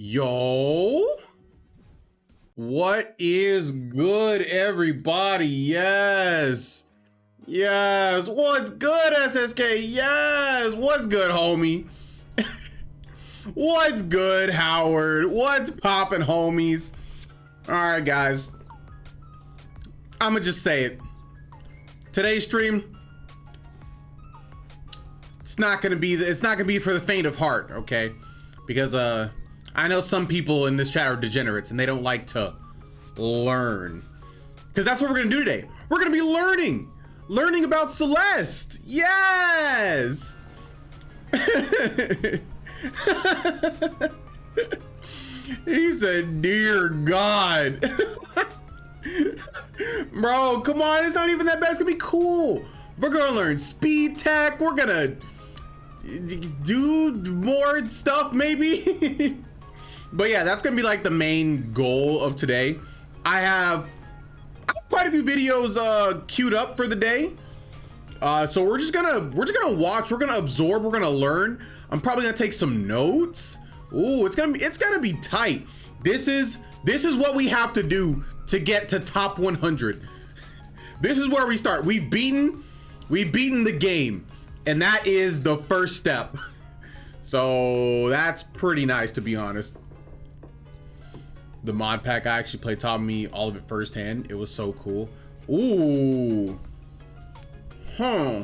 Yo, what is good, everybody? Yes, what's good, SSK? Yes, what's good, homie? What's good, Howard? What's poppin', homies? All right, guys, I'ma just say it. Today's stream, it's not gonna be for the faint of heart, okay? Because I know some people in this chat are degenerates and they don't like to learn. Because that's what we're gonna do today. We're gonna be learning about Celeste. Yes. He said, "Dear God." Bro, come on, it's not even that bad. It's gonna be cool. We're gonna learn speed tech. We're gonna do more stuff, maybe. But yeah, that's gonna be like the main goal of today. I have quite a few videos queued up for the day. So we're just gonna watch, we're gonna absorb, we're gonna learn. I'm probably gonna take some notes. Ooh, it's gonna be tight. This is what we have to do to get to top 100. This is where we start. We've beaten the game, and that is the first step. So that's pretty nice, to be honest. The mod pack I actually played taught me all of it firsthand. It was so cool. Ooh. Huh.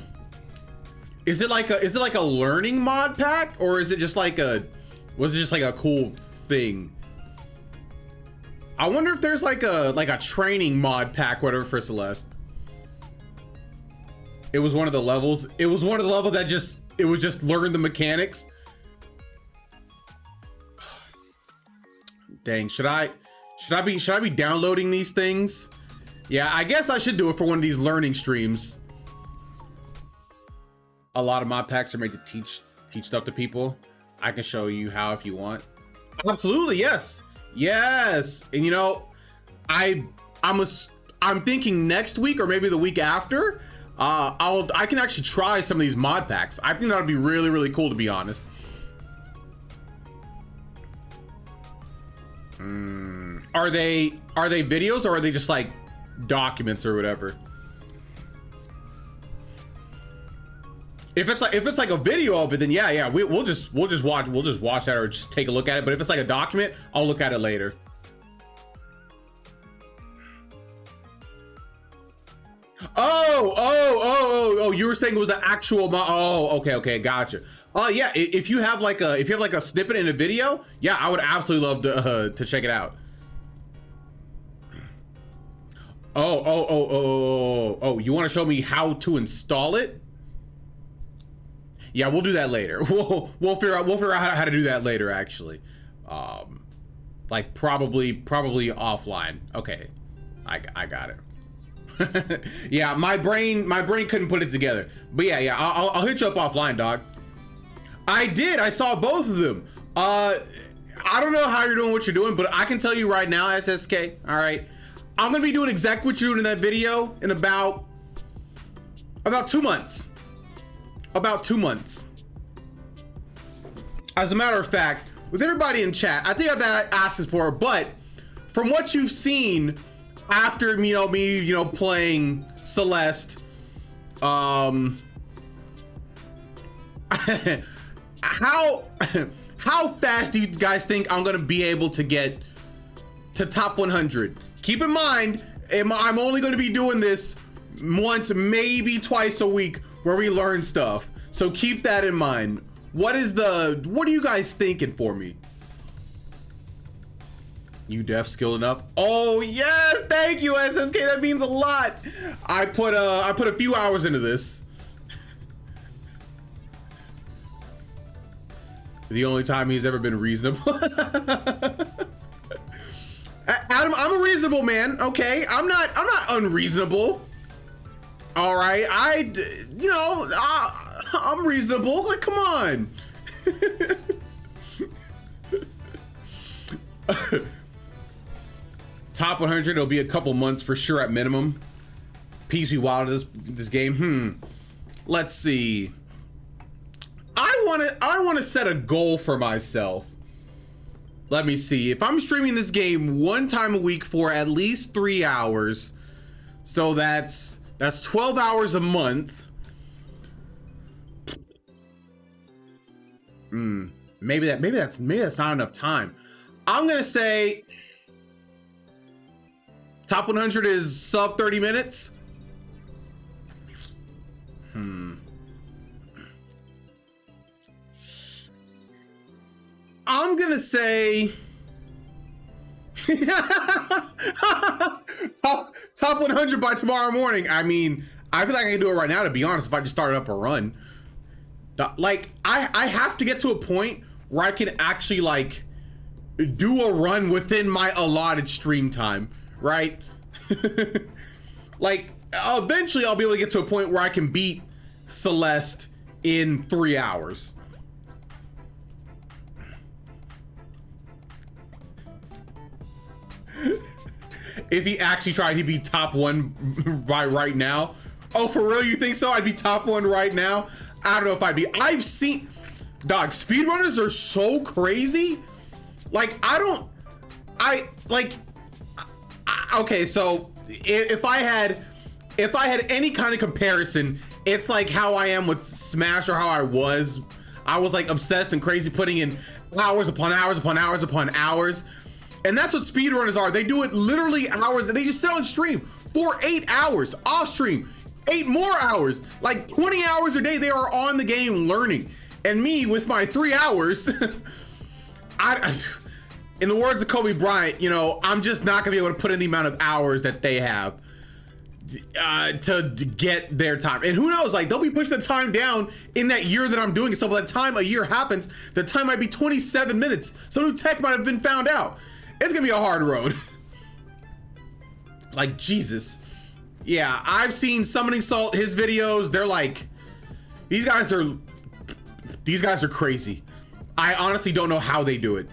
Is it like a learning mod pack, or is it just like was it just like a cool thing? I wonder if there's like a training mod pack, whatever, for Celeste. It was one of the levels. It was one of the levels that just learn the mechanics. Dang, should I be downloading these things? Yeah, I guess I should do it for one of these learning streams. A lot of mod packs are made to teach stuff to people. I can show you how if you want. Absolutely, yes. Yes. And you know, I'm thinking next week or maybe the week after, I can actually try some of these mod packs. I think that would be really, really cool, to be honest. Are they videos, or are they just like documents or whatever? If it's like a video of it, then yeah, we'll just watch that or just take a look at it. But if it's like a document, I'll look at it later. Oh, you were saying it was the actual okay, gotcha. Yeah, if you have like a snippet in a video, yeah, I would absolutely love to check it out. Oh, you want to show me how to install it? Yeah, we'll do that later. We'll figure out how to do that later, actually. Like probably offline. Okay, I got it. Yeah, my brain couldn't put it together. But yeah, I'll hit you up offline, dog. I saw both of them. I don't know how you're doing what you're doing, but I can tell you right now, SSK, all right, I'm gonna be doing exactly what you're doing in that video in about 2 months. About 2 months. As a matter of fact, with everybody in chat, I think I've asked this before, but from what you've seen after me playing Celeste, how fast do you guys think I'm gonna be able to get to top 100? Keep in mind, I'm only gonna be doing this once, maybe twice a week, where we learn stuff. So keep that in mind. What are you guys thinking for me? You deaf skilled enough? Oh yes, thank you, SSK. That means a lot. I put a few hours into this. The only time he's ever been reasonable. Adam, I'm a reasonable man, okay? I'm not unreasonable. All right, I'm reasonable. Like, come on. Top 100. It'll be a couple months for sure at minimum. Peace be wild this game. Let's see. I want to set a goal for myself. Let me see. If I'm streaming this game 1 time a week for at least 3 hours, so that's 12 hours a month. Maybe that's not enough time. I'm gonna say top 100 is sub 30 minutes. I'm gonna say top 100 by tomorrow morning. I mean, I feel like I can do it right now, to be honest, if I just started up a run. Like, I have to get to a point where I can actually, like, do a run within my allotted stream time, right? Like, eventually I'll be able to get to a point where I can beat Celeste in 3 hours. If he actually tried, he'd be top 1 by right now. Oh, for real? You think so? I'd be top 1 right now? I don't know if I'd be. I've seen, dog, speedrunners are so crazy. Like, okay, so if I had any kind of comparison, it's like how I am with Smash, or how I was like obsessed and crazy, putting in hours upon hours upon hours upon hours. And that's what speedrunners are. They do it literally hours. They just sit on stream for 8 hours, off stream, 8 more hours, like 20 hours a day. They are on the game learning. And me with my 3 hours, in the words of Kobe Bryant, you know, I'm just not gonna be able to put in the amount of hours that they have to get their time. And who knows, like, they'll be pushing the time down in that year that I'm doing it. So by the time a year happens, the time might be 27 minutes. Some new tech might have been found out. It's gonna be a hard road. Like, Jesus. Yeah, I've seen Summoning Salt, his videos. They're like, these guys are crazy. I honestly don't know how they do it.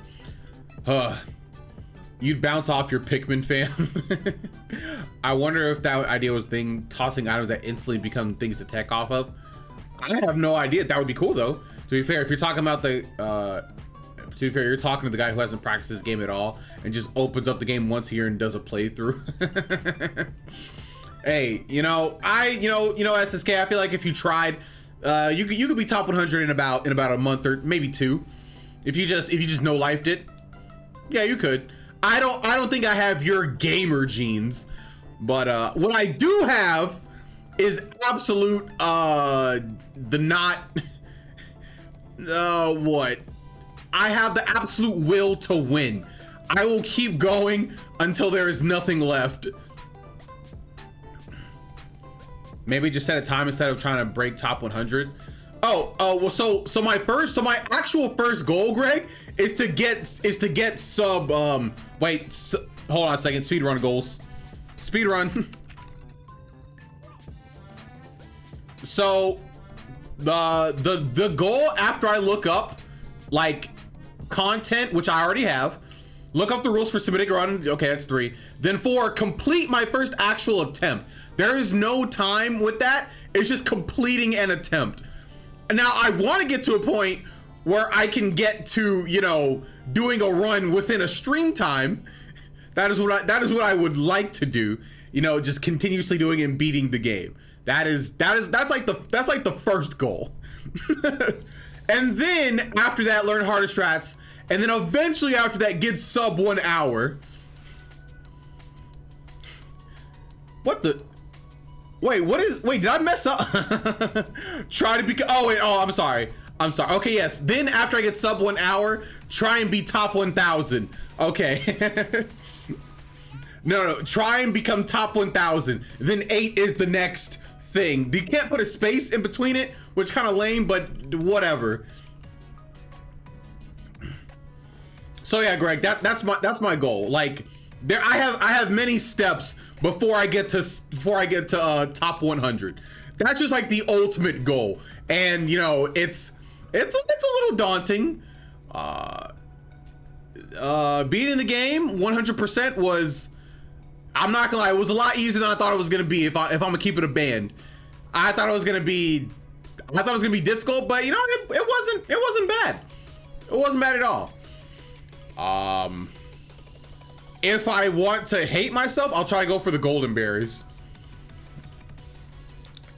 You'd bounce off your Pikmin fan. I wonder if that idea was tossing items that instantly become things to tech off of. I have no idea. That would be cool though. To be fair, if you're talking about you're talking to the guy who hasn't practiced this game at all and just opens up the game once a year and does a playthrough. Hey, you know, SSK, I feel like if you tried, you could be top 100 in about a month or maybe 2. If you just no lifed it. Yeah, you could. I don't think I have your gamer genes, but what I do have is absolute what? I have the absolute will to win. I will keep going until there is nothing left. Maybe just set a time instead of trying to break top 100. Well, so my actual first goal, Greg, is to get sub hold on a second, speedrun goals. Speedrun. So the goal after I look up like content, which I already have, look up the rules for submitting a run. Okay, that's 3. Then 4, complete my first actual attempt. There is no time with that. It's just completing an attempt. Now I want to get to a point where I can get to, you know, doing a run within a stream time. That is what I would like to do. You know, just continuously doing and beating the game. That's like the first goal. And then after that, learn harder strats. And then eventually after that, get sub 1 hour. What the? Wait, did I mess up? Try to be, I'm sorry. Okay, yes. Then after I get sub 1 hour, try and be top 1,000. Okay. No, try and become top 1,000. Then 8 is the next thing. You can't put a space in between it, which kind of lame, but whatever. So yeah, Greg, that's my goal. Like, I have many steps before I get to top 100. That's just like the ultimate goal, and you know it's a little daunting. Beating the game 100% was, I'm not gonna lie, it was a lot easier than I thought it was gonna be. If I'm gonna keep it a band, I thought it was gonna be difficult, but you know, it wasn't bad. It wasn't bad at all. If I want to hate myself, I'll try to go for the golden berries.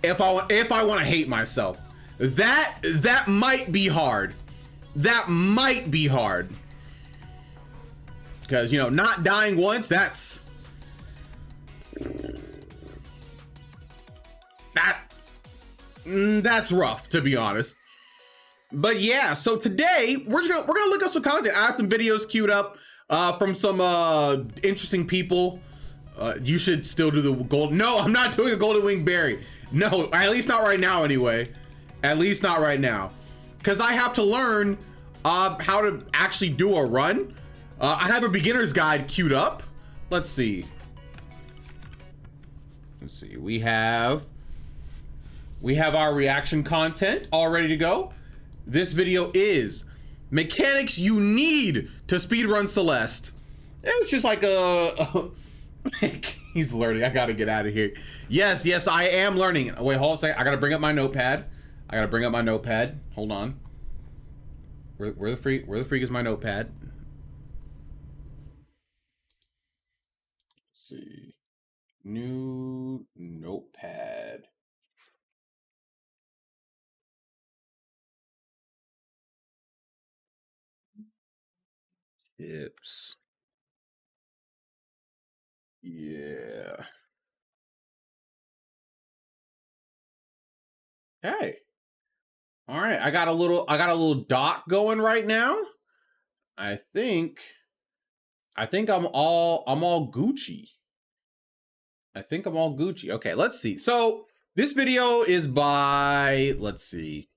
If I want to hate myself, that might be hard. That might be hard. Because, you know, not dying once, that's rough, to be honest. But yeah, so today we're gonna look up some content. I have some videos queued up from some interesting people. You should still do the gold. No, I'm not doing a golden wing berry. No, at least not right now anyway. At least not right now. Because I have to learn how to actually do a run. I have a beginner's guide queued up. Let's see. Let's see. We have our reaction content all ready to go. This video is mechanics you need to speedrun Celeste. It's just like he's learning. I gotta get out of here. Yes, I am learning. Wait, hold on a second. I gotta bring up my notepad. Hold on. Where the freak is my notepad? Let's see. New notepad. Tips. Yeah. Hey. All right, I got a little doc going right now. I think I'm all Gucci. Okay, let's see. So this video is by, let's see.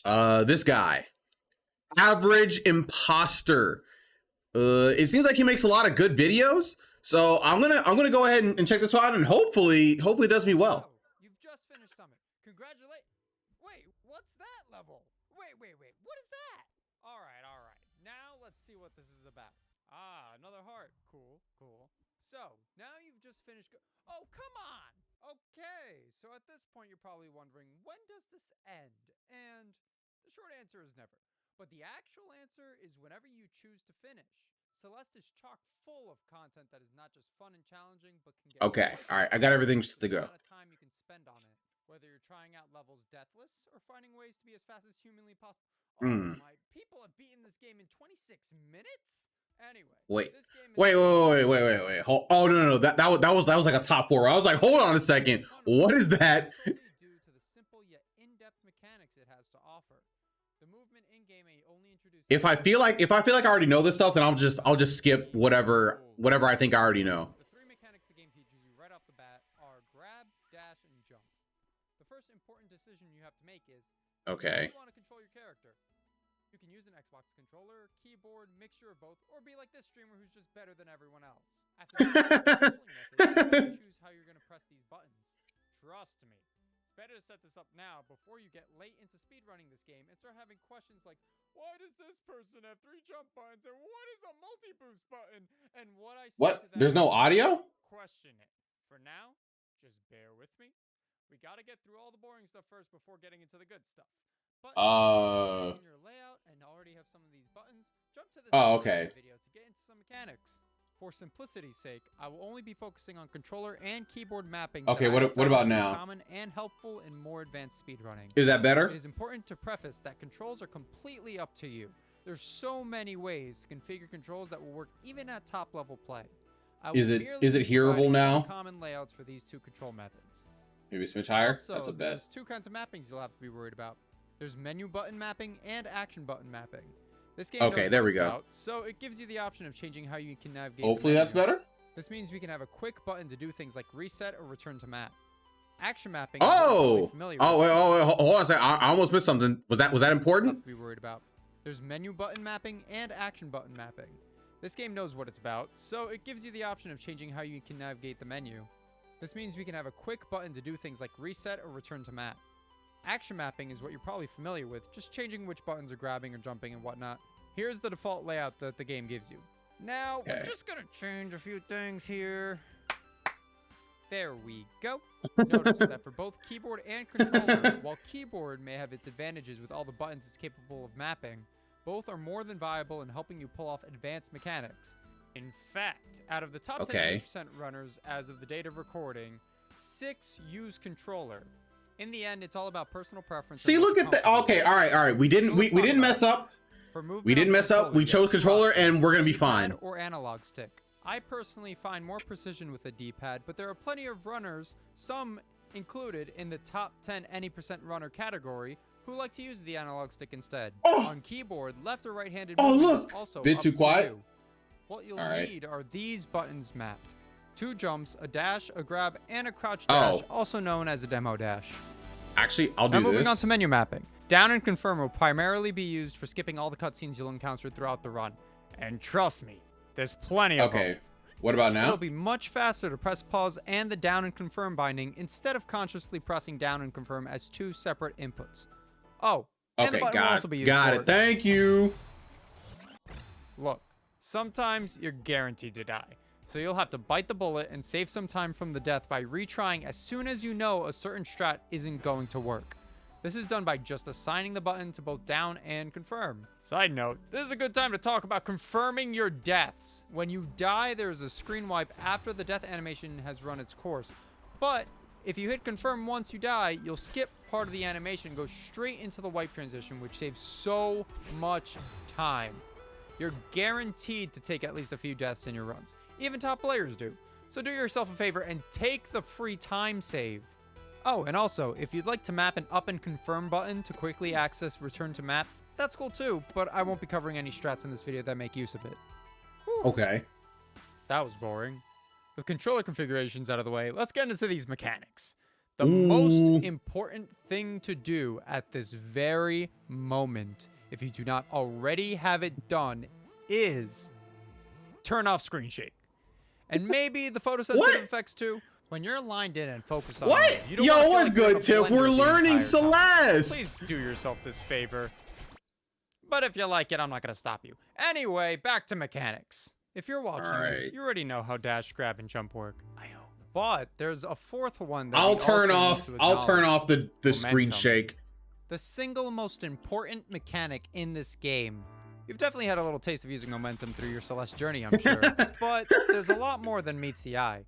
This guy, Average Imposter. It seems like he makes a lot of good videos. So I'm gonna go ahead and check this out, and hopefully it does me well. You've just finished Summit. Congratulate. Wait, what's that level? Wait. What is that? All right. Now let's see what this is about. Ah, another heart. Cool. So now you've just finished. Oh, come on. Okay. So at this point, you're probably wondering, when does this end? And the short answer is never. But the actual answer is whenever you choose to finish. Celeste is chock full of content that is not just fun and challenging, but can get okay. All right, I got everything to go. Amount of time you can spend on it, whether you're trying out levels deathless or finding ways to be as fast as humanly possible. Oh my! People have beaten this game in 26 minutes. Anyway, wait. This game Wait. Oh no. That was like a top 4. I was like, hold on a second. What is that? Due to the simple yet in-depth mechanics it has to offer. The movement in game only introduces. If I feel like I already know this stuff, then I'll just skip whatever I think I already know. The 3 mechanics the game teaches you right off the bat are grab, dash, and jump. The first important decision you have to make is, okay, how do you want to control your character? You can use an Xbox controller, keyboard, mixture of both, or be like this streamer who's just better than everyone else. After the method, you choose how you're going to press these buttons. Trust me. It's better to set this up now before you get late into speedrunning this game and start having questions like, why does this person have 3 jump buttons, and what is a multi-boost button? And what I said to that, there's no audio? Question it. For now, just bear with me. We got to get through all the boring stuff first before getting into the good stuff. But in your layout and already have some of these buttons, jump to this video to get into some mechanics. For simplicity's sake, I will only be focusing on controller and keyboard mapping. Okay, what about now? Common and helpful in more advanced speedrunning. Is that better? It is important to preface that controls are completely up to you. There's so many ways to configure controls that will work even at top level play. Is it hearable now? Common layouts for these 2 control methods. Maybe switch higher. Also, that's a bet. There's 2 kinds of mappings you'll have to be worried about. There's menu button mapping and action button mapping. This game knows there what we it's go. About, so it gives you the option of changing how you can navigate. Hopefully that's better. This means we can have a quick button to do things like reset or return to map. Action mapping. Wait, hold on a second. I almost missed something. Was that important? To be worried about. There's menu button mapping and action button mapping. This game knows what it's about, so it gives you the option of changing how you can navigate the menu. This means we can have a quick button to do things like reset or return to map. Action mapping is what you're probably familiar with, just changing which buttons are grabbing or jumping and whatnot. Here's the default layout that the game gives you. Now, we're just gonna change a few things here. There we go. Notice that for both keyboard and controller, while keyboard may have its advantages with all the buttons it's capable of mapping, Both are more than viable in helping you pull off advanced mechanics. In fact, out of the top Okay. 10% runners as of the date of recording, 6 use controller. In the end, it's all about personal preference. See, look at that. Okay, all right. We didn't mess up. For movement We didn't on the mess up. controller, We you chose have two controller, options, and we're gonna be D-pad fine. Or analog stick. I personally find more precision with the D-pad, but there are plenty of runners, some included in the top 10 any percent runner category, who like to use the analog stick instead. Oh! On keyboard, left or right-handed Oh, movement look! is also Bit up too to quiet? you. What you'll All right. need are these buttons mapped. 2 jumps, a dash, a grab, and a crouch dash, also known as a demo dash. Actually, I'll do Now this. moving on to menu mapping. Down and confirm will primarily be used for skipping all the cutscenes you'll encounter throughout the run. And trust me, there's plenty of them. Okay. What about now? It'll be much faster to press pause and the down and confirm binding instead of consciously pressing down and confirm as 2 separate inputs. Oh, and the Okay, button will got also be it. used Got for it. Thank you. Look, sometimes you're guaranteed to die, so you'll have to bite the bullet and save some time from the death by retrying as soon as you know a certain strat isn't going to work. This is done by just assigning the button to both down and confirm. Side note, this is a good time to talk about confirming your deaths. When you die, there's a screen wipe after the death animation has run its course. But if you hit confirm once you die, you'll skip part of the animation and go straight into the wipe transition, which saves so much time. You're guaranteed to take at least a few deaths in your runs. Even top players do. So do yourself a favor and take the free time save. Oh, and also, if you'd like to map an up and confirm button to quickly access return to map, that's cool too, but I won't be covering any strats in this video that make use of it. Whew. Okay. That was boring. With controller configurations out of the way, let's get into these mechanics. The Ooh. most important thing to do at this very moment, if you do not already have it done, is turn off screen shake. And maybe the photosensitive effects too. When you're lined in and focused on What? it, you don't Yo, wanna feel what's like you're in good, a Tiff? blender We're the learning entire time. Celeste. Please do yourself this favor. But if you like it, I'm not going to stop you. Anyway, back to mechanics. If you're watching this, Alright. you already know how dash, grab, and jump work. I hope. But there's a fourth one that I'll we turn also need off. to I'll turn acknowledge. off the screen Momentum. shake. The single most important mechanic in this game. You've definitely had a little taste of using momentum through your Celeste journey, I'm sure. But there's a lot more than meets the eye.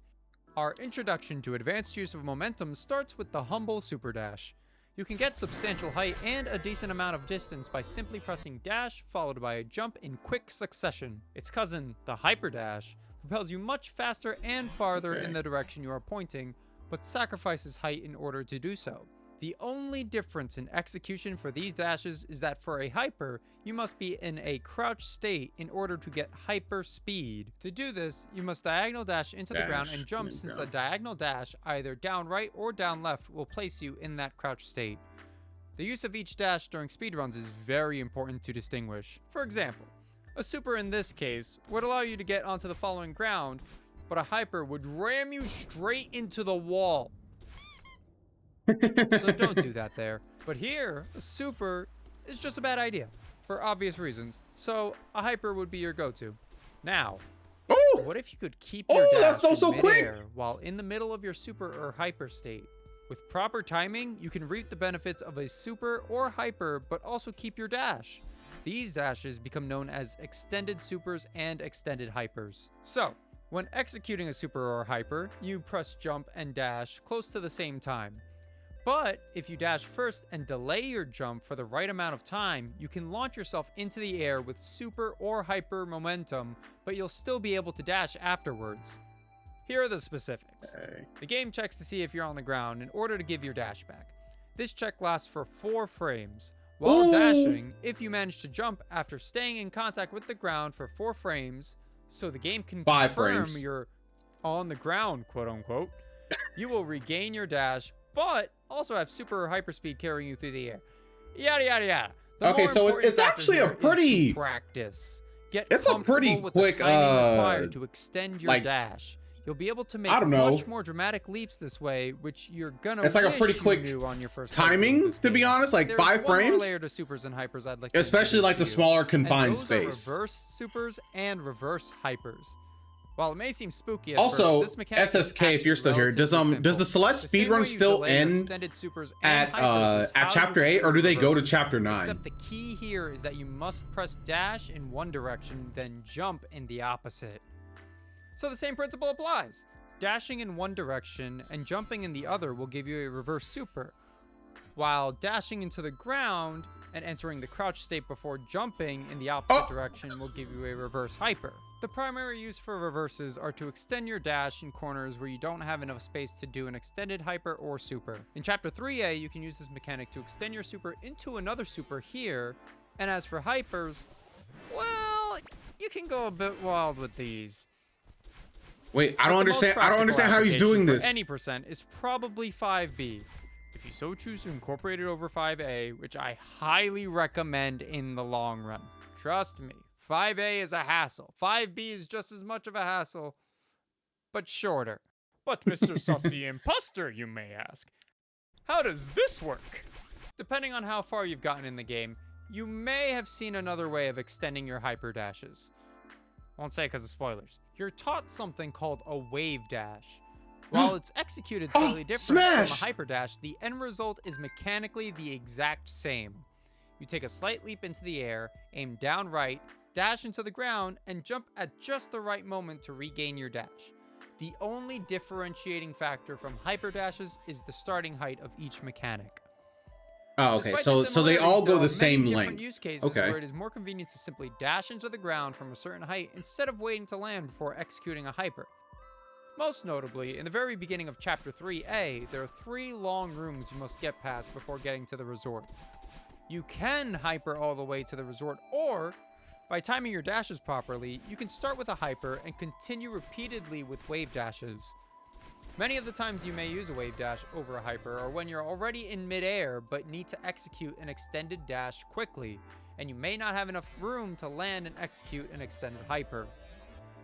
Our introduction to advanced use of momentum starts with the humble super dash. You can get substantial height and a decent amount of distance by simply pressing dash followed by a jump in quick succession. Its cousin, the hyper dash, propels you much faster and farther in the direction you are pointing, but sacrifices height in order to do so. The only difference in execution for these dashes is that for a hyper, you must be in a crouched state in order to get hyper speed. To do this, you must diagonal dash into the ground and jump, since a diagonal dash, either down right or down left, will place you in that crouched state. The use of each dash during speedruns is very important to distinguish. For example, a super in this case would allow you to get onto the following ground, but a hyper would ram you straight into the wall. So don't do that there. But here, a super is just a bad idea, for obvious reasons. So a hyper would be your go-to. Now, Oh, what if you could keep your dash that's so in quick. midair while in the middle of your super or hyper state? With proper timing, you can reap the benefits of a super or hyper, but also keep your dash. These dashes become known as extended supers and extended hypers. So, when executing a super or hyper, you press jump and dash close to the same time. But if you dash first and delay your jump for the right amount of time, you can launch yourself into the air with super or hyper momentum, but you'll still be able to dash afterwards. Here are the specifics. Okay. The game checks to see if you're on the ground in order to give your dash back. This check lasts for 4 frames. While Ooh. dashing, if you manage to jump after staying in contact with the ground for 4 frames, so the game can 5 confirm frames. you're on the ground, quote unquote, you will regain your dash, but also have super or hyper speed carrying you through the air. Yada yada yada. The Okay, more so important it's factor actually a here is to pretty- practice. Get It's a comfortable pretty with quick, the timing required to extend your like, dash. You'll be able to make I don't know. much more dramatic leaps this way, which you're gonna It's like a wish pretty you quick knew on your first timing, playthrough of this to be game. honest, like There's 5 one more frames. layer to supers and hypers I'd like to Especially introduce like to the you, smaller and confined those space. are reverse supers and reverse hypers. While it may seem spooky at Also, first, this mechanic is SSK, if you're still here, does relatively the simple. Celeste The same way speedrun you still delay your end extended supers and at hypers is how you chapter 8, or do they go to reverses. chapter 9? Except the key here is that you must press dash in one direction, then jump in the opposite. So the same principle applies. Dashing in one direction and jumping in the other will give you a reverse super, while dashing into the ground and entering the crouch state before jumping in the opposite direction will give you a reverse hyper. The primary use for reverses are to extend your dash in corners where you don't have enough space to do an extended hyper or super. In Chapter 3A, you can use this mechanic to extend your super into another super here, and as for hypers, well, you can go a bit wild with these. Wait, I don't understand how he's doing this. Any percent is probably 5B. If you so choose to incorporate it over 5A, which I highly recommend in the long run. Trust me, 5A is a hassle. 5B is just as much of a hassle, but shorter. But Mr. Sussy Imposter, you may ask, how does this work? Depending on how far you've gotten in the game, you may have seen another way of extending your hyper dashes. Won't say because of spoilers. You're taught something called a wave dash. While it's executed slightly different from a hyper dash, the end result is mechanically the exact same. You take a slight leap into the air, aim down right, dash into the ground, and jump at just the right moment to regain your dash. The only differentiating factor from hyper dashes is the starting height of each mechanic. Oh, okay. So they all go the same length. Use cases okay. Where it is more convenient to simply dash into the ground from a certain height instead of waiting to land before executing a hyper. Most notably, in the very beginning of Chapter 3A, there are 3 long rooms you must get past before getting to the resort. You can hyper all the way to the resort, or, by timing your dashes properly, you can start with a hyper and continue repeatedly with wave dashes. Many of the times you may use a wave dash over a hyper are when you're already in midair but need to execute an extended dash quickly, and you may not have enough room to land and execute an extended hyper.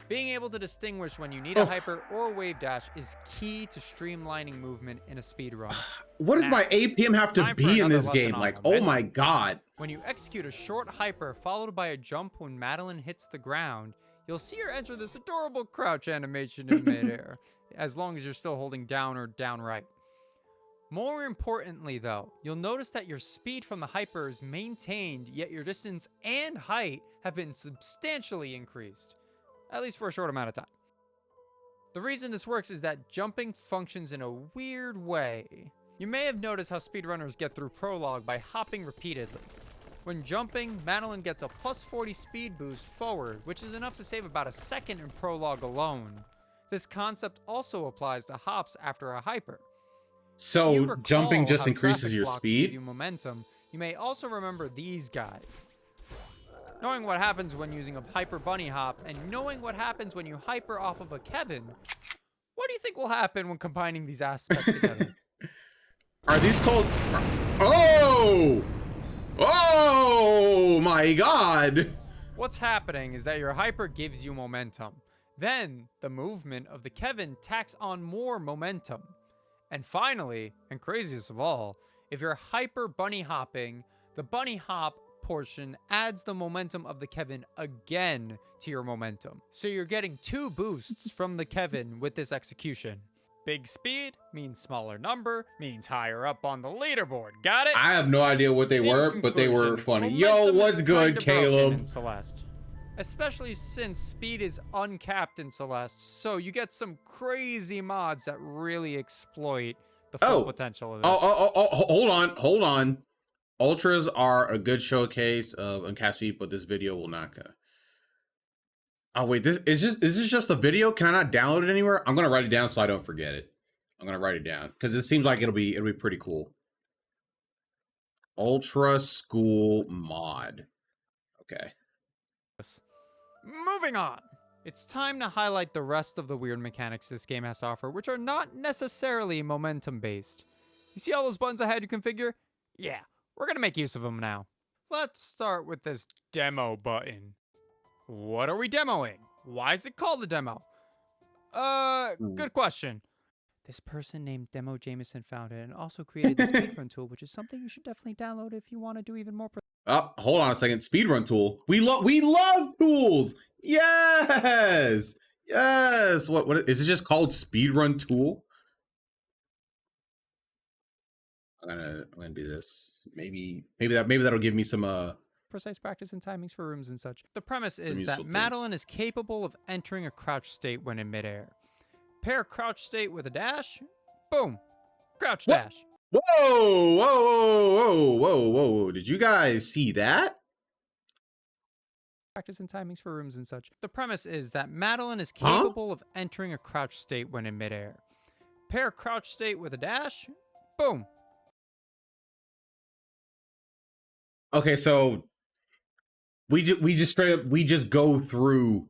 Being able to distinguish when you need a hyper or a wave dash is key to streamlining movement in a speedrun. What does my APM have to be in this game? Like, oh my god. When you execute a short hyper followed by a jump when Madeline hits the ground, you'll see her enter this adorable crouch animation in midair, as long as you're still holding down or down right. More importantly though, you'll notice that your speed from the hyper is maintained, yet your distance and height have been substantially increased. At least for a short amount of time. The reason this works is that jumping functions in a weird way. You may have noticed how speedrunners get through prologue by hopping repeatedly. When jumping, Madeline gets a plus 40 speed boost forward, which is enough to save about a second in prologue alone. This concept also applies to hops after a hyper. So jumping just increases your speed? You momentum. You may also remember these guys. Knowing what happens when using a hyper bunny hop, and knowing what happens when you hyper off of a Kevin, what do you think will happen when combining these aspects together? Are these called... Oh! Oh my god! What's happening is that your hyper gives you momentum. Then, the movement of the Kevin tacks on more momentum. And finally, and craziest of all, if you're hyper bunny hopping, the bunny hop portion adds the momentum of the Kevin again to your momentum. So you're getting 2 boosts from the Kevin with this execution. Big speed means smaller number, means higher up on the leaderboard. Got it? I have no idea what they were, but they were funny. Yo, what's good, Caleb? In Celeste. Especially since speed is uncapped in Celeste, so you get some crazy mods that really exploit the full potential of this. Hold on. Ultras are a good showcase of uncapped speed, but this video will not go. Oh wait, is this just a video? Can I not download it anywhere? I'm gonna write it down so I don't forget it. I'm gonna write it down because it seems like it'll be pretty cool. Ultra School mod. Okay. Moving on. It's time to highlight the rest of the weird mechanics this game has to offer, which are not necessarily momentum based. You see all those buttons I had to configure? Yeah. We're gonna make use of them now. Let's start with this demo button. What are we demoing? Why is it called a demo? Good question. This person named Demo Jameson found it and also created the speedrun tool, which is something you should definitely download if you want to do even more. Hold on a second. Speedrun tool. We love tools. Yes. Yes. What is it just called speedrun tool? I'm gonna do this. Maybe that'll give me some precise practice and timings for rooms and such. The premise some is that useful things. Madeline is capable of entering a crouch state when in midair. Pair crouch state with a dash, boom, crouch What? dash. Whoa, whoa, whoa, whoa, whoa, whoa. Did you guys see that? Practice and timings for rooms and such. The premise is that Madeline is Huh? capable of entering a crouch state when in midair. Pair crouch state with a dash, boom. Okay, so we just straight up we just go through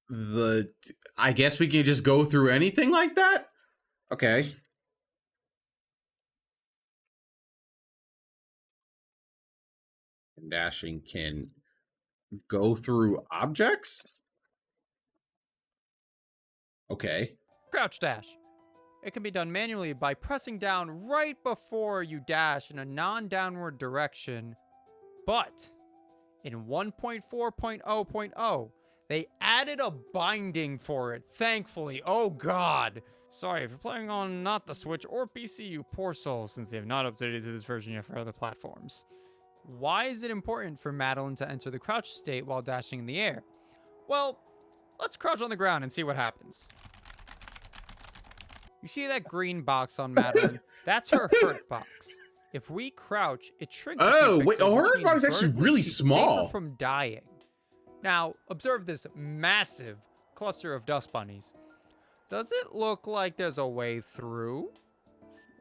the. I guess we can just go through anything like that. Okay. Dashing can go through objects. Okay. Crouch dash. It can be done manually by pressing down right before you dash in a non-downward direction. But in 1.4.0.0, they added a binding for it, thankfully. Oh god. Sorry, if you're playing on not the Switch or PC, you poor soul, since they have not updated to this version yet for other platforms. Why is it important for Madeline to enter the crouch state while dashing in the air? Well, let's crouch on the ground and see what happens. You see that green box on Madeline? That's her hurt box. If we crouch, it shrinks. Oh, wait, a hurt box is actually really small. From dying. Now, observe this massive cluster of dust bunnies. Does it look like there's a way through?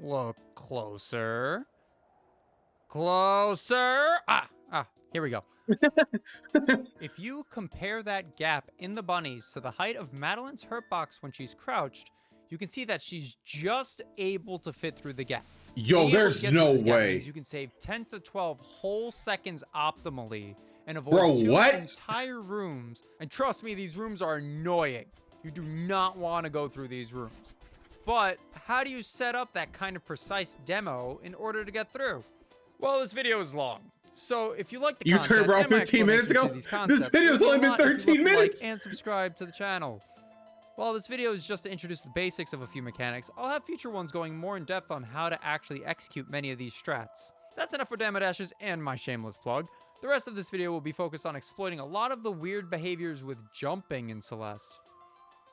Look closer. Closer. Here we go. If you compare that gap in the bunnies to the height of Madeline's hurt box when she's crouched, you can see that she's just able to fit through the gap. Yo, there's no way. You can save 10 to 12 whole seconds optimally and avoid two entire rooms. And trust me, these rooms are annoying. You do not want to go through these rooms. But how do you set up that kind of precise demo in order to get through? Well, this video is long. So if you like the content, turned around 15 minutes ago? This video's only been 13 minutes. Like and subscribe to the channel. While this video is just to introduce the basics of a few mechanics, I'll have future ones going more in depth on how to actually execute many of these strats. That's enough for Demo Dashes and my shameless plug. The rest of this video will be focused on exploiting a lot of the weird behaviors with jumping in Celeste.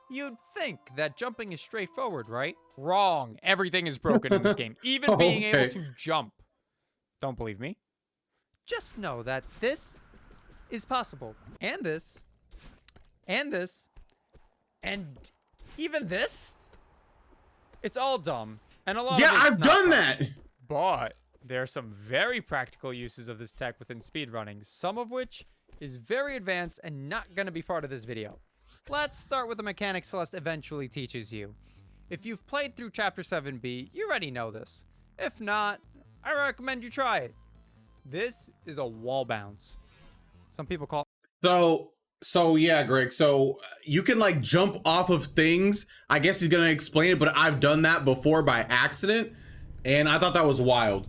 You'd think that jumping is straightforward, right? Wrong. Everything is broken in this game, even being able to jump. Don't believe me? Just know that this is possible. And this. And this. And even this. It's all dumb. And a lot of it's I've done that. But there are some very practical uses of this tech within speedrunning, some of which is very advanced and not going to be part of this video. Let's start with the mechanic Celeste eventually teaches you. If you've played through Chapter 7b, you already know this. If not, I recommend you try it. This is a wall bounce. Some people call So yeah, Greg. So you can like jump off of things. I guess he's gonna explain it, but I've done that before by accident, and I thought that was wild.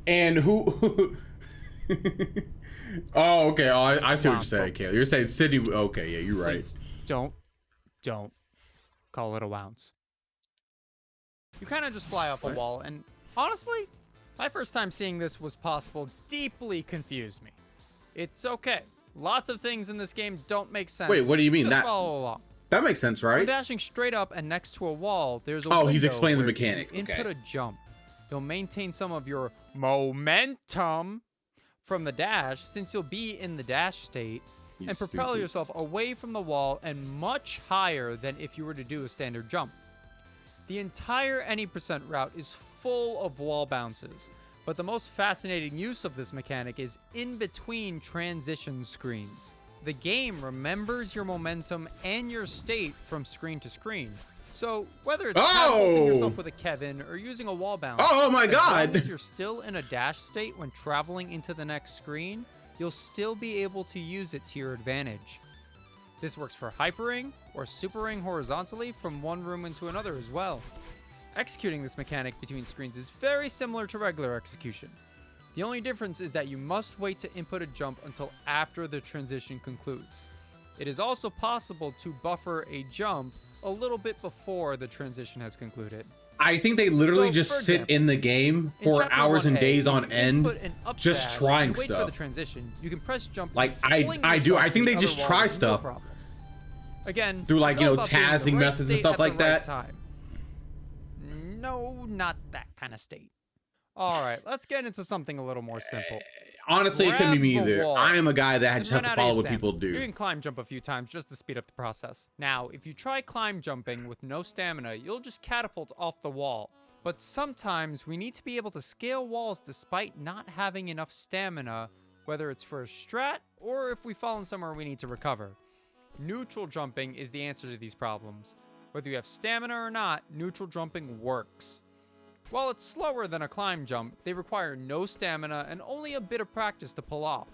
And who? Oh, okay. Oh, I see what you're saying, Caleb. You're saying City. Okay, yeah, you're right. Please don't call it a bounce. You kind of just fly off a wall, and honestly, my first time seeing this was possible deeply confused me. It's okay. Lots of things in this game don't make sense. Wait, what do you mean? Just follow along. That makes sense, right? When dashing straight up and next to a wall, there's a Oh, he's window explaining the where mechanic. you Okay. input a jump. You'll maintain some of your momentum from the dash, since you'll be in the dash state, and propel yourself away from the wall and much higher than if you were to do a standard jump. The entire any percent route is full of wall bounces, but the most fascinating use of this mechanic is in between transition screens. The game remembers your momentum and your state from screen to screen. So whether it's catapulting yourself with a Kevin or using a wall bounce, oh my god, as long as you're still in a dash state when traveling into the next screen, you'll still be able to use it to your advantage. This works for hypering or supering horizontally from one room into another as well. Executing this mechanic between screens is very similar to regular execution. The only difference is that you must wait to input a jump until after the transition concludes. It is also possible to buffer a jump a little bit before the transition has concluded. I think they literally So, just for sit example, in the game In for Chapter hours and 1A, days on if you end, put an up just dash trying and wait for the stuff. transition, you can press jump. Like, and fling I do. yourself I to think the they other just wall try with no stuff. problem. Again, Through, like, it's you all know, about being in the tazzing right methods and state stuff at the like right that. time. No, not that kind of state. All right, let's get into something a little more simple. Honestly, it couldn't be me Grab the either. wall I am a guy that and just has run to out of your follow what stamina. people You do. can climb jump a few times just to speed up the process. Now, if you try climb jumping with no stamina, you'll just catapult off the wall. But sometimes we need to be able to scale walls despite not having enough stamina, whether it's for a strat or if we've fallen somewhere we need to recover. Neutral jumping is the answer to these problems. Whether you have stamina or not, neutral jumping works. While it's slower than a climb jump, they require no stamina and only a bit of practice to pull off.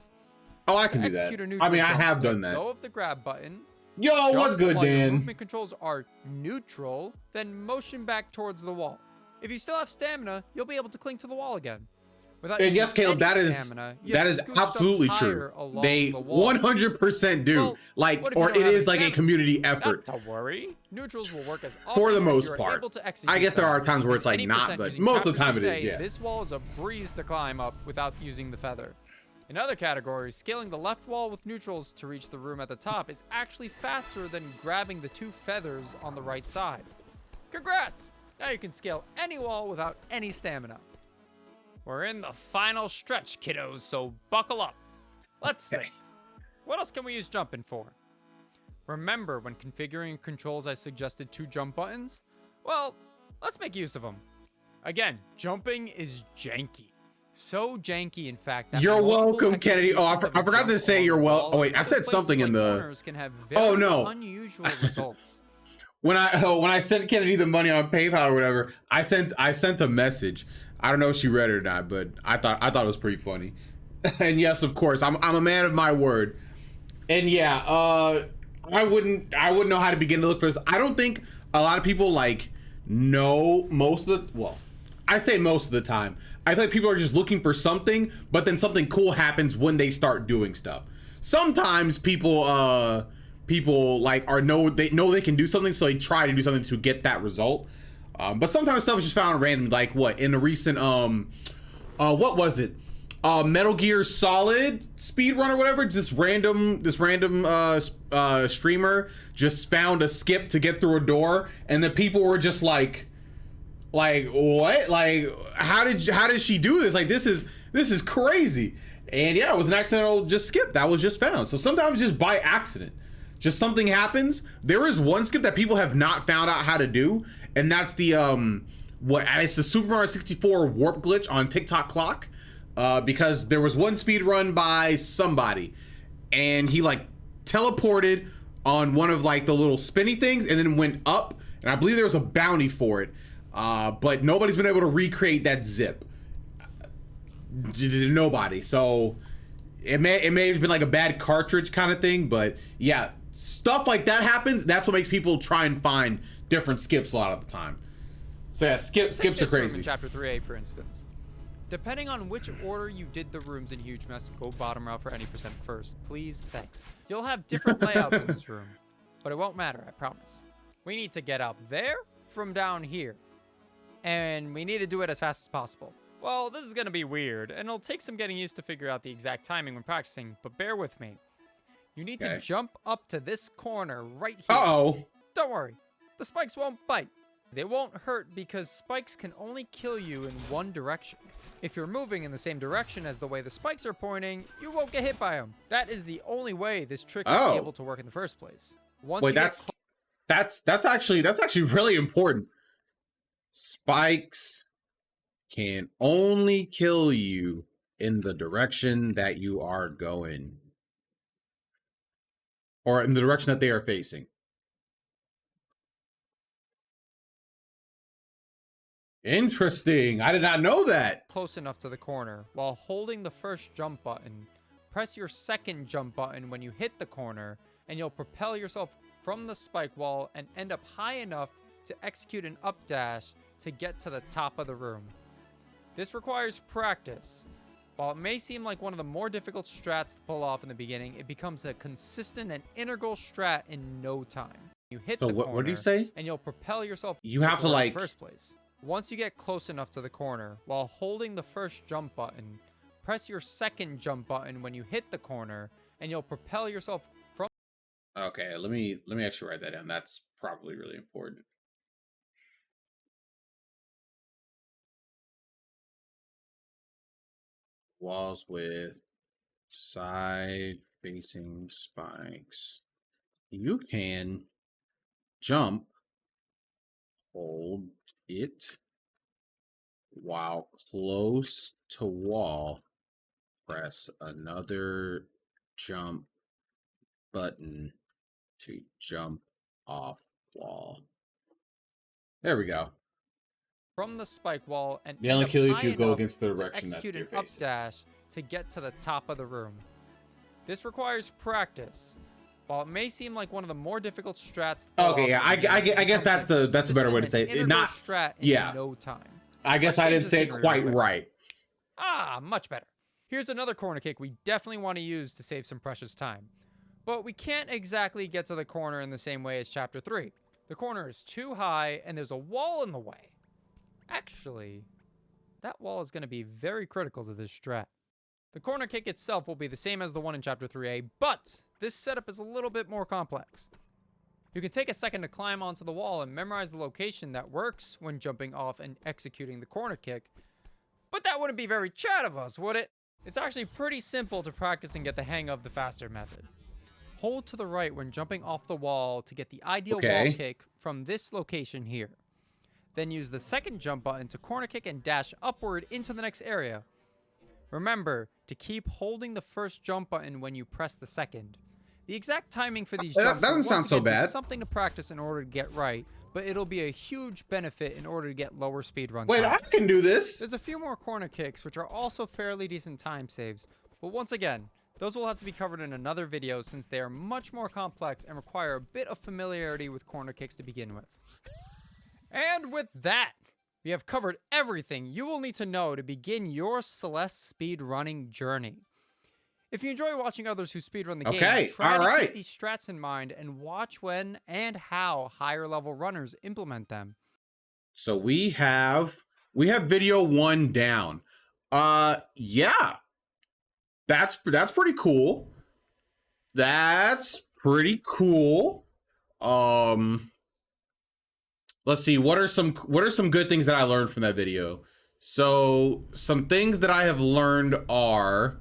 Oh, I can To do that. execute a neutral I mean, I jump, have done let that. go of the grab button. Yo, what's Jump good, while your Dan? movement controls are neutral, then motion back towards the wall. If you still have stamina, you'll be able to cling to the wall again. Without And yes, using Caleb, any that is stamina, you have scooched up absolutely higher true. along They the wall. 100% do. Well, Like, what if you or don't it have is any like a stamina? community Not effort to worry. Neutrals will work as for the often as most you're part. able to execute I guess there them. are times where it's like Any not, percent but using most of the time chapter it is. 6A, Yeah. This wall is a breeze to climb up without using the feather. In other categories, scaling the left wall with neutrals to reach the room at the top is actually faster than grabbing the 2 feathers on the right side. Congrats! Now you can scale any wall without any stamina. We're in the final stretch, kiddos, so buckle up. Let's think. What else can we use jumping for? Remember when configuring controls I suggested 2 jump buttons? Well, let's make use of them. Again, jumping is janky. So janky, in fact, that You're multiple welcome, Kennedy. Oh, executions of a I forgot to jump say along you're the wel- wall oh, wait, and I other said places something in like the- corners can have Oh, very no. unusual results. When I sent Kennedy the money on PayPal or whatever, I sent a message. I don't know if she read it or not, but I thought it was pretty funny. And yes, of course, I'm a man of my word. And yeah, I wouldn't know how to begin to look for this. I don't think a lot of people like know most of the, well, I say most of the time. I feel like people are just looking for something, but then something cool happens when they start doing stuff. Sometimes people like they know they can do something, so they try to do something to get that result. But sometimes stuff is just found random, like what in the recent what was it? Metal Gear Solid speedrun or whatever. This random streamer just found a skip to get through a door, and the people were just like what? Like how did she do this? Like this is crazy. And yeah, it was an accidental just skip that was just found. So sometimes just by accident, just something happens. There is one skip that people have not found out how to do, and that's the it's the Super Mario 64 warp glitch on TikTok clock. Because there was one speed run by somebody, and he like teleported on one of like the little spinny things and then went up, and I believe there was a bounty for it, but nobody's been able to recreate that zip. Nobody. So it may have been like a bad cartridge kind of thing, but yeah, stuff like that happens. That's what makes people try and find different skips a lot of the time. So yeah, skips are crazy. In Chapter 3A, for instance. Depending on which order you did the rooms in Huge Mess, go bottom route for any percent first. Please, thanks. You'll have different layouts in this room, but it won't matter, I promise. We need to get up there from down here, and we need to do it as fast as possible. Well, this is going to be weird, and it'll take some getting used to figure out the exact timing when practicing, but bear with me. You need to jump up to this corner right here. Uh-oh. Don't worry, the spikes won't bite. They won't hurt because spikes can only kill you in one direction. If you're moving in the same direction as the way the spikes are pointing, you won't get hit by them. That is the only way this trick is able to work in the first place. Wait, that's actually really important. Spikes can only kill you in the direction that you are going, or in the direction that they are facing. Interesting. I did not know that. Close enough to the corner. While holding the first jump button, press your second jump button when you hit the corner, and you'll propel yourself from the spike wall and end up high enough to execute an up dash to get to the top of the room. This requires practice, While it may seem like one of the more difficult strats to pull off in the beginning, it becomes a consistent and integral strat in no time. You hit So the what did he corner, say? and you'll propel yourself You have to in the like, first place. Once you get close enough to the corner, while holding the first jump button, press your second jump button when you hit the corner, and you'll propel yourself from. okay, let me actually write that down. That's probably really important. Walls with side facing spikes. You can jump, hold it while close to wall. Press another jump button to jump off wall. There we go. From the spike wall and They end only up kill you if high you go enough against the to direction that execute you're an up facing. dash to get to the top of the room. This requires practice. While it may seem like one of the more difficult strats to pull Okay, off yeah, in the beginning, I it guess becomes that's a better way to say consistent and it. integral Not, strat in yeah. no time. I guess Let's I change didn't the say it scenery quite real quick. right. Ah, much better. Here's another corner kick we definitely want to use to save some precious time. But we can't exactly get to the corner in the same way as Chapter 3. The corner is too high and there's a wall in the way. Actually, that wall is going to be very critical to this strat. The corner kick itself will be the same as the one in Chapter 3A, but this setup is a little bit more complex. You can take a second to climb onto the wall and memorize the location that works when jumping off and executing the corner kick, but that wouldn't be very Chad of us, would it? It's actually pretty simple to practice and get the hang of the faster method. Hold to the right when jumping off the wall to get the ideal wall kick from this location here. Then use the second jump button to corner kick and dash upward into the next area. Remember to keep holding the first jump button when you press the second. The exact timing for these jumps That doesn't sound so bad. Be something to practice in order to get right, but it'll be a huge benefit in order to get lower speed run Wait, times. I can do this. There's a few more corner kicks, which are also fairly decent time saves, but once again, those will have to be covered in another video since they are much more complex and require a bit of familiarity with corner kicks to begin with. And with that, we have covered everything you will need to know to begin your Celeste speedrunning journey. If you enjoy watching others who speedrun the game, try to keep these strats in mind and watch when and how higher level runners implement them. So we have video 1 down. Yeah. That's pretty cool. That's pretty cool. Let's see, what are some good things that I learned from that video? So some things that I have learned are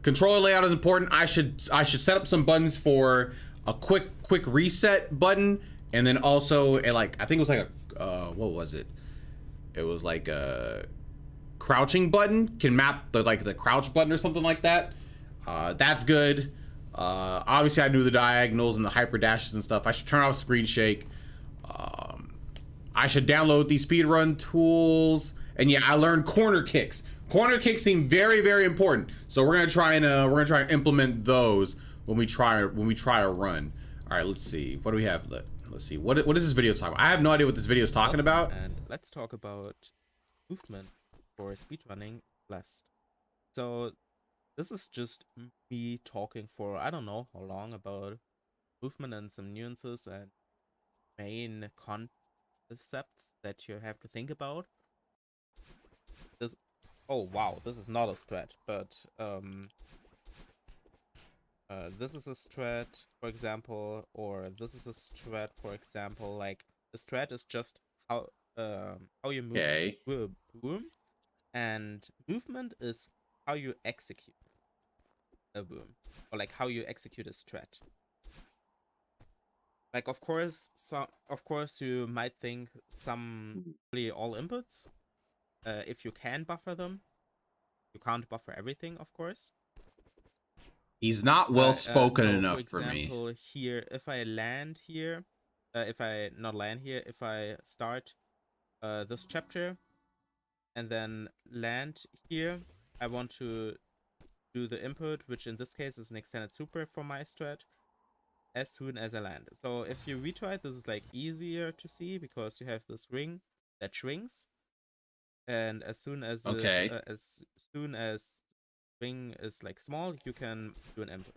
controller layout is important. I should set up some buttons for a quick reset button, and then also I think it was like a what was it? It was like a crouching button can map the crouch button or something like that. That's good. Obviously I knew the diagonals and the hyper dashes and stuff. I should turn off screen shake. I should download these speedrun tools, and yeah, I learned corner kicks. Corner kicks seem very, very important. So we're gonna try and implement those when we try a run. All right, let's see. What do we have? Let's see. What is this video talking about? I have no idea what this video is talking about. And let's talk about movement for speedrunning last. So this is just me talking for I don't know how long about movement and some nuances and main concepts that you have to think about. Oh wow, this is not a strat, but this is a strat, for example, or this is a strat, for example. Like the strat is just how you move boom, and movement is how you execute a boom, or like how you execute a strat. Like of course you might think all inputs. If you can buffer them, you can't buffer everything, of course. He's not well spoken enough for example, me. Here, if I land here, if I start this chapter and then land here, I want to do the input, which in this case is an extended super for my strat, as soon as I land. So if you retry it, this is like easier to see because you have this ring that shrinks. and as soon as Okay. string is like small, you can do an input.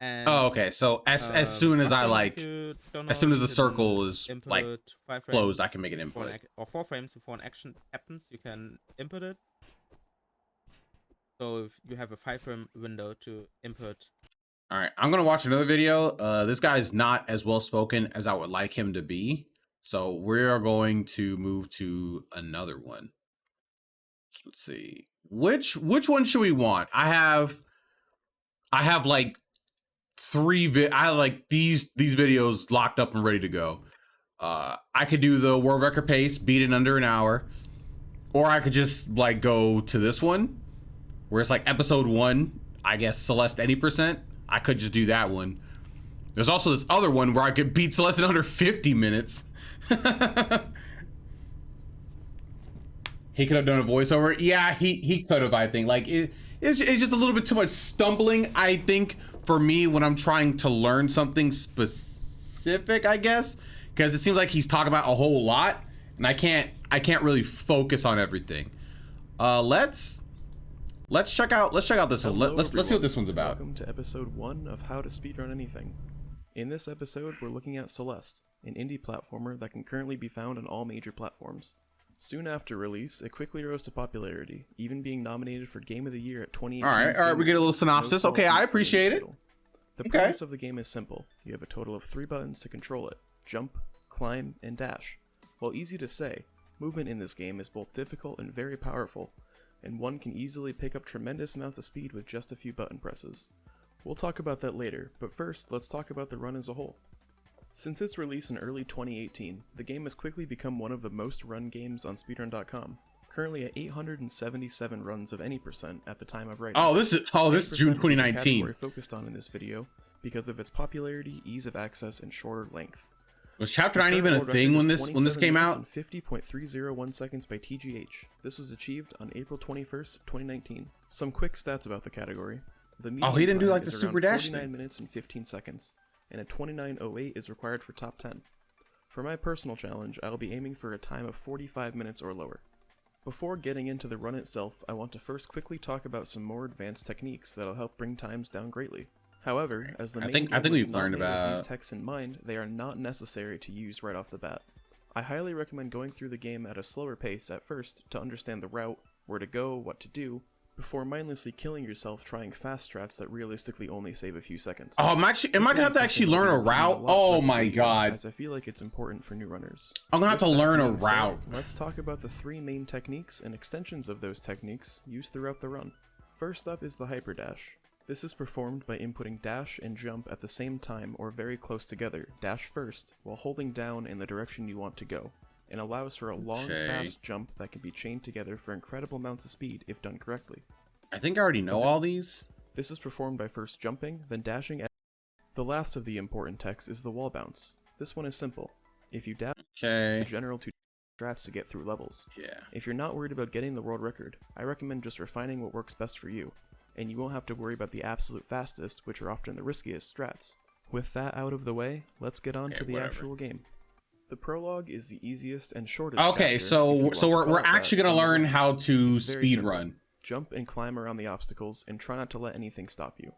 Oh, And okay. So as soon as I roughly, if like, you don't as know, soon as you the can circle is like input 5 closed, I frames can make an before input. or 4 frames before an action happens. You can input it. So if you have a 5 frame window to input. All right, I'm gonna watch another video. This guy is not as well spoken as I would like him to be, so we're going to move to another one. Let's see, which one should we want? I have like I have like these videos locked up and ready to go. I could do the world record pace, beat it in under an hour, or I could just like go to this one where it's like episode 1, I guess Celeste any percent. I could just do that one. There's also this other one where I could beat Celeste in under 50 minutes. He could have done a voiceover. Yeah, he could have, I think. Like, it's just a little bit too much stumbling, I think, for me when I'm trying to learn something specific, I guess. Because it seems like he's talking about a whole lot, and I can't really focus on everything. Let's check out this one. Let's see what this one's about. Welcome to episode 1 of How to Speedrun Anything. In this episode, we're looking at Celeste, an indie platformer that can currently be found on all major platforms. Soon after release, it quickly rose to popularity, even being nominated for Game of the Year at 2018. All right, we get a little synopsis. Okay, I appreciate it. The premise of the game is simple. You have a total of 3 buttons to control it: jump, climb, and dash. While easy to say, movement in this game is both difficult and very powerful, and one can easily pick up tremendous amounts of speed with just a few button presses. We'll talk about that later, but first, let's talk about the run as a whole. Since its release in early 2018, the game has quickly become one of the most run games on speedrun.com, currently at 877 runs of any percent at the time of writing. This is June 2019. Category focused on in this video because of its popularity, ease of access, and shorter length. Was Chapter 9 even a thing when this came out? 50.301 seconds by TGH. This was achieved on April 21st, 2019. Some quick stats about the category. The median he didn't do time like the is super around dash 49 thing. minutes and 15 seconds, and a 29:08 is required for top 10. For my personal challenge, I'll be aiming for a time of 45 minutes or lower. Before getting into the run itself, I want to first quickly talk about some more advanced techniques that'll help bring times down greatly. However, as the main game was we've not learned made with about these techs in mind, they are not necessary to use right off the bat. I highly recommend going through the game at a slower pace at first to understand the route, where to go, what to do, before mindlessly killing yourself trying fast strats that realistically only save a few seconds. Oh, am I gonna have to actually learn a route? Oh my god. As I feel like it's important for new runners. I'm gonna have to learn a With that route. being said, let's talk about the 3 main techniques and extensions of those techniques used throughout the run. First up is the hyperdash. This is performed by inputting dash and jump at the same time or very close together, dash first, while holding down in the direction you want to go, and allows for a long, fast jump that can be chained together for incredible amounts of speed if done correctly. I think I already know all these. This is performed by first jumping, then dashing. The last of the important techs is the wall bounce. This one is simple. If you dash general to strats to get through levels. If you're not worried about getting the world record, I recommend just refining what works best for you, and you won't have to worry about the absolute fastest, which are often the riskiest strats. With that out of the way, let's get on to the actual game. The prologue is the easiest and shortest. Okay, so we're actually gonna learn how to speed run. Jump and climb around the obstacles, and try not to let anything stop you.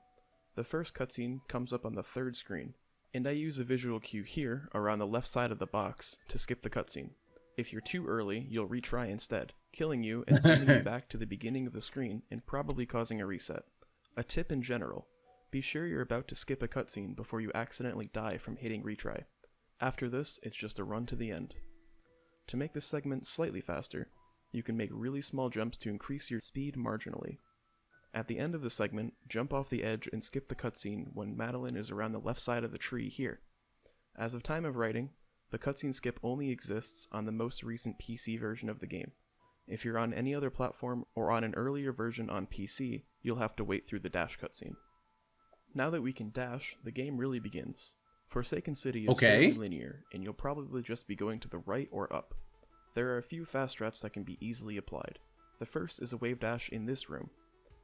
The first cutscene comes up on the 3rd screen, and I use a visual cue here, around the left side of the box, to skip the cutscene. If you're too early, you'll retry instead, killing you and sending you back to the beginning of the screen and probably causing a reset. A tip in general: be sure you're about to skip a cutscene before you accidentally die from hitting retry. After this, it's just a run to the end. To make this segment slightly faster, you can make really small jumps to increase your speed marginally. At the end of the segment, jump off the edge and skip the cutscene when Madeline is around the left side of the tree here. As of time of writing, the cutscene skip only exists on the most recent PC version of the game. If you're on any other platform or on an earlier version on PC, you'll have to wait through the dash cutscene. Now that we can dash, the game really begins. Forsaken City is fairly linear, and you'll probably just be going to the right or up. There are a few fast strats that can be easily applied. The first is a wave dash in this room.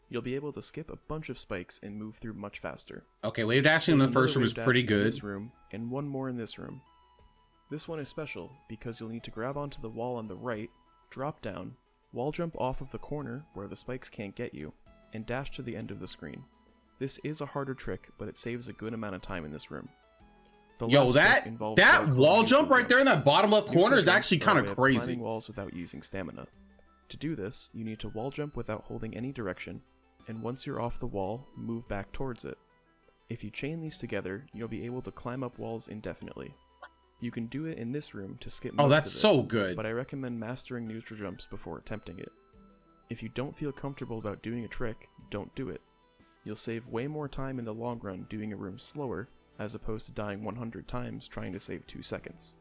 You'll be able to skip a bunch of spikes and move through much faster. Okay, wave dashing in the first room is pretty good. This room, and one more in this room. This one is special because you'll need to grab onto the wall on the right, Drop down, wall jump off of the corner where the spikes can't get you, and dash to the end of the screen. This is a harder trick, but it saves a good amount of time in this room. The Yo, last that trick involves that parkour wall neutral jump right there in jumps. that bottom left corner Neutral is actually jumps are a kind way of of crazy. climbing walls without using stamina. To do this, you need to wall jump without holding any direction, and once you're off the wall, move back towards it. If you chain these together, you'll be able to climb up walls indefinitely. You can do it in this room to skip most Oh, that's of it, so good. but I recommend mastering neutral jumps before attempting it. If you don't feel comfortable about doing a trick, don't do it. You'll save way more time in the long run doing a room slower, as opposed to dying 100 times trying to save 2 seconds.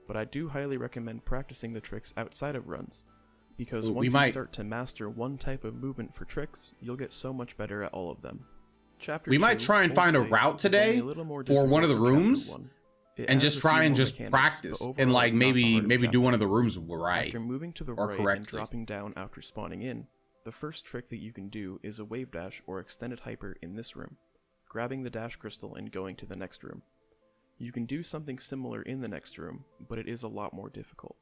But I do highly recommend practicing the tricks outside of runs, because once you start to master one type of movement for tricks, you'll get so much better at all of them. Chapter We 2, might try and Old find a Safe, route is only today a little more for one of the difficult than Chapter rooms 1. It and adds just a few try and more just mechanics, practice but and overall like it's not the maybe hardest do chapter. one of the rooms right After moving to the or right correctly. and dropping down after spawning in, the first trick that you can do is a wave dash or extended hyper in this room, grabbing the dash crystal and going to the next room. You can do something similar in the next room, but it is a lot more difficult.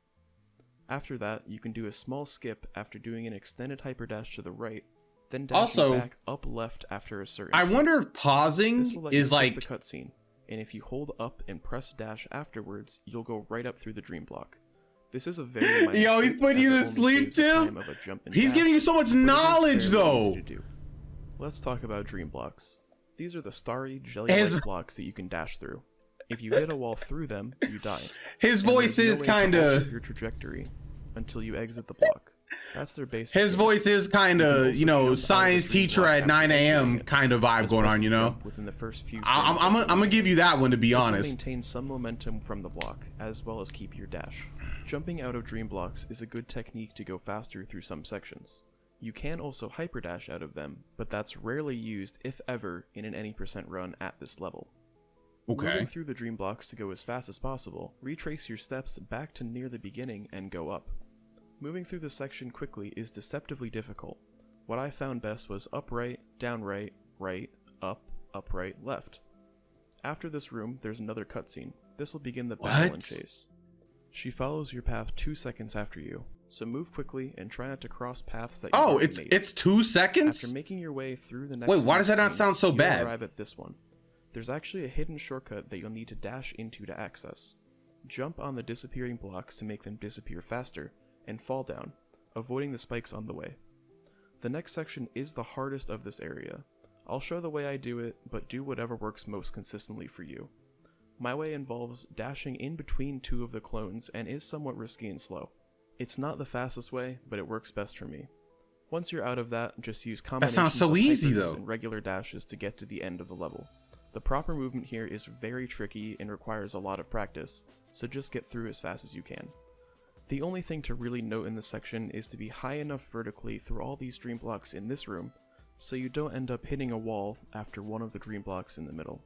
After that, you can do a small skip after doing an extended hyper dash to the right, then dashing Also, back up left after a certain I point. wonder if pausing This will let you is skip like the cutscene, and if you hold up and press dash afterwards, you'll go right up through the dream block. This is a very minor Yo, he's skip, putting as you it to only sleep, saves the Tim? time of a jump and he's dash, giving you so much but it is knowledge fairly though. easy to do. Let's talk about dream blocks. These are the starry, His- jelly-like blocks that you can dash through. If you hit a wall through them, you die. His And voice there's no is way to kind alter of your trajectory until you exit the block. That's their basic. his game. voice is kind You can of, also you jump out know, of the science dream teacher block at after 9 a.m. exiting it. kind of vibe Just going press on, the you know. jump within the first few I'm frames of the gonna give you that one, to be This will honest. maintain some momentum from the block, as well as keep your dash. Jumping out of dream blocks is a good technique to go faster through some sections. You can also hyperdash out of them, but that's rarely used, if ever, in an any % run at this level. Okay. Moving through the dream blocks to go as fast as possible, retrace your steps back to near the beginning and go up. Moving through this section quickly is deceptively difficult. What I found best was up right, down right, right, up right, left. After this room, there's another cutscene. This will begin the battle and What? chase. She follows your path 2 seconds after you, so move quickly and try not to cross paths that you've Oh, already it's made. it's 2 seconds? After making your way through the next Wait, why few does that not screens, sound so you'll bad? arrive at this one. There's actually a hidden shortcut that you'll need to dash into to access. Jump on the disappearing blocks to make them disappear faster, and fall down, avoiding the spikes on the way. The next section is the hardest of this area. I'll show the way I do it, but do whatever works most consistently for you. My way involves dashing in between 2 of the clones and is somewhat risky and slow. It's not the fastest way, but it works best for me. Once you're out of that, just use combinations so of easy, hypers though. and regular dashes to get to the end of the level. The proper movement here is very tricky and requires a lot of practice, so just get through as fast as you can. The only thing to really note in this section is to be high enough vertically through all these dream blocks in this room, so you don't end up hitting a wall after one of the dream blocks in the middle.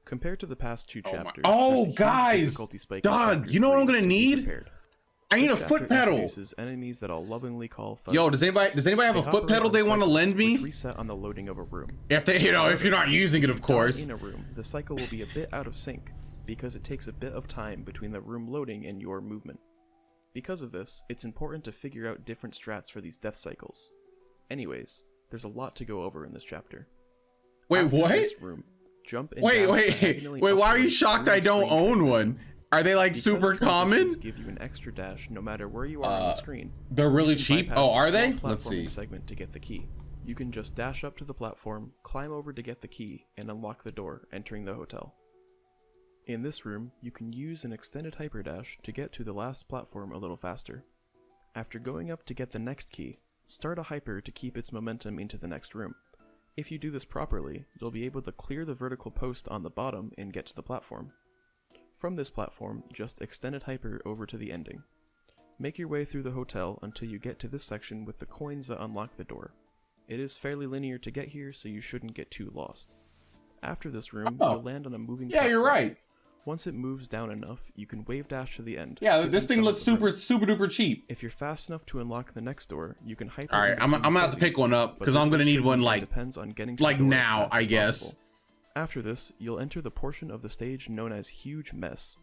Compared to the past 2 chapters, Oh, there's a huge guys! difficulty spike in Dog, chapter you know what 3, I'm gonna so be need? prepared. I need a This chapter foot pedal. introduces enemies that I'll lovingly call fuzzies. Yo, does anybody have a They foot pedal operate they on want to cycles, lend which me? reset on the loading of a room. If they, you know, if you're not using it, of course. In a room, the cycle will be a bit out of sync, because it takes a bit of time between the room loading and your movement. Because of this, it's important to figure out different strats for these death cycles. Anyways, there's a lot to go over in this chapter. Wait, After what? this room, jump and Wait, dash wait, diagonally wait, why are you upwards shocked through I the don't screen own transition. one? Are they like Because super common? transitions give you an extra dash no matter where you are on the screen. They're really You can cheap? bypass Oh, the are they? small Let's platforming see. segment to get the key. You can just dash up to the platform, climb over to get the key, and unlock the door, entering the hotel. In this room, you can use an extended hyperdash to get to the last platform a little faster. After going up to get the next key, start a hyper to keep its momentum into the next room. If you do this properly, you'll be able to clear the vertical post on the bottom and get to the platform. From this platform, just extended hyper over to the ending. Make your way through the hotel until you get to this section with the coins that unlock the door. It is fairly linear to get here, so you shouldn't get too lost. After this room, Oh. you'll land on a moving Yeah, you're platform. right. Once it moves down enough, you can wave dash to the end. Yeah, skipping this thing some of looks the room. super duper cheap. If you're fast enough to unlock the next door, you can hyper. All right, in I'm between gonna the have to pick fuzzies, one up but because this I'm gonna is need tricky one and like depends on getting to like the door as now, fast I as guess. possible. After this, you'll enter the portion of the stage known as Huge Mess.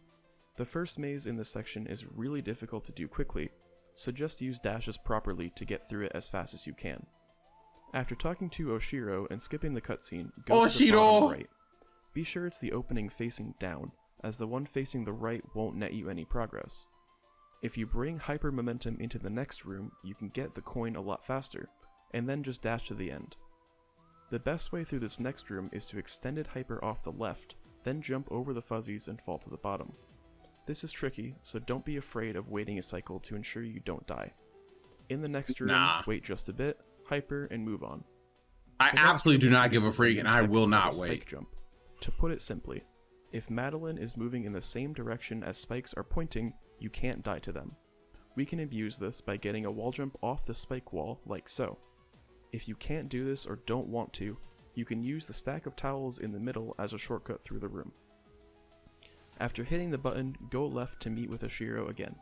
The first maze in this section is really difficult to do quickly, so just use dashes properly to get through it as fast as you can. After talking to Oshiro and skipping the cutscene, go to the bottom right. Be sure it's the opening facing down, as the one facing the right won't net you any progress. If you bring hyper momentum into the next room, you can get the coin a lot faster, and then just dash to the end. The best way through this next room is to extend it hyper off the left, then jump over the fuzzies and fall to the bottom. This is tricky, so don't be afraid of waiting a cycle to ensure you don't die. In the next room, wait just a bit, hyper, and move on. I absolutely do not give a freak, and I will not wait. Jump. To put it simply, if Madeline is moving in the same direction as spikes are pointing, you can't die to them. We can abuse this by getting a wall jump off the spike wall, like so. If you can't do this or don't want to, you can use the stack of towels in the middle as a shortcut through the room. After hitting the button, go left to meet with Oshiro again.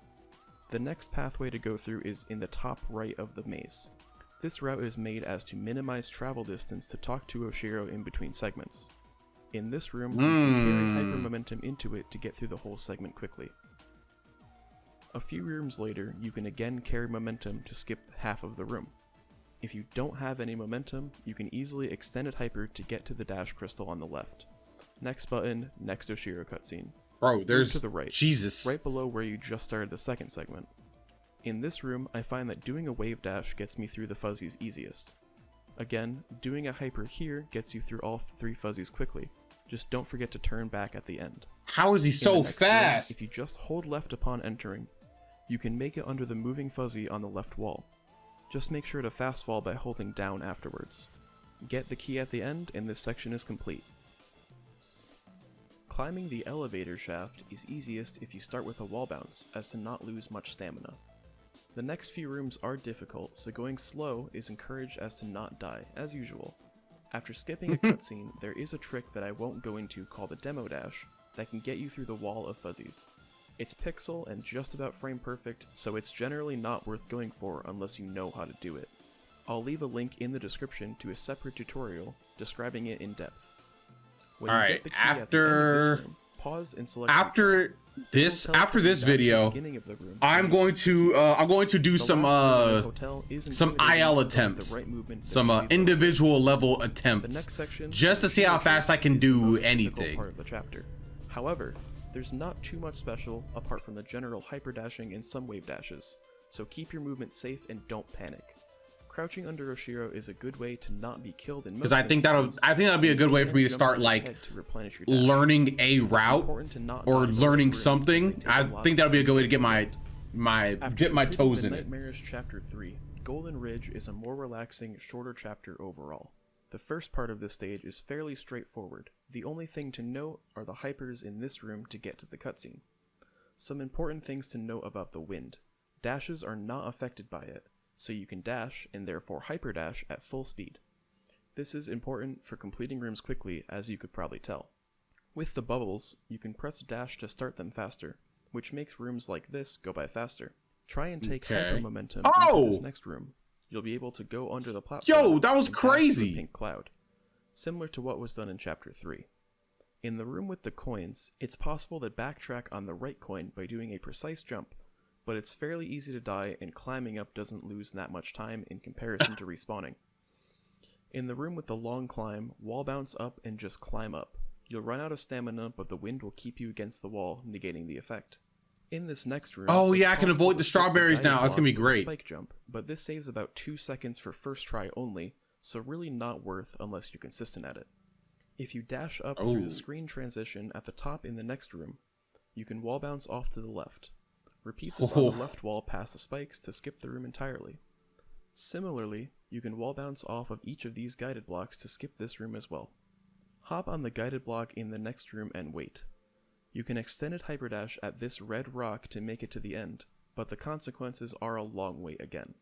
The next pathway to go through is in the top right of the maze. This route is made as to minimize travel distance to talk to Oshiro in between segments. In this room, you can carry hyper momentum into it to get through the whole segment quickly. A few rooms later, you can again carry momentum to skip half of the room. If you don't have any momentum, you can easily extend it hyper to get to the dash crystal on the left. Next button, next Oshiro cutscene. Bro, there's to the right, Jesus. Right below where you just started the second segment. In this room, I find that doing a wave dash gets me through the fuzzies easiest. Again, doing a hyper here gets you through all 3 fuzzies quickly. Just don't forget to turn back at the end. How is he so fast? Room, if you just hold left upon entering, you can make it under the moving fuzzy on the left wall. Just make sure to fast fall by holding down afterwards. Get the key at the end and this section is complete. Climbing the elevator shaft is easiest if you start with a wall bounce, as to not lose much stamina. The next few rooms are difficult, so going slow is encouraged as to not die, as usual. After skipping a cutscene, there is a trick that I won't go into called a demo dash that can get you through the wall of fuzzies. It's pixel and just about frame perfect, so it's generally not worth going for unless you know how to do it. I'll leave a link in the description to a separate tutorial describing it in depth. Alright, after pause and select this video, I'm going to do some IL attempts, some individual level attempts, just to see how fast I can do anything. However, there's not too much special apart from the general hyper dashing and some wave dashes, so keep your movement safe and don't panic. Crouching under Oshiro is a good way to not be killed in most instances. Because I think that'll be a good way for me to start like learning a route or learning something. I think that'll be a good way to get my toes in it. Nightmares Chapter 3, Golden Ridge is a more relaxing, shorter chapter overall. The first part of this stage is fairly straightforward. The only thing to note are the hypers in this room to get to the cutscene. Some important things to note about the wind. Dashes are not affected by it, so you can dash and therefore hyper dash at full speed. This is important for completing rooms quickly, as you could probably tell. With the bubbles, you can press dash to start them faster, which makes rooms like this go by faster. Try and take hyper momentum into this next room. You'll be able to go under the platform. Yo, that was crazy! Pink cloud, similar to what was done in Chapter 3. In the room with the coins, it's possible to backtrack on the right coin by doing a precise jump, but it's fairly easy to die and climbing up doesn't lose that much time in comparison to respawning. In the room with the long climb, wall bounce up and just climb up. You'll run out of stamina, but the wind will keep you against the wall, negating the effect. In this next room, oh yeah, I can avoid the strawberries now. That's gonna be great. Spike jump, but this saves about 2 seconds for first try only, so really not worth unless you're consistent at it. If you dash up through the screen transition at the top in the next room, you can wall bounce off to the left. Repeat this on the left wall past the spikes to skip the room entirely. Similarly, you can wall bounce off of each of these guided blocks to skip this room as well. Hop on the guided block in the next room and wait. You can extended hyperdash at this red rock to make it to the end, but the consequences are a long wait again.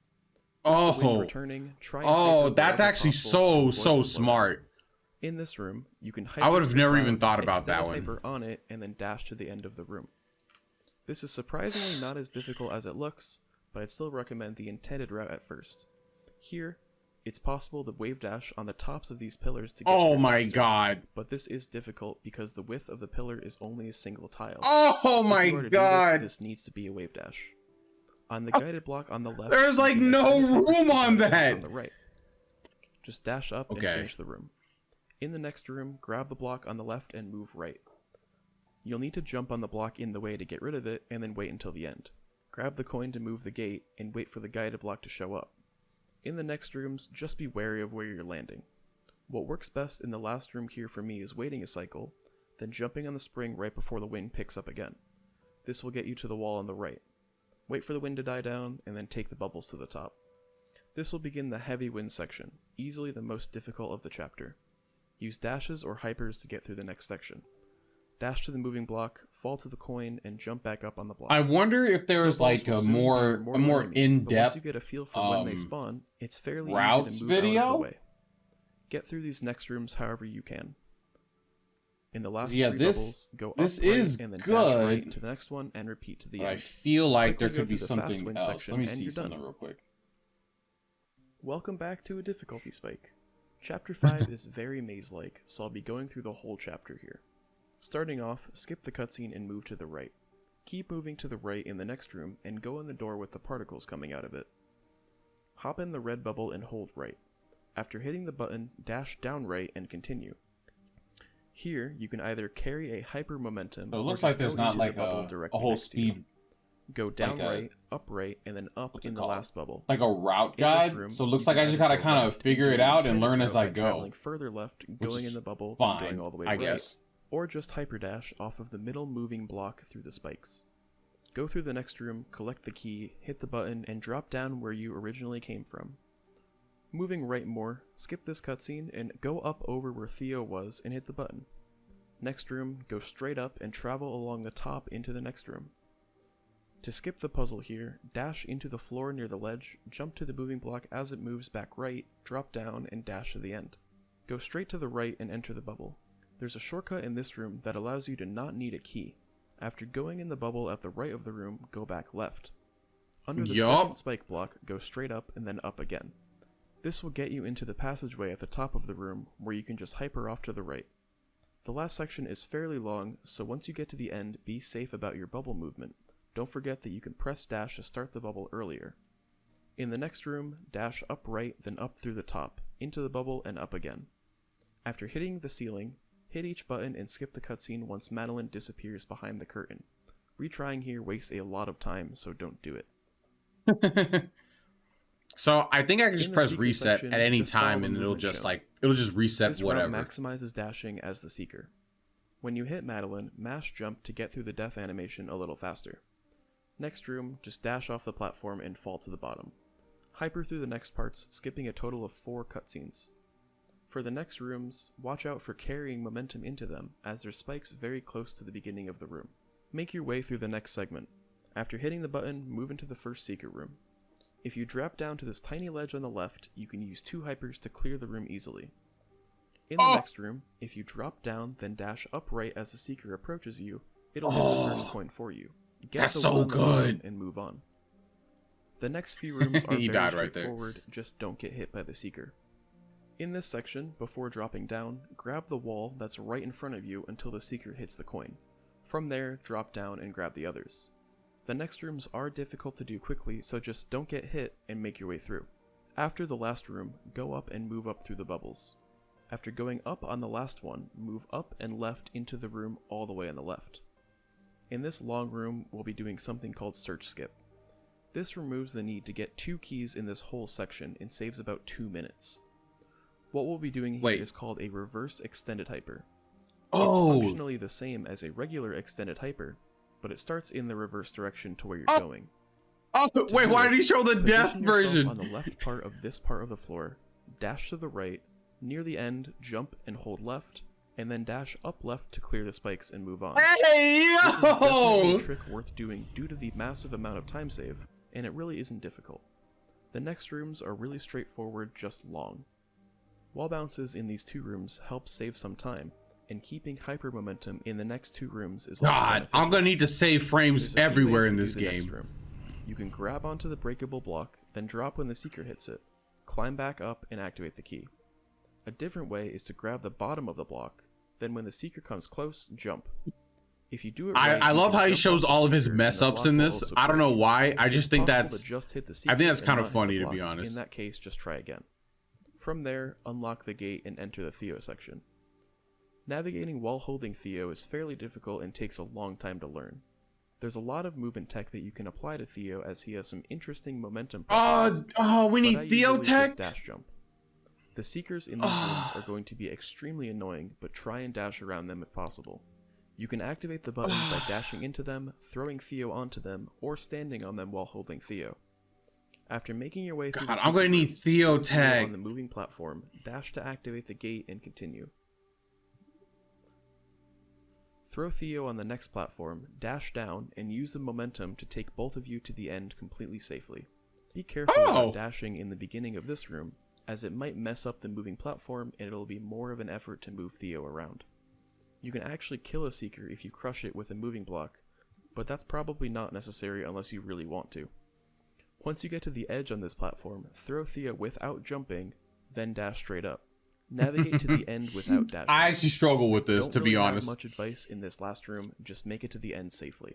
Returning, that's actually so smart. In this room, you can I would have never even thought about that one. Hyper on it and then dash to the end of the room. This is surprisingly not as difficult as it looks, but I'd still recommend the intended route at first. Here, it's possible to wave dash on the tops of these pillars to get oh my god, but this is difficult because the width of the pillar is only a single tile. Oh my god, this needs to be a wave dash. On the guided block on the left, There's like you can no extend the room on that. On the right. Just dash up and finish the room. In the next room, grab the block on the left and move right. You'll need to jump on the block in the way to get rid of it, and then wait until the end. Grab the coin to move the gate, and wait for the guided block to show up. In the next rooms, just be wary of where you're landing. What works best in the last room here for me is waiting a cycle, then jumping on the spring right before the wind picks up again. This will get you to the wall on the right. Wait for the wind to die down, and then take the bubbles to the top. This will begin the heavy wind section, easily the most difficult of the chapter. Use dashes or hypers to get through the next section. Dash to the moving block, fall to the coin, and jump back up on the block. I wonder if there was like a more in-depth once you get a feel for when they spawn, it's fairly routes easy to move out of video. the way. Get through these next rooms however you can. In the last Yeah, three this- bubbles, go this up right is and then dash good. right to the next one and repeat to the But I end. feel like there Quickly go could be through the fast something wind else. section Let me and see you're done. something real quick. Welcome back to a difficulty spike. Chapter 5 is very maze-like, so I'll be going through the whole chapter here. Starting off, skip the cutscene and move to the right. Keep moving to the right in the next room and go in the door with the particles coming out of it. Hop in the red bubble and hold right. After hitting the button, dash down right and continue. Here, you can either carry a hyper momentum So it or looks just like there's go not into like the bubble a directly whole next to you. speed, Go down like a- right, up right, and then up what's it in the called? last bubble. like a route In this guide. room, So it looks you like I can just either gotta go kind of left figure do it the out and intended learn as route I by go. traveling further left, Which going is in the bubble, fine, and going all the way I right. guess. Or just hyperdash off of the middle moving block through the spikes. Go through the next room, collect the key, hit the button, and drop down where you originally came from. Moving right more, skip this cutscene and go up over where Theo was and hit the button. Next room, go straight up and travel along the top into the next room. To skip the puzzle here, dash into the floor near the ledge, jump to the moving block as it moves back right, drop down, and dash to the end. Go straight to the right and enter the bubble. There's a shortcut in this room that allows you to not need a key. After going in the bubble at the right of the room, go back left. Under the second spike block, go straight up and then up again. This will get you into the passageway at the top of the room, where you can just hyper off to the right. The last section is fairly long, so once you get to the end, be safe about your bubble movement. Don't forget that you can press dash to start the bubble earlier. In the next room, dash up right, then up through the top, into the bubble and up again. After hitting the ceiling, hit each button and skip the cutscene once Madeline disappears behind the curtain. Retrying here wastes a lot of time, so don't do it. So I think I can just In the press secret reset section, at any just follow time the and it'll movement just shown. it'll just reset This whatever. route maximizes dashing as the Seeker. When you hit Madeline, mash jump to get through the death animation a little faster. Next room, just dash off the platform and fall to the bottom. Hyper through the next parts, skipping a total of 4 cutscenes. For the next rooms, watch out for carrying momentum into them, as there's spikes very close to the beginning of the room. Make your way through the next segment. After hitting the button, move into the first secret room. If you drop down to this tiny ledge on the left, you can use 2 hypers to clear the room easily. In the next room, if you drop down, then dash upright as the Seeker approaches you, it'll hit the first coin for you. Get That's the so one on the bottom good. and move on. The next few rooms are He very died right there. straightforward, just don't get hit by the Seeker. In this section, before dropping down, grab the wall that's right in front of you until the Seeker hits the coin. From there, drop down and grab the others. The next rooms are difficult to do quickly, so just don't get hit and make your way through. After the last room, go up and move up through the bubbles. After going up on the last one, move up and left into the room all the way on the left. In this long room, we'll be doing something called Search Skip. This removes the need to get 2 keys in this whole section and saves about 2 minutes. What we'll be doing here is called a reverse extended hyper. It's functionally the same as a regular extended hyper, but it starts in the reverse direction to where you're going. Oh, wait, why did he show the death Position yourself version? on the left part of this part of the floor, dash to the right, near the end, jump and hold left, and then dash up left to clear the spikes and move on. Hey, This is definitely a yo! trick worth doing due to the massive amount of time save, and it really isn't difficult. The next rooms are really straightforward, just long. Wall bounces in these 2 rooms help save some time, and keeping hyper momentum in the next 2 rooms is also God, beneficial. I'm gonna need to save frames There's a few everywhere ways in to this do the next game. room. You can grab onto the breakable block, then drop when the Seeker hits it, climb back up and activate the key. A different way is to grab the bottom of the block, then when the Seeker comes close, jump. If you do it right, I you love can how he jump shows off the all of his seeker, mess and the ups block in will this. also I don't break. know why. I It's just think possible that's to just hit the I think seeker that's and kind of not hit the funny, to be block. honest. In that case, just try again. From there, unlock the gate and enter the Theo section. Navigating while holding Theo is fairly difficult and takes a long time to learn. There's a lot of movement tech that you can apply to Theo, as he has some interesting momentum properties. We but I need Theo usually just tech. dash jump. The seekers in these rooms are going to be extremely annoying, but try and dash around them if possible. You can activate the buttons by dashing into them, throwing Theo onto them, or standing on them while holding Theo. After making your way through God, the I'm gonna secret need rooms, Theo put tag. on the moving platform, dash to activate the gate and continue. Throw Theo on the next platform, dash down, and use the momentum to take both of you to the end completely safely. Be careful about dashing in the beginning of this room, as it might mess up the moving platform and it'll be more of an effort to move Theo around. You can actually kill a Seeker if you crush it with a moving block, but that's probably not necessary unless you really want to. Once you get to the edge on this platform, throw Theo without jumping, then dash straight up. Navigate to the end without dashing. I actually struggle with this, Don't to really be have honest. much advice in this last room, just make it to the end safely.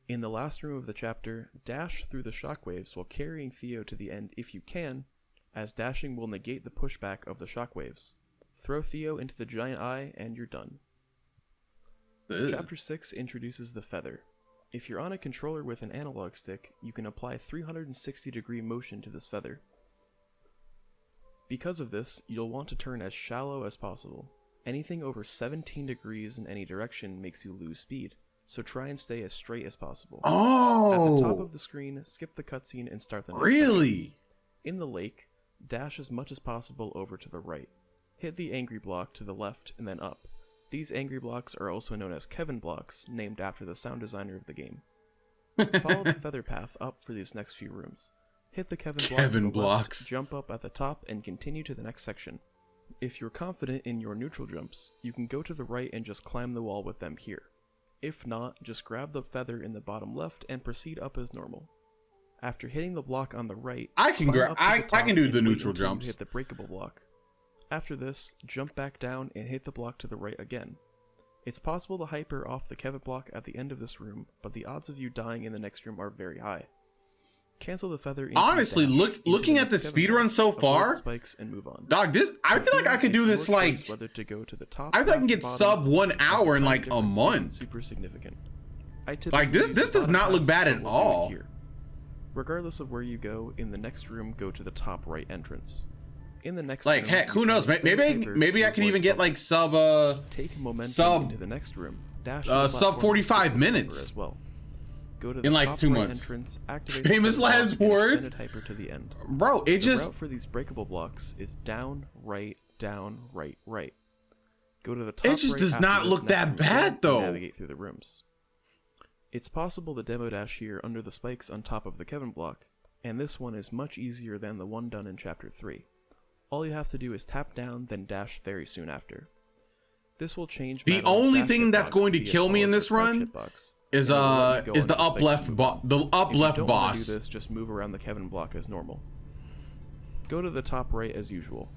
In the last room of the chapter, dash through the shockwaves while carrying Theo to the end if you can, as dashing will negate the pushback of the shockwaves. Throw Theo into the giant eye and you're done. Ugh. Chapter 6 introduces the feather. If you're on a controller with an analog stick, you can apply 360-degree motion to this feather. Because of this, you'll want to turn as shallow as possible. Anything over 17 degrees in any direction makes you lose speed, so try and stay as straight as possible. At the top of the screen, skip the cutscene and start the next section. Really? In the lake, dash as much as possible over to the right. Hit the angry block to the left and then up. These angry blocks are also known as Kevin blocks, named after the sound designer of the game. Follow the feather path up for these next few rooms. Hit the Kevin block to the blocks. left, jump up at the top, and continue to the next section. If you're confident in your neutral jumps, you can go to the right and just climb the wall with them here. If not, just grab the feather in the bottom left and proceed up as normal. After hitting the block on the right, I can climb up to the I top can do and the wait neutral until you jumps. hit the breakable block. After this, jump back down and hit the block to the right again. It's possible to hyper off the Kevin block at the end of this room, but the odds of you dying in the next room are very high. Cancel the feather into Honestly, dash into looking the at the next Kevin speedrun block, so avoid far, spikes and move on. dog, this I feel like I could do this like whether to go to the top I feel like I can get bottom, sub 1 as the hour in time like a difference isn't month. super significant. I Like typically this use this the does bottom not look path, bad so at we'll do it all. here. Regardless of where you go, in the next room, go to the top right entrance. In the next Like room, heck, you who can knows? extend hyper Maybe to I can avoid even get bumping. like sub Take momentum sub- into the next room. Dash to sub the platform and 45 skip this minutes. number as well. Go to In the like top 2 right months. entrance, activate Famous the feather last block, and words? extended hyper to the end. bro, it The just route for these breakable blocks is down, right, right. Go to the top just right does after not this look next that room bad, again and though. Navigate through the rooms. It's possible to demo dash here under the spikes on top of the Kevin block, and this one is much easier than the one done in chapter 3. All you have to do is tap down, then dash very soon after. This will change The Madeline's only dash thing hitbox that's going to be as kill me tall in as her this crouch run hitbox, is and it will let you go the under up spikes left and move on. the up If you left don't want to boss. do this, just move around the Kevin block as normal. Go to the top right as usual.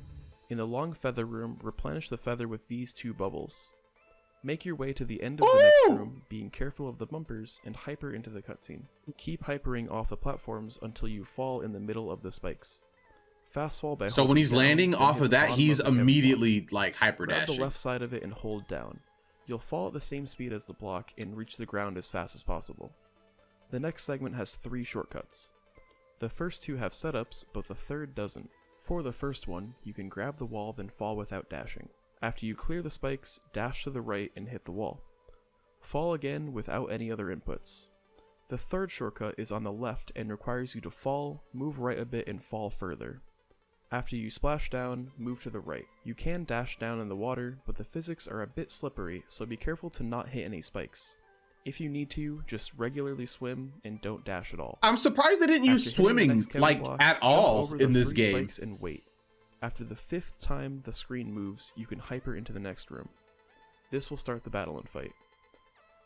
In the long feather room, replenish the feather with these 2 bubbles. Make your way to the end of the next room, being careful of the bumpers, and hyper into the cutscene. Keep hypering off the platforms until you fall in the middle of the spikes. Fast fall by So when holding he's down, landing then off hit of the that, bottom he's of the Kevin block. immediately like hyper Grab the dashing. left side of it and hold down. You'll fall at the same speed as the block and reach the ground as fast as possible. The next segment has 3 shortcuts. The first 2 have setups, but the third doesn't. For the first one, you can grab the wall then fall without dashing. After you clear the spikes, dash to the right and hit the wall. Fall again without any other inputs. The third shortcut is on the left and requires you to fall, move right a bit and fall further. After you splash down, move to the right. You can dash down in the water, but the physics are a bit slippery, so be careful to not hit any spikes. If you need to, just regularly swim and don't dash at all. I'm surprised they didn't use After hitting the swimming next Kevin like block, at jump all over the in this 3 game. spikes and wait. After the 5th time the screen moves, you can hyper into the next room. This will start the battle and fight.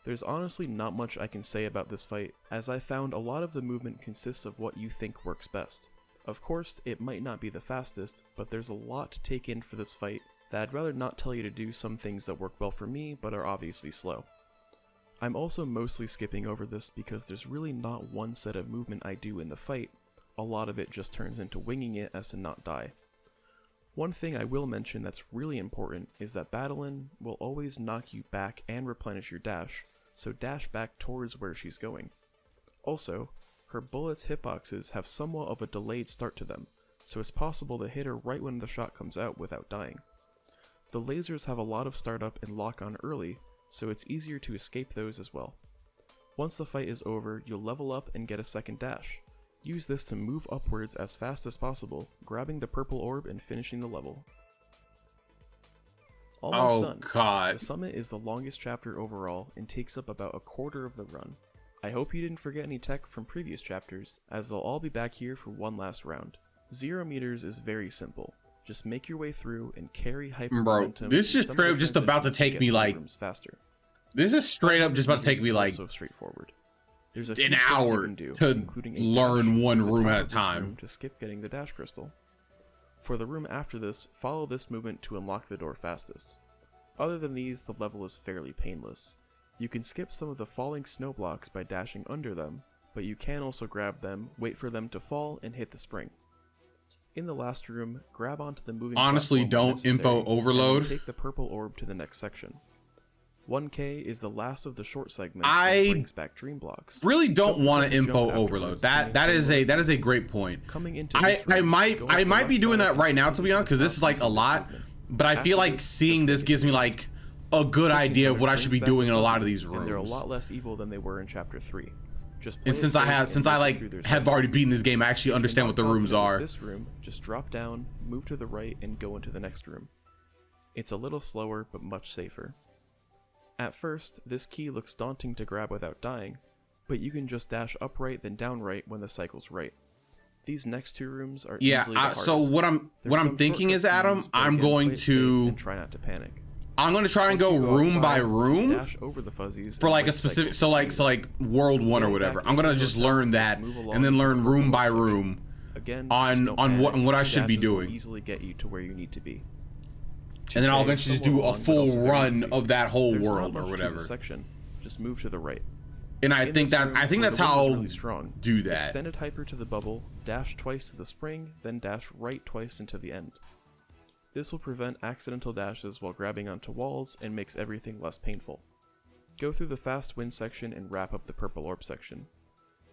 There's honestly not much I can say about this fight, as I found a lot of the movement consists of what you think works best. Of course, it might not be the fastest, but there's a lot to take in for this fight, that I'd rather not tell you to do some things that work well for me but are obviously slow. I'm also mostly skipping over this because there's really not one set of movement I do in the fight, a lot of it just turns into winging it as to not die. One thing I will mention that's really important is that Battlein will always knock you back and replenish your dash, so dash back towards where she's going. Also, her bullets' hitboxes have somewhat of a delayed start to them, so it's possible to hit her right when the shot comes out without dying. The lasers have a lot of startup and lock on early, so it's easier to escape those as well. Once the fight is over, you'll level up and get a second dash. Use this to move upwards as fast as possible, grabbing the purple orb and finishing the level. Almost done. God. The summit is the longest chapter overall and takes up about a quarter of the run. I hope you didn't forget any tech from previous chapters, as they'll all be back here for one last round. 0 meters is very simple. Just make your way through and carry hyper momentum. This is straight up just about to take me like faster. This is straight up just about to take me like so straightforward. There's an hour to learn one room at a time to skip getting the dash crystal. For the room after this, follow this movement to unlock the door fastest. Other than these, the level is fairly painless. You can skip some of the falling snow blocks by dashing under them, but you can also grab them, wait for them to fall, and hit the spring. In the last room, grab onto the moving honestly platform don't info overload. and take the purple orb to the next section. 1K is the last of the short segments I that brings back dream blocks. really don't want to jump info afterwards overload. to That is maintain a great point. Coming into I this room, might go up the be left doing side that right now, and to be honest, because this is like a lot. But I feel like seeing this gives me like a good idea of what I should be doing in a lot of these and they're a rooms. lot less evil than they were in chapter 3. Just play And it since safe I and make it through their have already segments. beaten this game, I actually If you're understand not what the rooms confident with are. This room, just drop down, move to the right, and go into the next room. It's a little slower, but much safer. At first, this key looks daunting to grab without dying, but you can just dash upright then down right when the cycle's right. These next two rooms are easily the hardest. So what I'm thinking is, Adam, I'm going to try not to panic. I'm going to try and go room by room dash over the fuzzies for like a specific, so like World 1 or whatever. I'm going to just learn that and then learn room by room Again, on what I should be doing. Easily get you to where you need to be. And then I'll eventually just do a full run of that whole There's world not or much to whatever. this section. Just move to the right. And I In think this that room, I think where that's the wind how is I'll really strong, do that. Extended hyper to the bubble, dash twice to the spring, then dash right twice into the end. This will prevent accidental dashes while grabbing onto walls and makes everything less painful. Go through the fast wind section and wrap up the purple orb section.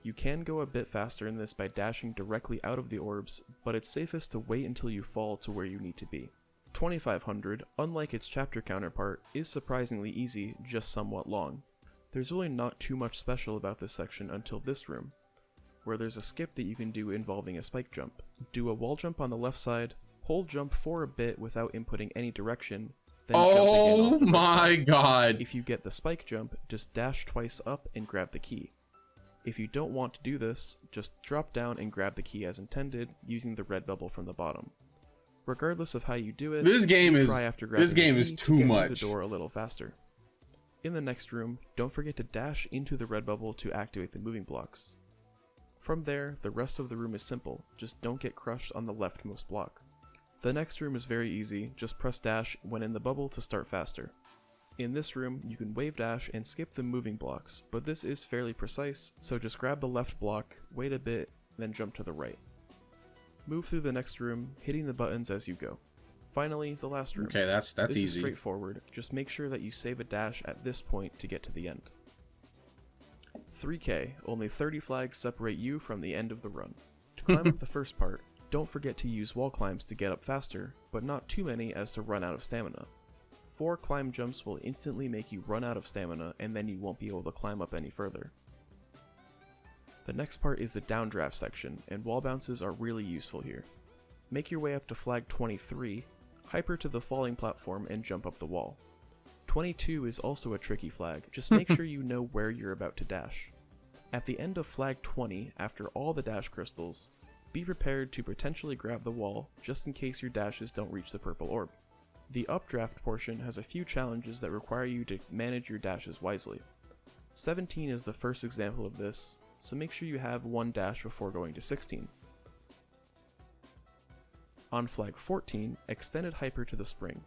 You can go a bit faster in this by dashing directly out of the orbs, but it's safest to wait until you fall to where you need to be. 2500, unlike its chapter counterpart, is surprisingly easy, just somewhat long. There's really not too much special about this section until this room, where there's a skip that you can do involving a spike jump. Do a wall jump on the left side, hold jump for a bit without inputting any direction, then jump again off the right my side. god. If you get the spike jump, just dash twice up and grab the key. If you don't want to do this, just drop down and grab the key as intended, using the red bubble from the bottom. Regardless of how you do it, This game is try after grabbing the key to too get much. through the door a little faster. In the next room, don't forget to dash into the red bubble to activate the moving blocks. From there, the rest of the room is simple, just don't get crushed on the leftmost block. The next room is very easy, just press dash when in the bubble to start faster. In this room, you can wave dash and skip the moving blocks, but this is fairly precise, so just grab the left block, wait a bit, then jump to the right. Move through the next room, hitting the buttons as you go. Finally, the last room. Okay, that's This easy. is straightforward, just make sure that you save a dash at this point to get to the end. 3K, only 30 flags separate you from the end of the run. To climb up the first part, don't forget to use wall climbs to get up faster, but not too many as to run out of stamina. 4 climb jumps will instantly make you run out of stamina, and then you won't be able to climb up any further. The next part is the downdraft section, and wall bounces are really useful here. Make your way up to flag 23, hyper to the falling platform and jump up the wall. 22 is also a tricky flag, just make sure you know where you're about to dash. At the end of flag 20, after all the dash crystals, be prepared to potentially grab the wall just in case your dashes don't reach the purple orb. The updraft portion has a few challenges that require you to manage your dashes wisely. 17 is the first example of this, so make sure you have one dash before going to 16. On flag 14, extended hyper to the spring.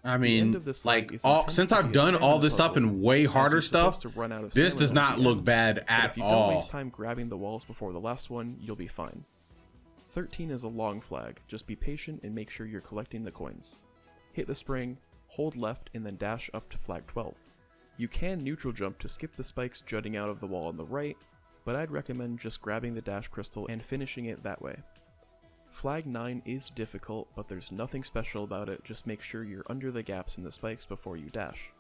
I The end mean, of this flag like, is all intended since to I've be a done all stamina this stuff puzzle, and way as harder you're stuff, supposed to run out of this does stamina at not the look end. bad But at if you don't all. waste time grabbing the walls before the last one, you'll be fine. 13 is a long flag, just be patient and make sure you're collecting the coins. Hit the spring, hold left, and then dash up to flag 12. You can neutral jump to skip the spikes jutting out of the wall on the right, but I'd recommend just grabbing the dash crystal and finishing it that way. Flag 9 is difficult, but there's nothing special about it, just make sure you're under the gaps in the spikes before you dash.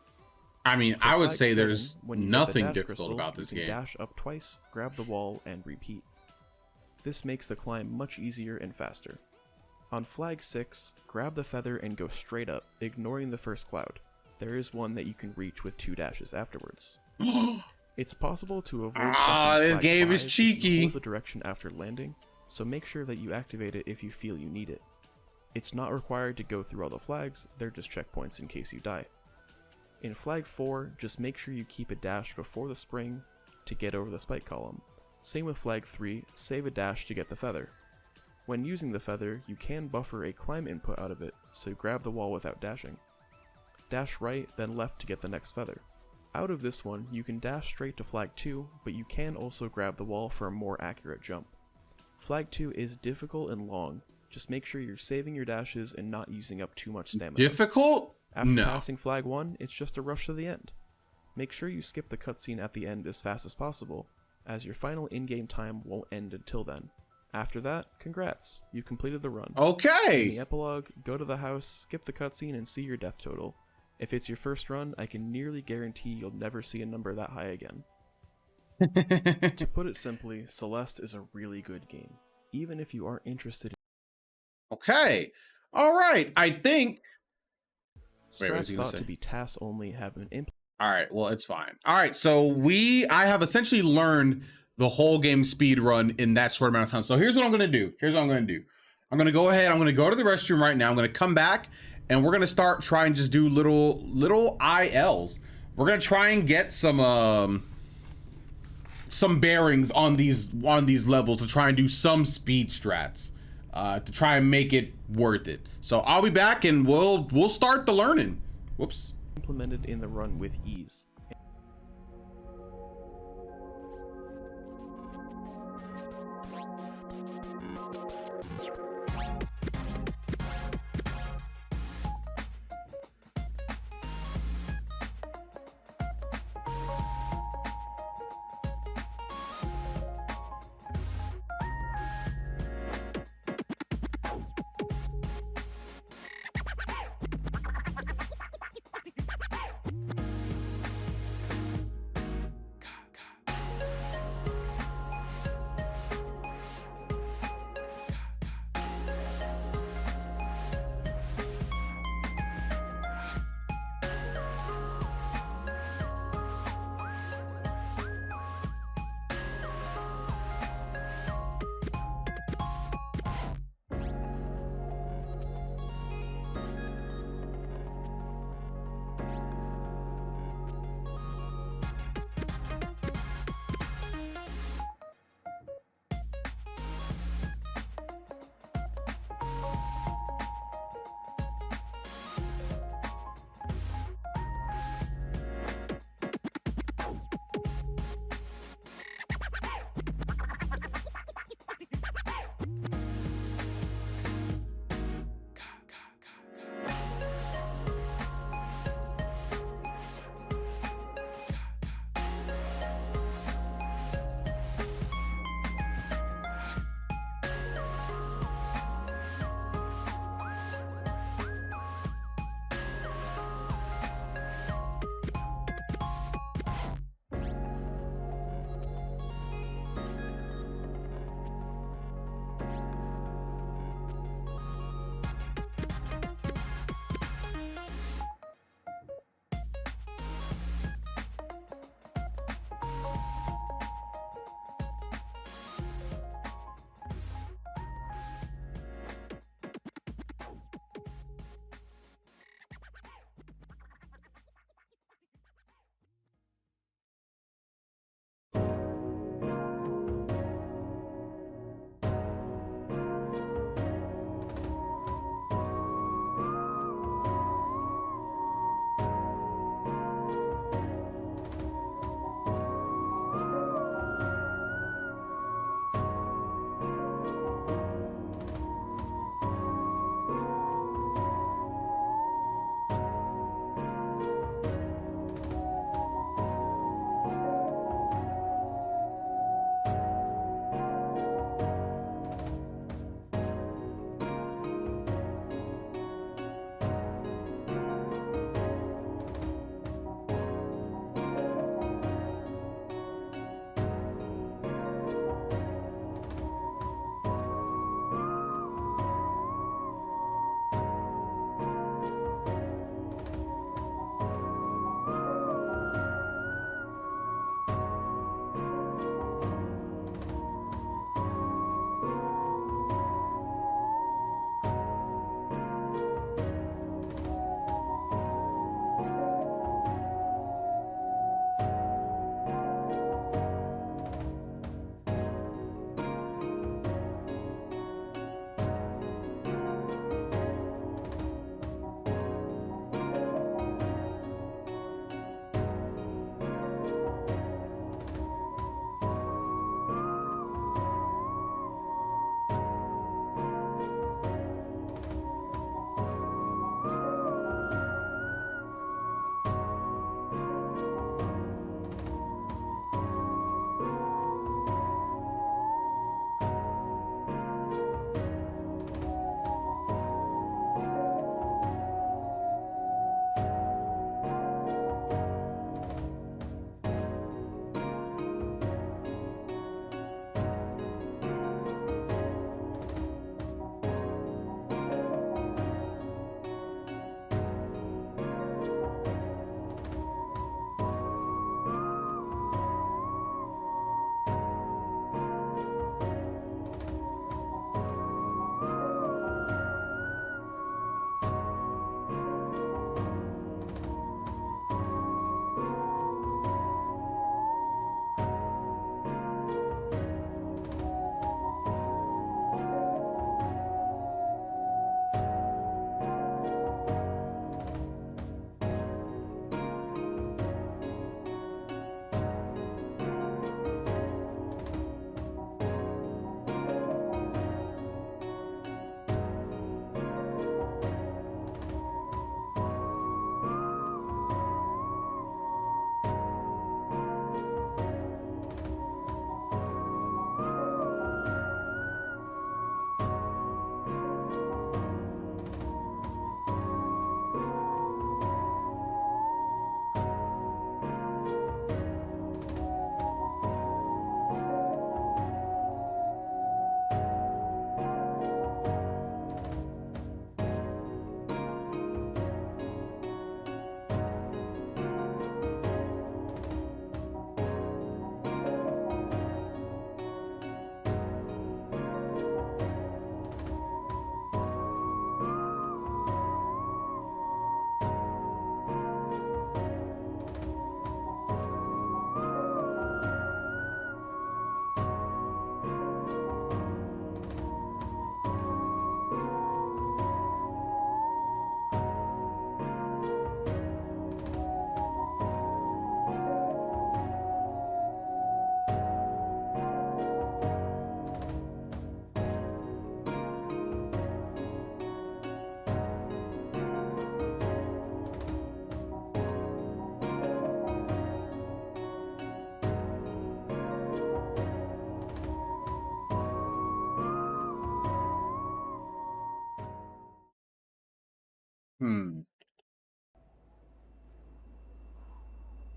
I mean, For I would flag say 7, there's when you get the nothing dash difficult crystal, about this you can game. dash up twice, grab the wall, and repeat. This makes the climb much easier and faster. On flag 6, grab the feather and go straight up, ignoring the first cloud. There is one that you can reach with 2 dashes afterwards. It's possible to avoid This flag game is 5 if you cheeky. hold the direction after landing, so make sure that you activate it if you feel you need it. It's not required to go through all the flags, they're just checkpoints in case you die. In flag 4, just make sure you keep a dash before the spring to get over the spike column. Same with flag 3, save a dash to get the feather. When using the feather, you can buffer a climb input out of it, so grab the wall without dashing. Dash right, then left to get the next feather. Out of this one, you can dash straight to flag 2, but you can also grab the wall for a more accurate jump. Flag 2 is difficult and long, just make sure you're saving your dashes and not using up too much stamina. Difficult? After No. passing flag 1, it's just a rush to the end. Make sure you skip the cutscene at the end as fast as possible, as your final in-game time won't end until then. After that, congrats, you completed the run. In Okay. the epilogue, go to the house, skip the cutscene, and see your death total. If it's your first run, I can nearly guarantee you'll never see a number that high again. To put it simply, Celeste is a really good game, even if you aren't interested in Okay. All right. I think. Wait, what was strats he gonna thought say? to be tasks only have been implemented. All right. Well, it's fine. All right. So I have essentially learned the whole game speed run in that short amount of time. So here's what I'm gonna do. I'm gonna go ahead. I'm gonna go to the restroom right now. I'm gonna come back and we're gonna start trying and just do little ILs. We're gonna try and get some bearings on these levels to try and do some speed strats to try and make it worth it. So I'll be back and we'll start the learning. Whoops. Implemented in the run with ease.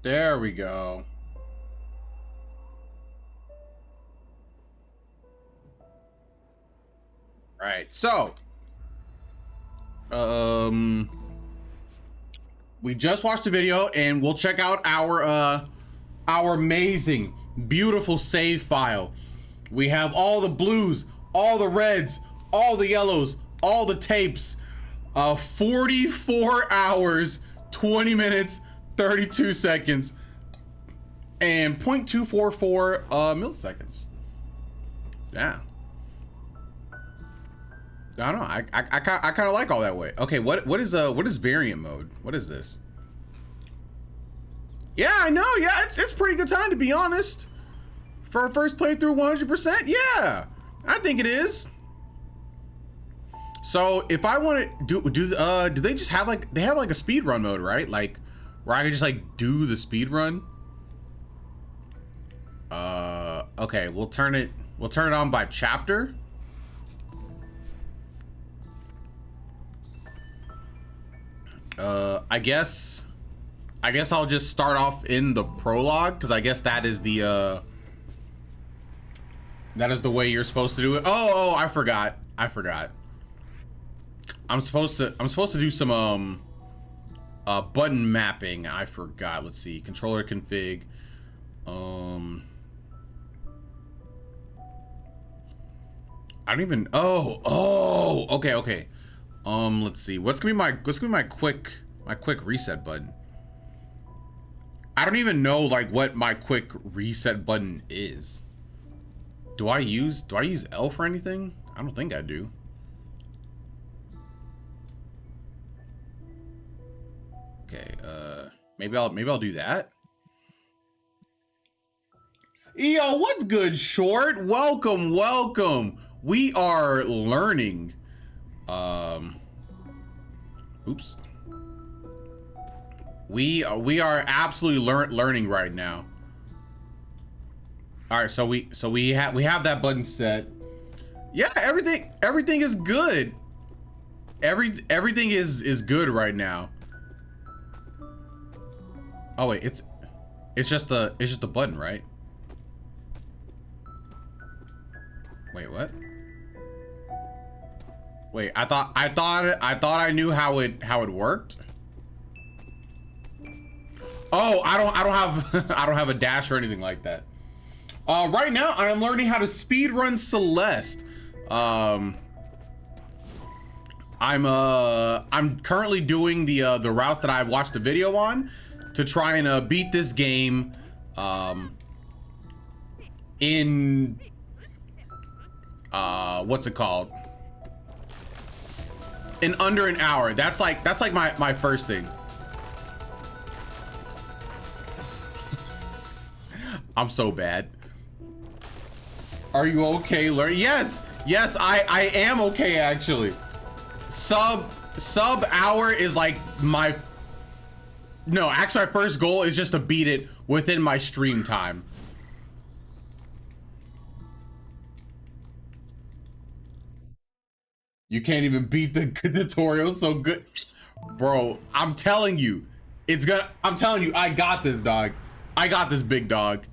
There we go. Right. So, we just watched the video and we'll check out our amazing, beautiful save file. We have all the blues, all the reds, all the yellows, all the tapes. 44 hours, 20 minutes, 32 seconds, and 0.244 milliseconds. Yeah. I don't know. I kind of like all that way. Okay, what is variant mode? What is this? Yeah, I know. Yeah, it's pretty good time, to be honest. For a first playthrough 100%, yeah. I think it is. So if I want to do they just have like, they have like a speed run mode, right? Like where I can just like do the speed run. Okay, we'll turn it on by chapter. I guess I'll just start off in the prologue, because I guess that is the way you're supposed to do it. Oh, I forgot. I'm supposed to do some button mapping. I forgot. Let's see. Controller config. I don't even. Oh. Okay. Let's see. What's gonna be my quick reset button? I don't even know like what my quick reset button is. Do I use L for anything? I don't think I do. Okay, maybe I'll do that. Yo, what's good, Short? Welcome. We are learning. Oops. We are absolutely learning right now. All right, so we have that button set. Yeah, everything is good. Everything is good right now. Oh wait, it's just the button, right? Wait, what? Wait, I thought I knew how it worked. Oh, I don't have I don't have a dash or anything like that. Right now I am learning how to speedrun Celeste. I'm currently doing the routes that I watched the video on to try and beat this game in what's it called? In under an hour. That's like my first thing. I'm so bad. Are you okay, Larry? Yes, I am okay actually. Sub hour is like actually my first goal is just to beat it within my stream time. You can't even beat the tutorial so good. Bro, I'm telling you, I got this, dog. I got this, big dog.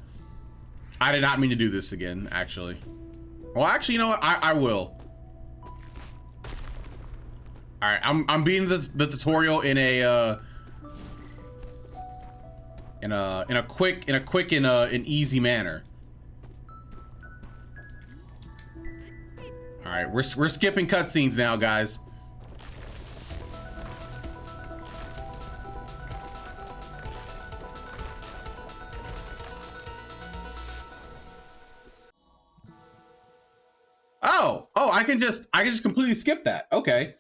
I did not mean to do this again, actually. Well, actually, you know what? I will. All right, I'm beating the tutorial in a quick and easy manner. All right, we're skipping cutscenes now, guys. Oh, I can just completely skip that. Okay.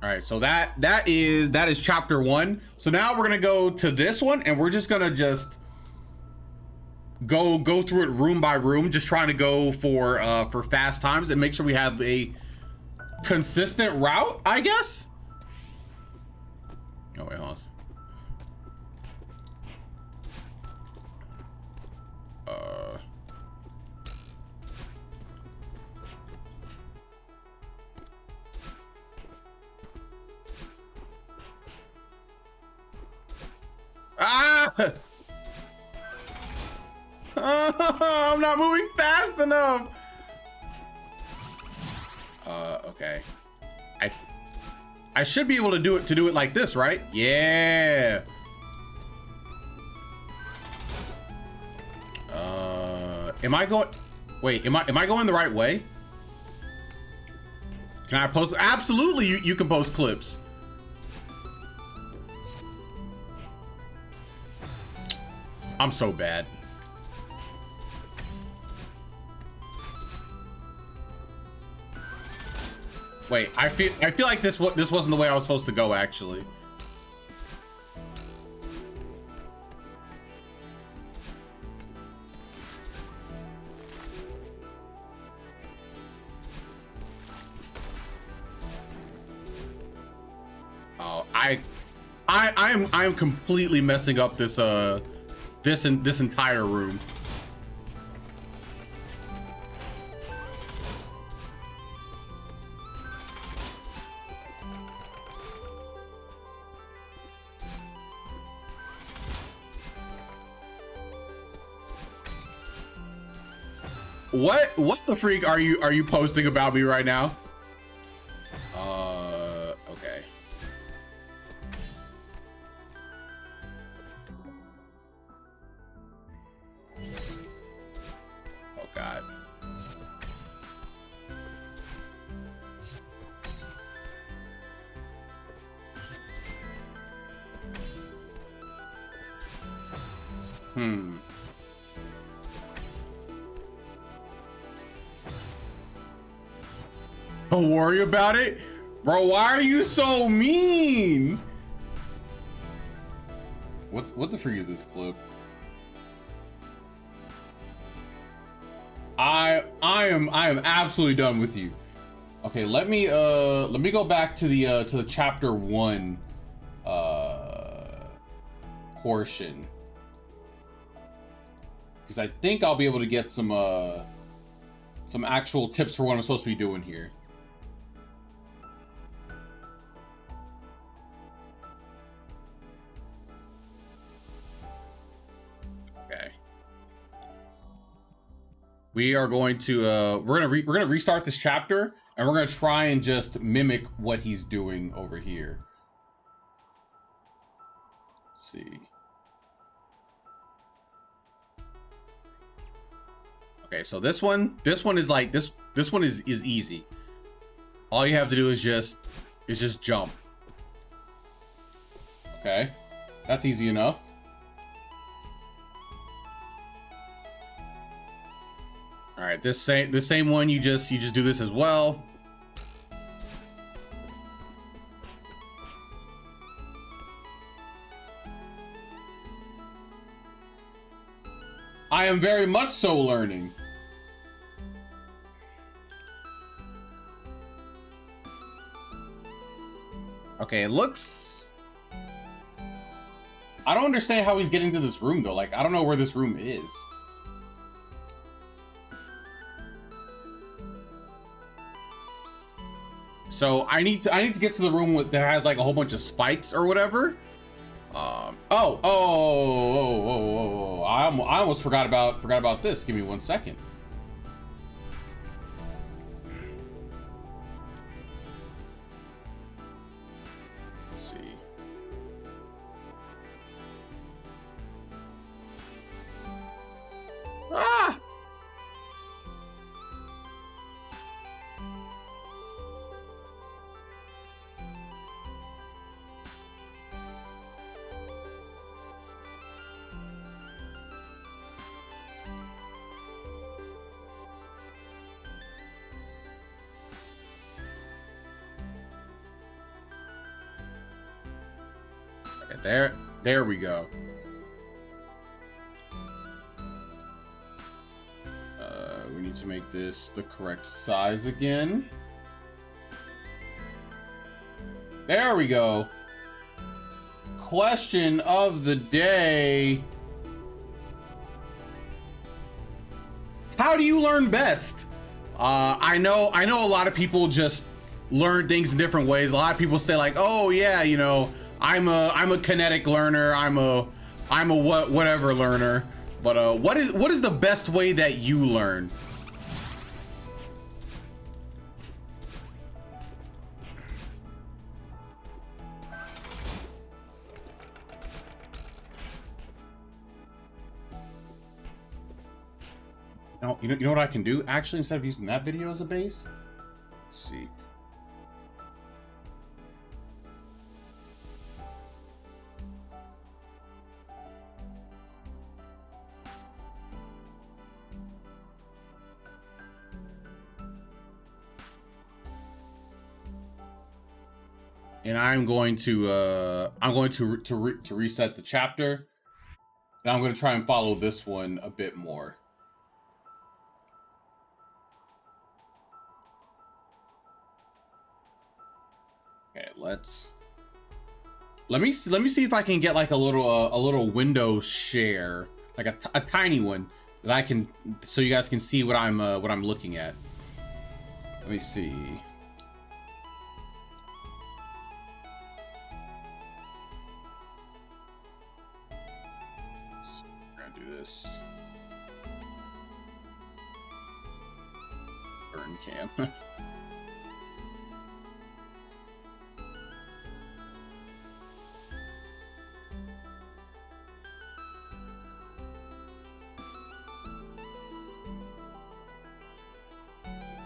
All right, so that is chapter 1. So now we're gonna go to this one, and we're just gonna go through it room by room, just trying to go for fast times and make sure we have a consistent route, I guess. Oh wait, hold on. I'm not moving fast enough. Okay. I should be able to do it like this, right? Yeah. Am I going? Wait, am I going the right way? Can I post? Absolutely, you can post clips. I'm so bad. Wait, I feel like this wasn't the way I was supposed to go, actually. Oh, I'm completely messing up this this entire room. What the freak are you posting about me right now? Okay. Oh God. Don't worry about it, bro. Why are you so mean? What the freak is this clip? I am absolutely done with you. Okay, let me go back to the chapter 1 portion, because I think I'll be able to get some actual tips for what I'm supposed to be doing here. Okay. We are going to we're gonna restart this chapter, and we're gonna try and just mimic what he's doing over here. Let's see. Okay, so this one is like this one is easy. All you have to do is just jump. Okay, that's easy enough. All right, the same one, you just do this as well. I am very much so learning. Okay, it looks... I don't understand how he's getting to this room though. Like, I don't know where this room is. So I need to get to the room that has like a whole bunch of spikes or whatever. I almost forgot about this. Give me 1 second. Let's see. Ah! There we go. We need to make this the correct size again. There we go. Question of the day. How do you learn best? I know a lot of people just learn things in different ways. A lot of people say like, oh yeah, you know, I'm a kinetic learner. I'm a I'm a whatever learner. But what is the best way that you learn? No, you know what I can do? Actually, instead of using that video as a base, let's see. And I'm going to reset the chapter, and I'm going to try and follow this one a bit more. Okay, let me see if I can get like a little window share, like a tiny one that I can, so you guys can see what I'm looking at. Let me see. So we're gonna do this. Burn cam.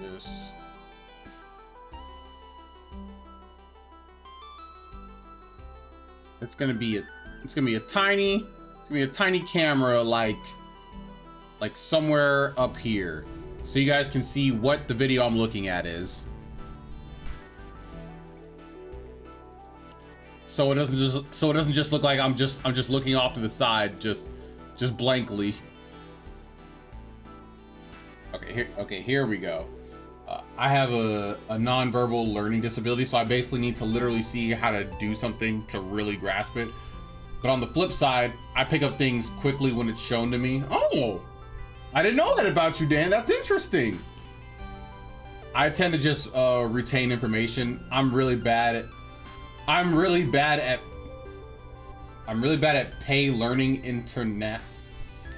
This. It's gonna be a tiny camera like somewhere up here, so you guys can see what the video I'm looking at is. So it doesn't just look like I'm just looking off to the side just blankly. Okay, here we go. I have a nonverbal learning disability, so I basically need to literally see how to do something to really grasp it. But on the flip side, I pick up things quickly when it's shown to me. Oh, I didn't know that about you, Dan. That's interesting. I tend to just retain information. I'm really bad at pay learning internet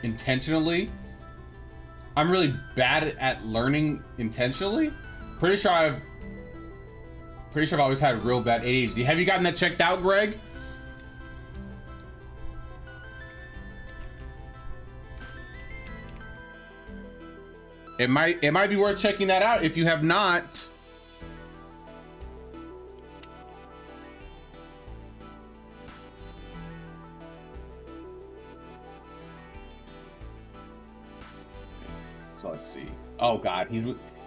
intentionally. I'm really bad at learning intentionally. Pretty sure I've always had real bad ADHD. Have you gotten that checked out, Greg? It might be worth checking that out if you have not. So let's see. Oh God,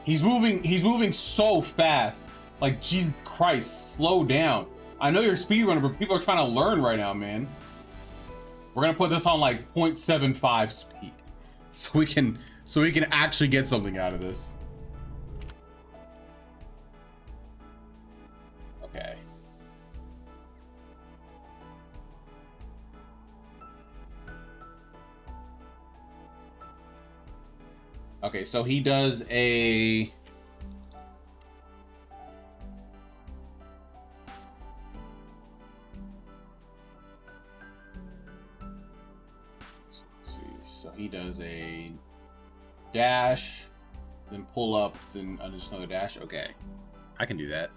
he's moving so fast. Like, Jesus Christ, slow down. I know you're a speedrunner, but people are trying to learn right now, man. We're gonna put this on like 0.75 speed, so we can actually get something out of this. Okay. Okay, so he does a... Let's see. So he does a dash, then pull up, then just another dash. Okay, I can do that.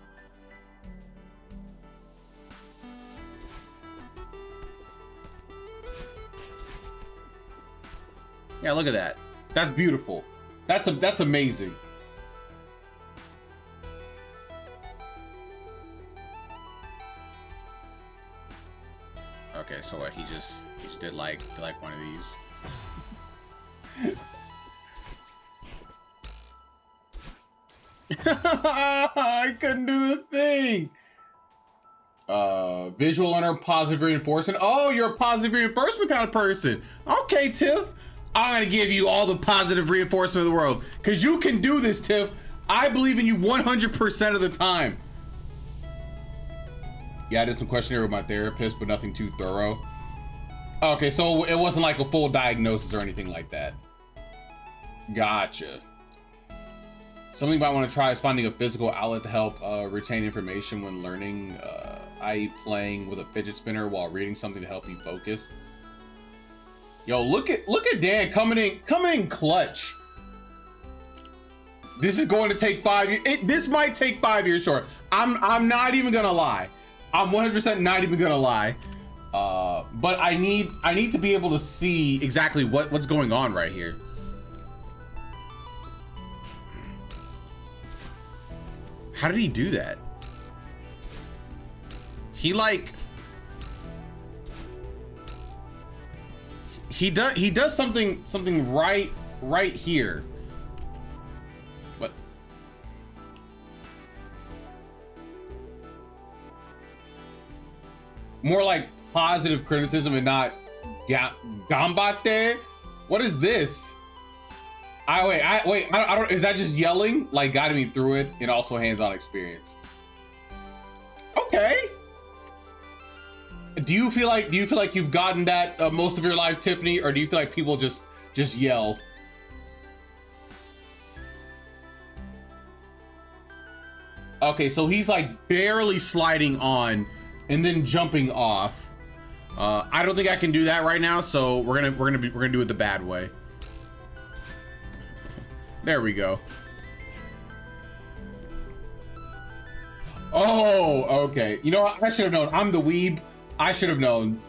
Yeah, look at that. That's beautiful. That's amazing. Okay, so what, he just did like one of these. I couldn't do the thing. Visual learner, positive reinforcement. Oh, you're a positive reinforcement kind of person. Okay, Tiff. I'm gonna give you all the positive reinforcement in the world, because you can do this, Tiff. I believe in you 100% of the time. Yeah, I did some questionnaire with my therapist, but nothing too thorough. Okay, so it wasn't like a full diagnosis or anything like that. Gotcha. Something you might want to try is finding a physical outlet to help retain information when learning, i.e. playing with a fidget spinner while reading something to help you focus. Yo, look at Dan coming in clutch. This is going to take 5 years. This might take 5 years short. I'm not even gonna lie. I'm 100% not even gonna lie. But I need to be able to see exactly what's going on right here. How did he do that? He like he does something right here. What? More like positive criticism and not gambate. What is this? I don't. Is that just yelling? Like guiding me through it, and also hands-on experience. Okay. Do you feel like you've gotten that most of your life, Tiffany, or do you feel like people just yell? Okay, so he's like barely sliding on and then jumping off. I don't think I can do that right now, so we're gonna do it the bad way. There we go. Oh, okay. You know what? I should have known. I'm the weeb. I should have known.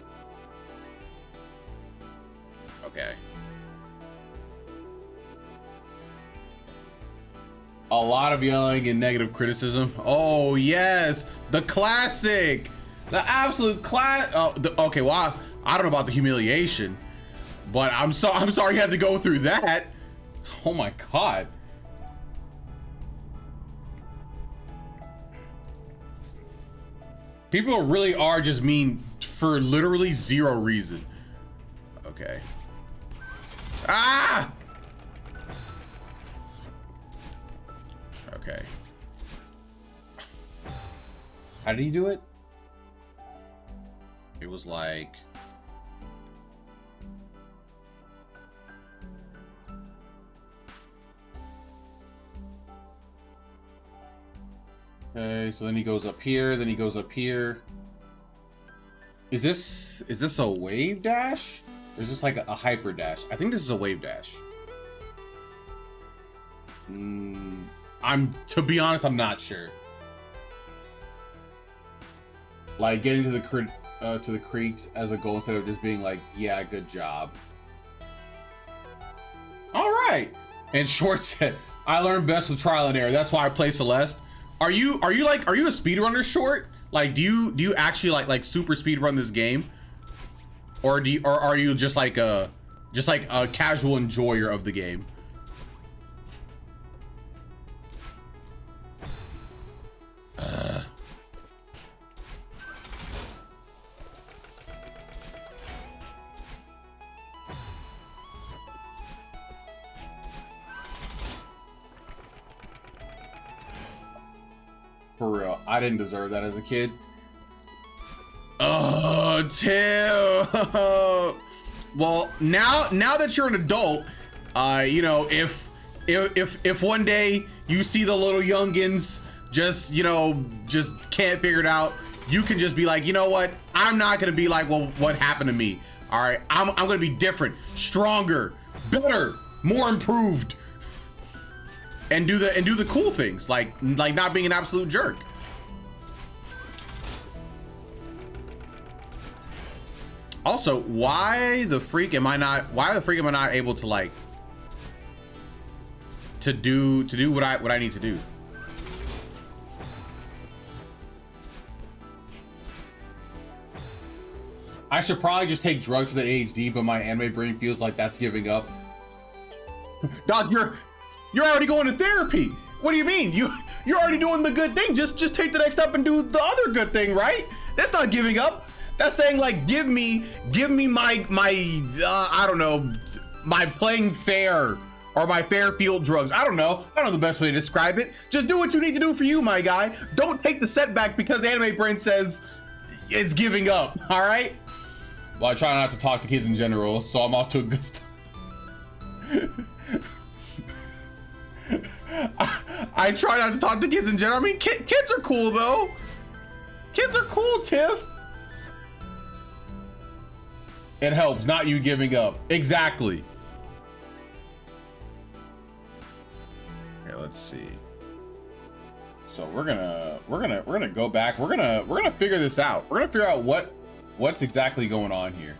Okay. A lot of yelling and negative criticism. Oh yes, the classic, the absolute class. Oh, okay. Well, I don't know about the humiliation, but I'm sorry you had to go through that. Oh my god. People really are just mean for literally zero reason. Okay. Ah! Okay. How did he do it? It was like... Okay, so then he goes up here, then he goes up here. Is this a wave dash? Or is this like a hyper dash? I think this is a wave dash. To be honest, I'm not sure. Like getting to the creeks as a goal instead of just being like, yeah, good job. All right. And Short said, I learned best with trial and error. That's why I play Celeste. Are you a speedrunner, Short? Like, do you actually like super speedrun this game, or are you just like a casual enjoyer of the game? For real, I didn't deserve that as a kid. Oh, Tim. Well, now that you're an adult, you know, if one day you see the little youngins just can't figure it out, you can just be like, you know what? I'm not gonna be like, well, what happened to me? All right, I'm gonna be different, stronger, better, more improved. And do the cool things, like not being an absolute jerk. Also, why the freak am I not able to like to do what I need to do? I should probably just take drugs for the ADHD, but my anime brain feels like that's giving up. Dog, you're already going to therapy. What do you mean? You're already doing the good thing. Just take the next step and do the other good thing, right? That's not giving up. That's saying like, give me my I don't know, my playing fair or my fair field drugs. I don't know the best way to describe it. Just do what you need to do for you, my guy. Don't take the setback because anime brain says it's giving up. All right. Well, I try not to talk to kids in general, so I'm off to a good start. I try not to talk to kids in general. I mean, kids are cool though. Kids are cool, Tiff. It helps, not you giving up. Exactly. Here, let's see. So we're gonna go back. We're gonna figure this out. We're gonna figure out what's exactly going on here.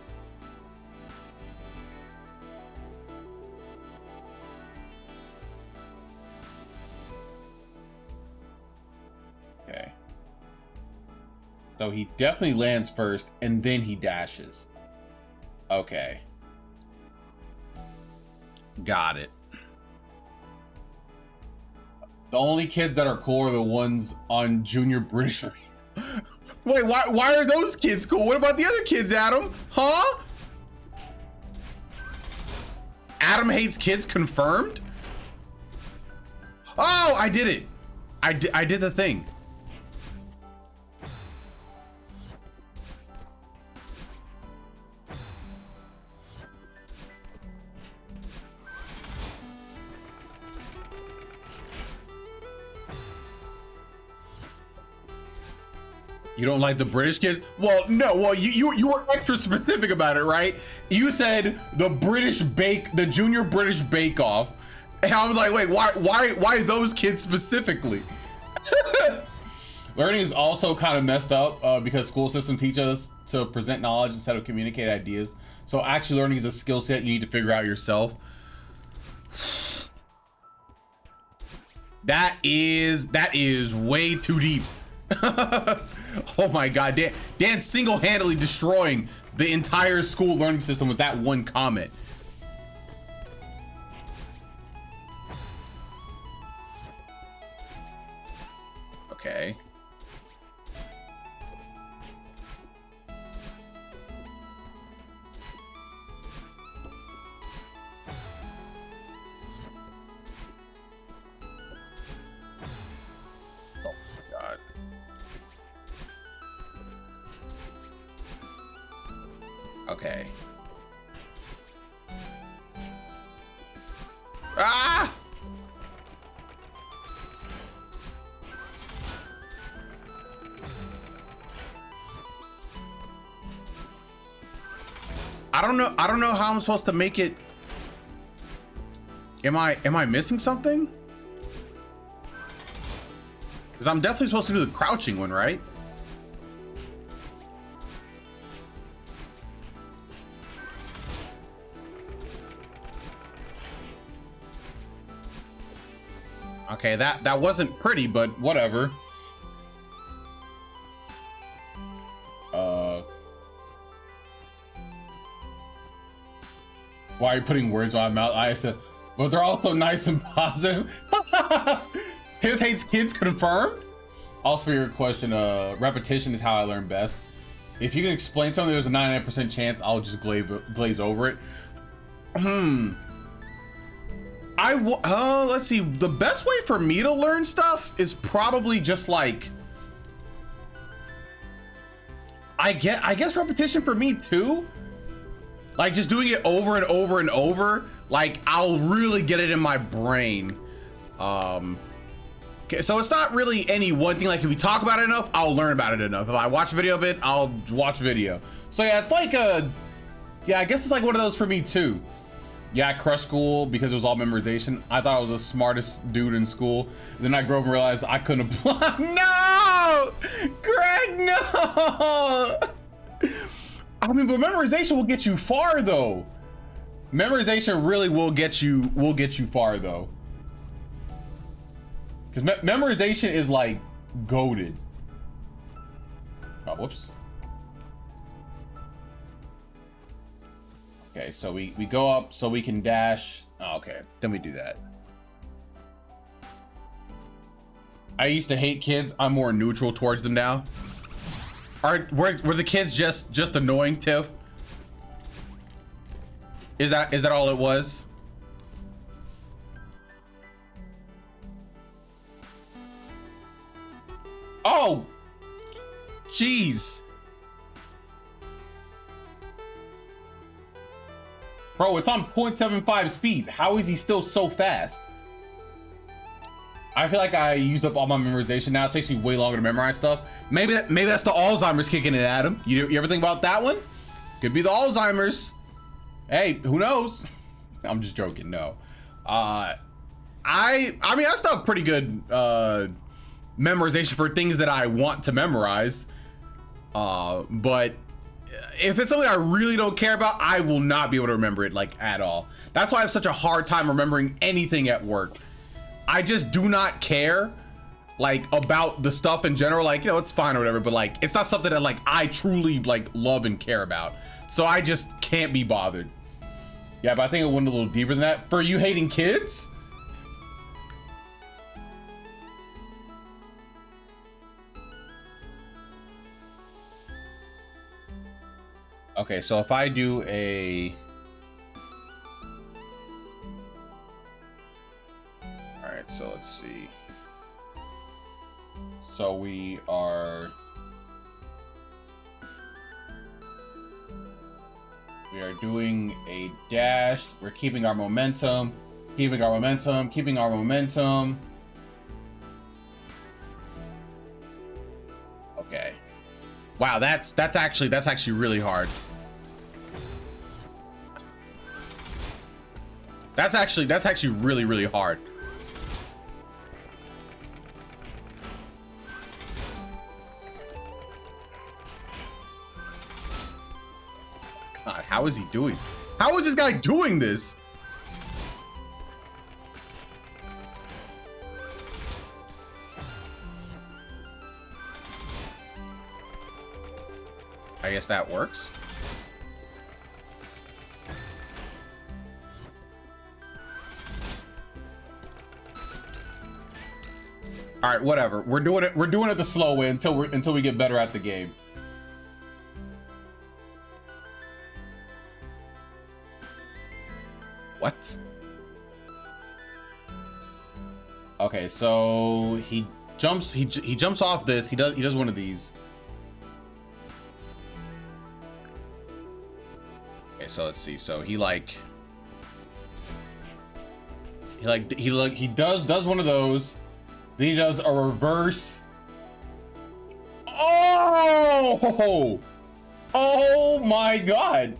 Okay. So he definitely lands first and then he dashes. Okay. Got it. The only kids that are cool are the ones on Junior British. Wait, why are those kids cool? What about the other kids, Adam? Huh? Adam hates kids confirmed? Oh, I did it. I did the thing. You don't like the British kids? Well, no. Well, you were extra specific about it, right? You said the Junior British Bake Off, and I was like, wait, why those kids specifically? Learning is also kind of messed up because school system teaches us to present knowledge instead of communicate ideas. So actually, learning is a skill set you need to figure out yourself. That is way too deep. Oh my god, Dan single-handedly destroying the entire school learning system with that one comment. Okay. Okay. Ah! I don't know how I'm supposed to make it. Am I missing something? Because I'm definitely supposed to do the crouching one, right? Okay, that wasn't pretty, but whatever. Why are you putting words on my mouth? I said, but they're also nice and positive. Tiff hates kids confirmed. Also for your question, repetition is how I learn best. If you can explain something, there's a 99% chance I'll just glaze over it. Let's see. The best way for me to learn stuff is probably just like, I guess repetition for me too. Like just doing it over and over and over. Like I'll really get it in my brain. Okay, so it's not really any one thing. Like if we talk about it enough, I'll learn about it enough. If I watch a video of it, I'll watch video. So yeah, it's like I guess it's like one of those for me too. Yeah, I crushed school because it was all memorization. I thought I was the smartest dude in school. Then I grew up and realized I couldn't apply. No! Greg, no! I mean, but memorization will get you far though. Memorization really will get you far though. Because memorization is like goated. Oh, whoops. Okay, so we go up so we can dash. Oh, okay, then we do that. I used to hate kids. I'm more neutral towards them now. Were the kids just annoying, Tiff? Is that all it was? Oh, jeez. Bro, it's on 0.75 speed. How is he still so fast? I feel like I used up all my memorization now. It takes me way longer to memorize stuff. Maybe that's the Alzheimer's kicking in, Adam. You ever think about that one? Could be the Alzheimer's. Hey, who knows? I'm just joking. No. I mean, I still have pretty good memorization for things that I want to memorize. But if it's something I really don't care about, I will not be able to remember it like at all. That's why I have such a hard time remembering anything at work. I just do not care like about the stuff in general. Like, you know, it's fine or whatever, but like, it's not something that like I truly like love and care about. So I just can't be bothered. Yeah, but I think it went a little deeper than that. For you hating kids? Okay, so if I do a... All right, so let's see. So we are doing a dash. We're keeping our momentum, keeping our momentum, keeping our momentum. Okay. Wow, that's actually really hard. That's actually really hard. God, how is he doing? How is this guy doing this? I guess that works. All right, whatever. We're doing it the slow way until we get better at the game. What? Okay, so he jumps off this. He does one of these. Okay, so let's see. So he does one of those. Then he does a reverse. Oh! Oh my God.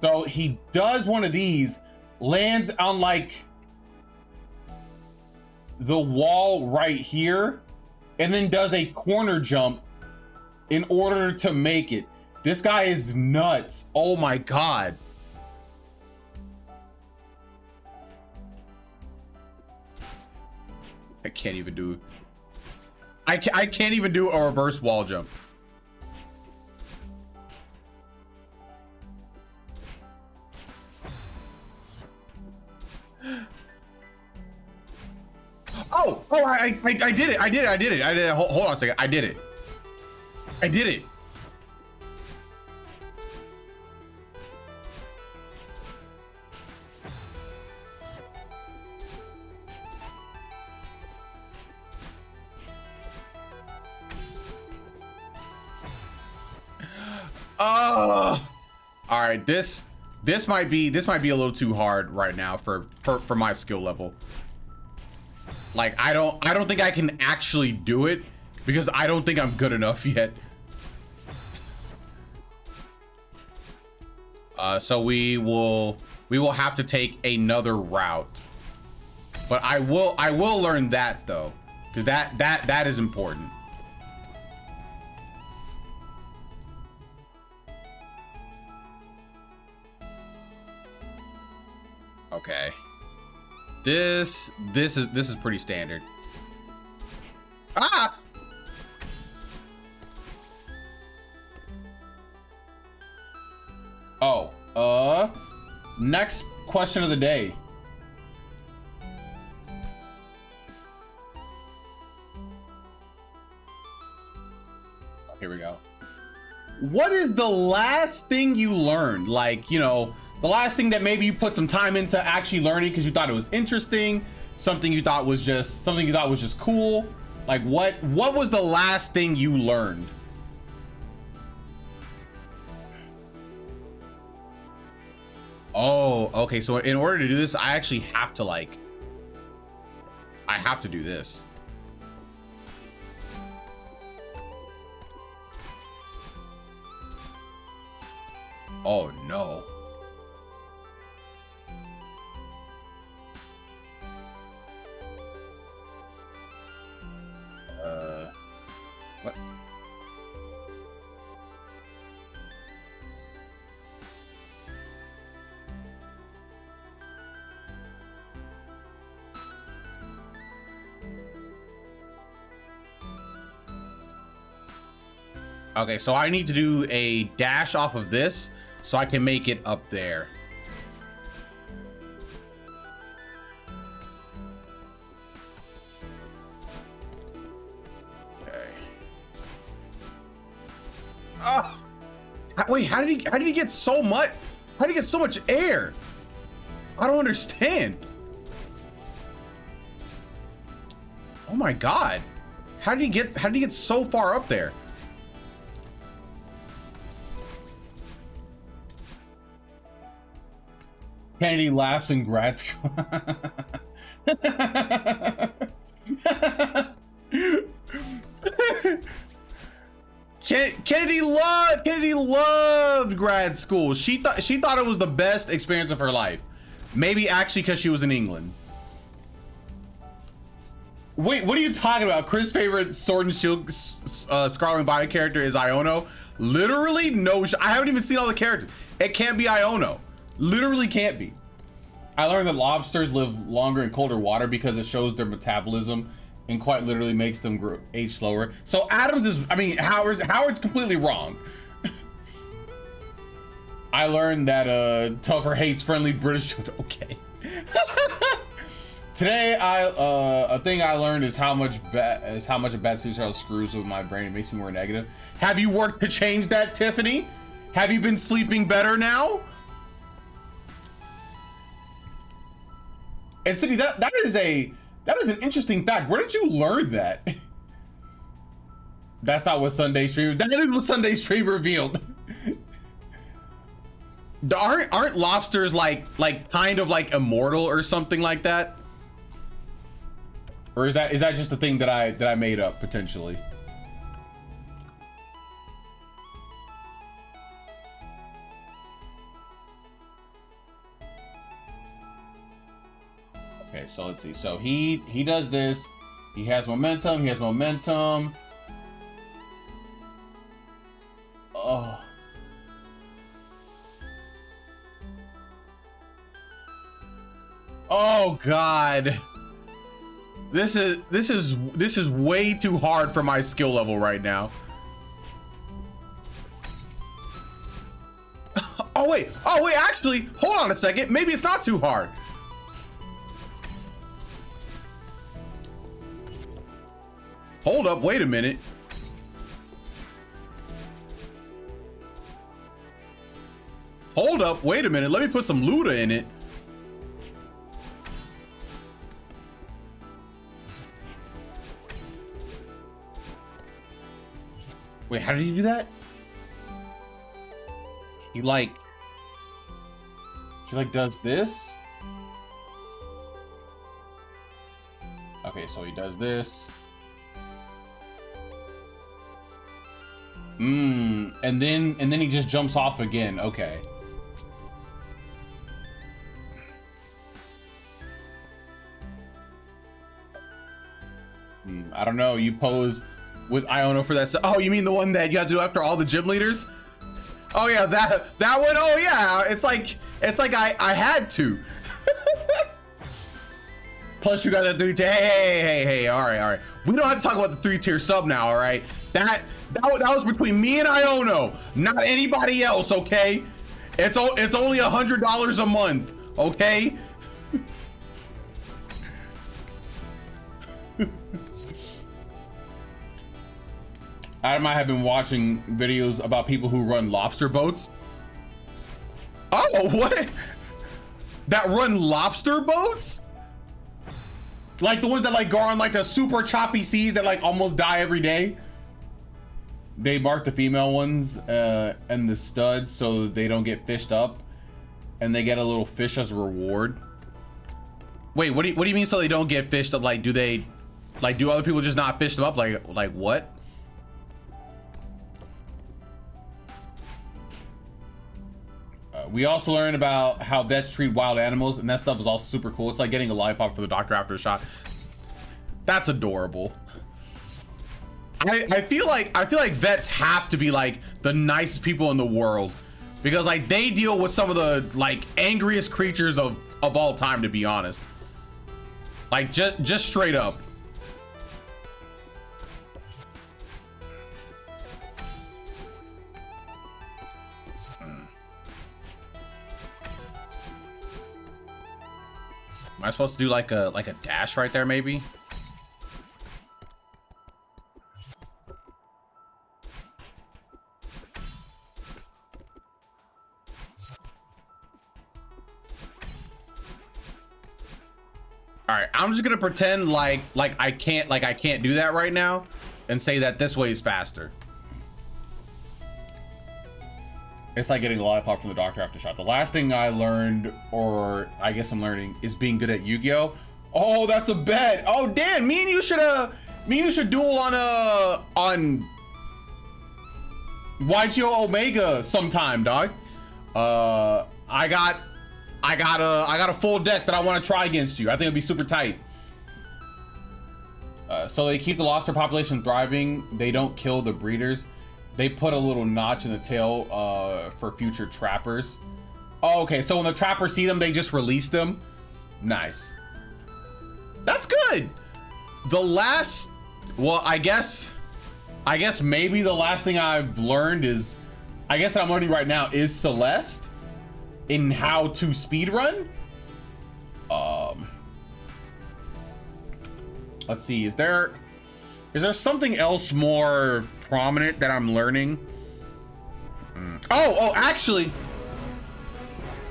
So he does one of these, lands on like the wall right here, and then does a corner jump in order to make it. This guy is nuts. Oh my God. I can't even do, I can't even do a reverse wall jump. Oh, I did it. Hold on a second. I did it. All right, this might be a little too hard right now for my skill level. Like, I don't think I can actually do it because I don't think I'm good enough yet. So we will have to take another route. But I will learn that though, because that is important. Okay. This is pretty standard. Ah! Oh, next question of the day. Here we go. What is the last thing you learned? Like, you know, the last thing that maybe you put some time into actually learning because you thought it was interesting, something you thought was just cool. Like, what was the last thing you learned? Oh, okay. So in order to do this, I actually have to I have to do this. Oh no. What? Okay, so I need to do a dash off of this so I can make it up there. Okay. Oh, wait, how did he get so much? How did he get so much air? I don't understand. Oh my God. How did he get so far up there? Kennedy laughs in grad school. Kennedy loved grad school. She thought it was the best experience of her life. Maybe actually because she was in England. Wait, what are you talking about? Chris' favorite Sword and Shield Scarlet Violet character is Iono. Literally, no. I haven't even seen all the characters. It can't be Iono. Literally can't be. I learned that lobsters live longer in colder water because it shows their metabolism and quite literally makes them age slower. So Adams is, I mean, Howard's completely wrong. I learned that Topher hates friendly British children. Okay. Today, a thing I learned is how much a bad sleep cycle screws with my brain. It makes me more negative. Have you worked to change that, Tiffany? Have you been sleeping better now? And Cindy, that is an interesting fact. Where did you learn that? That's not what Sunday stream. That is what Sunday stream revealed. Aren't lobsters like kind of like immortal or something like that? Or is that just a thing that I made up potentially? Okay, so let's see. So he does this. He has momentum. He has momentum. Oh. Oh God. This is way too hard for my skill level right now. Oh wait, actually, hold on a second. Maybe it's not too hard. Hold up, wait a minute. Hold up, wait a minute. Let me put some Luda in it. Wait, how did he do that? He does this. Okay, so he does this. And then he just jumps off again. Okay. I don't know. You pose with Iono for that. Oh, you mean the one that you have to do after all the gym leaders? Oh yeah, that one. Oh yeah, it's like I had to. Plus you got that 3-tier. Hey. All right. We don't have to talk about the 3-tier sub now. All right. That was between me and Iono, not anybody else. Okay. It's only $100 a month. Okay. Adam and I have been watching videos about people who run lobster boats. Oh, what? That run lobster boats? Like the ones that like go on like the super choppy seas that like almost die every day? They mark the female ones and the studs so they don't get fished up, and they get a little fish as a reward. Wait, what do you mean so they don't get fished up? Like, do other people just not fish them up? Like what? We also learned about how vets treat wild animals, and that stuff is all super cool. It's like getting a lollipop for the doctor after a shot. That's adorable. I feel like vets have to be like the nicest people in the world, because like they deal with some of the like angriest creatures of all time, to be honest. Like just straight up. Am I supposed to do like a dash right there, maybe? All right, I'm just gonna pretend like I can't do that right now, and say that this way is faster. It's like getting a lollipop from the doctor after shot. The last thing I learned, or I guess I'm learning, is being good at Yu-Gi-Oh. Oh, that's a bet. Oh, Dan, me and you should duel on YGO Omega sometime, dog. I got a full deck that I want to try against you. I think it'd be super tight. So they keep the lobster population thriving. They don't kill the breeders. They put a little notch in the tail for future trappers. Oh, okay, so when the trappers see them, they just release them. Nice. That's good. The last, well, I guess maybe the last thing I've learned is, I guess that I'm learning right now is Celeste in how to speedrun. Let's see, is there something else more prominent that I'm learning? Oh, actually.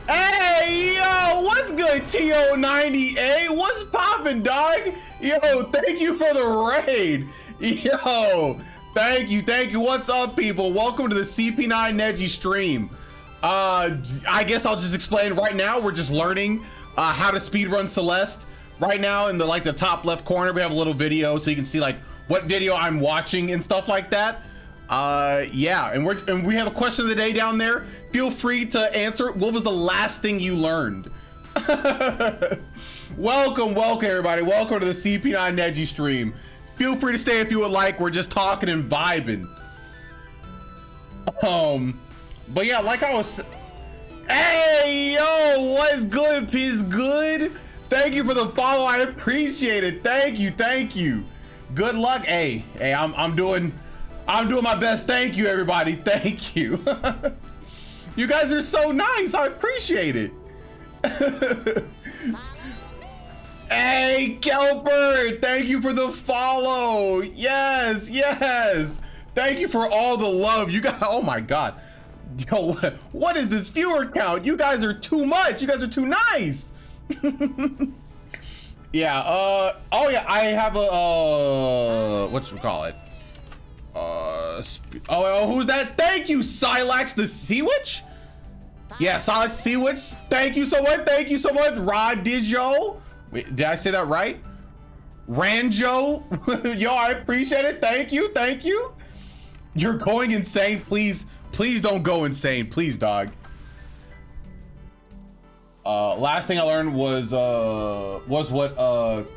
Hey, yo, what's good, TO98? What's poppin', dog? Yo, thank you for the raid. Yo, thank you. What's up, people? Welcome to the CP9 Neji stream. I guess I'll just explain right now. We're just learning how to speedrun Celeste. Right now in the top left corner, we have a little video so you can see like what video I'm watching and stuff like that. Yeah, and we have a question of the day down there. Feel free to answer. What was the last thing you learned? Welcome everybody. Welcome to the CP9 Neji stream. Feel free to stay if you would like. We're just talking and vibing. But yeah, like I was, hey, yo, what's good? Peace good. Thank you for the follow. I appreciate it. Thank you. Good luck. Hey, I'm doing my best. Thank you, everybody. Thank you. You guys are so nice. I appreciate it. Hey, Kelper, thank you for the follow. Yes. Thank you for all the love. You got, oh my God. Yo, what is this viewer count? You guys are too much. You guys are too nice. Yeah, oh yeah, I have a, whatchamacallit? Who's that? Thank you, Silax the Sea Witch? Yeah, Silax Sea Witch, thank you so much, Rod Dijo. Wait, did I say that right? Ranjo, yo, I appreciate it, thank you. You're going insane, please don't go insane, please, dog. Last thing I learned was what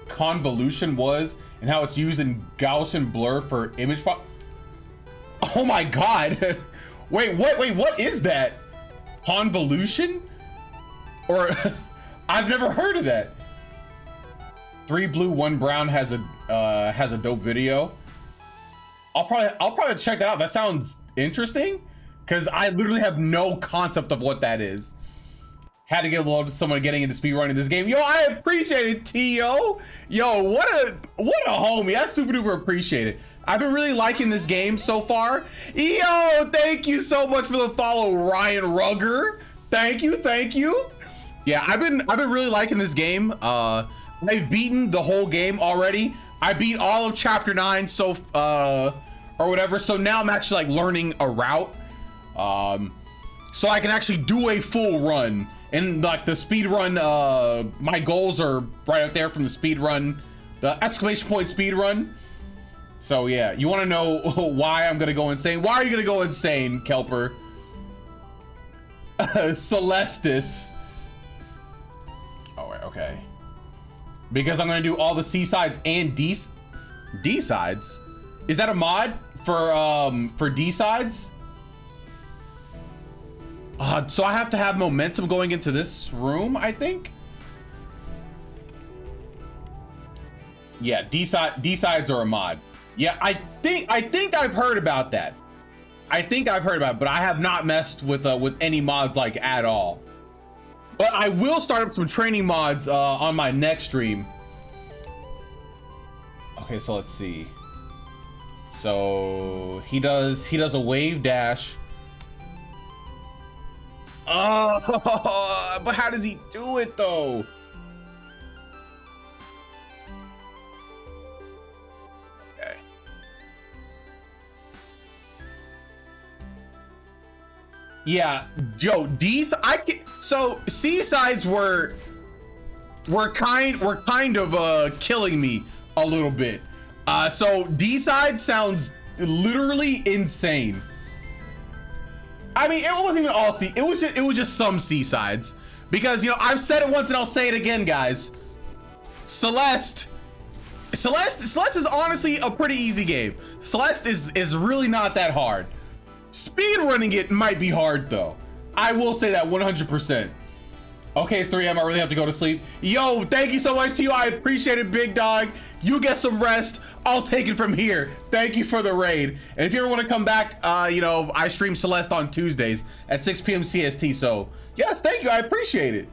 convolution was and how it's used in Gaussian blur for image pop. Oh my God. Wait, what is that? Convolution? Or I've never heard of that. 3 blue 1 brown has a dope video. I'll probably check that out. That sounds interesting because I literally have no concept of what that is. Had to get a load to someone getting into speedrunning this game. Yo, I appreciate it, T.O. Yo, what a homie. I super duper appreciate it. I've been really liking this game so far. Yo, thank you so much for the follow, Ryan Rugger. Thank you. Yeah, I've been really liking this game. I've beaten the whole game already. I beat all of chapter 9 so or whatever. So now I'm actually like learning a route. So I can actually do a full run. And like the speed run, my goals are right up there from the speed run, the exclamation point speed run. So yeah, you want to know why I'm gonna go insane? Why are you gonna go insane, Kelper? Celestis. Oh, wait, okay. Because I'm gonna do all the C sides and D sides. Is that a mod for D sides? So I have to have momentum going into this room, I think. Yeah, D sides are a mod. Yeah, I think I've heard about that. I think I've heard about it, but I have not messed with any mods like at all. But I will start up some training mods on my next stream. Okay, so let's see. So he does a wave dash. Oh, but how does he do it though? Okay. Yeah, Joe, so C sides were kind of killing me a little bit. So D side sounds literally insane. I mean, it wasn't even all C. It was just some C sides, because you know I've said it once and I'll say it again, guys. Celeste is honestly a pretty easy game. Celeste is really not that hard. Speed running it might be hard though. I will say that 100%. Okay, it's 3 a.m. I really have to go to sleep. Yo, thank you so much to you. I appreciate it, big dog. You get some rest. I'll take it from here. Thank you for the raid. And if you ever want to come back, you know, I stream Celeste on Tuesdays at 6 p.m. CST. So yes, thank you. I appreciate it.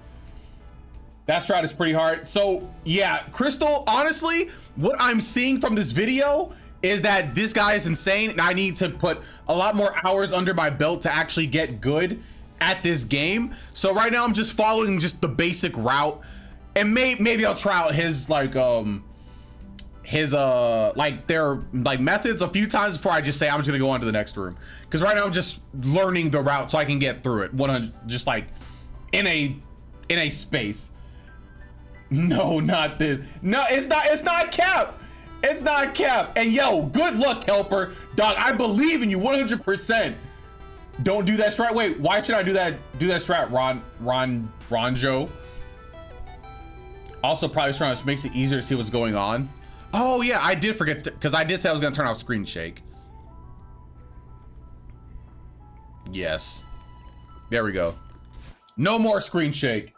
That strat is pretty hard. So yeah, Crystal, honestly, what I'm seeing from this video is that this guy is insane and I need to put a lot more hours under my belt to actually get good at this game. So right now I'm just following just the basic route, and maybe I'll try out his like their methods a few times before I just say I'm just gonna go on to the next room, because right now I'm just learning the route so I can get through it 100, just like in a space. No, not this. No, it's not Cap. It's not Cap. And yo, good luck, helper. Dog, I believe in you 100%. Don't do that strat. Wait, why should I do that strat, Ronjo? Also probably trying to makes it easier to see what's going on. Oh yeah, I did forget because I did say I was gonna turn off screen shake. Yes. There we go. No more screen shake.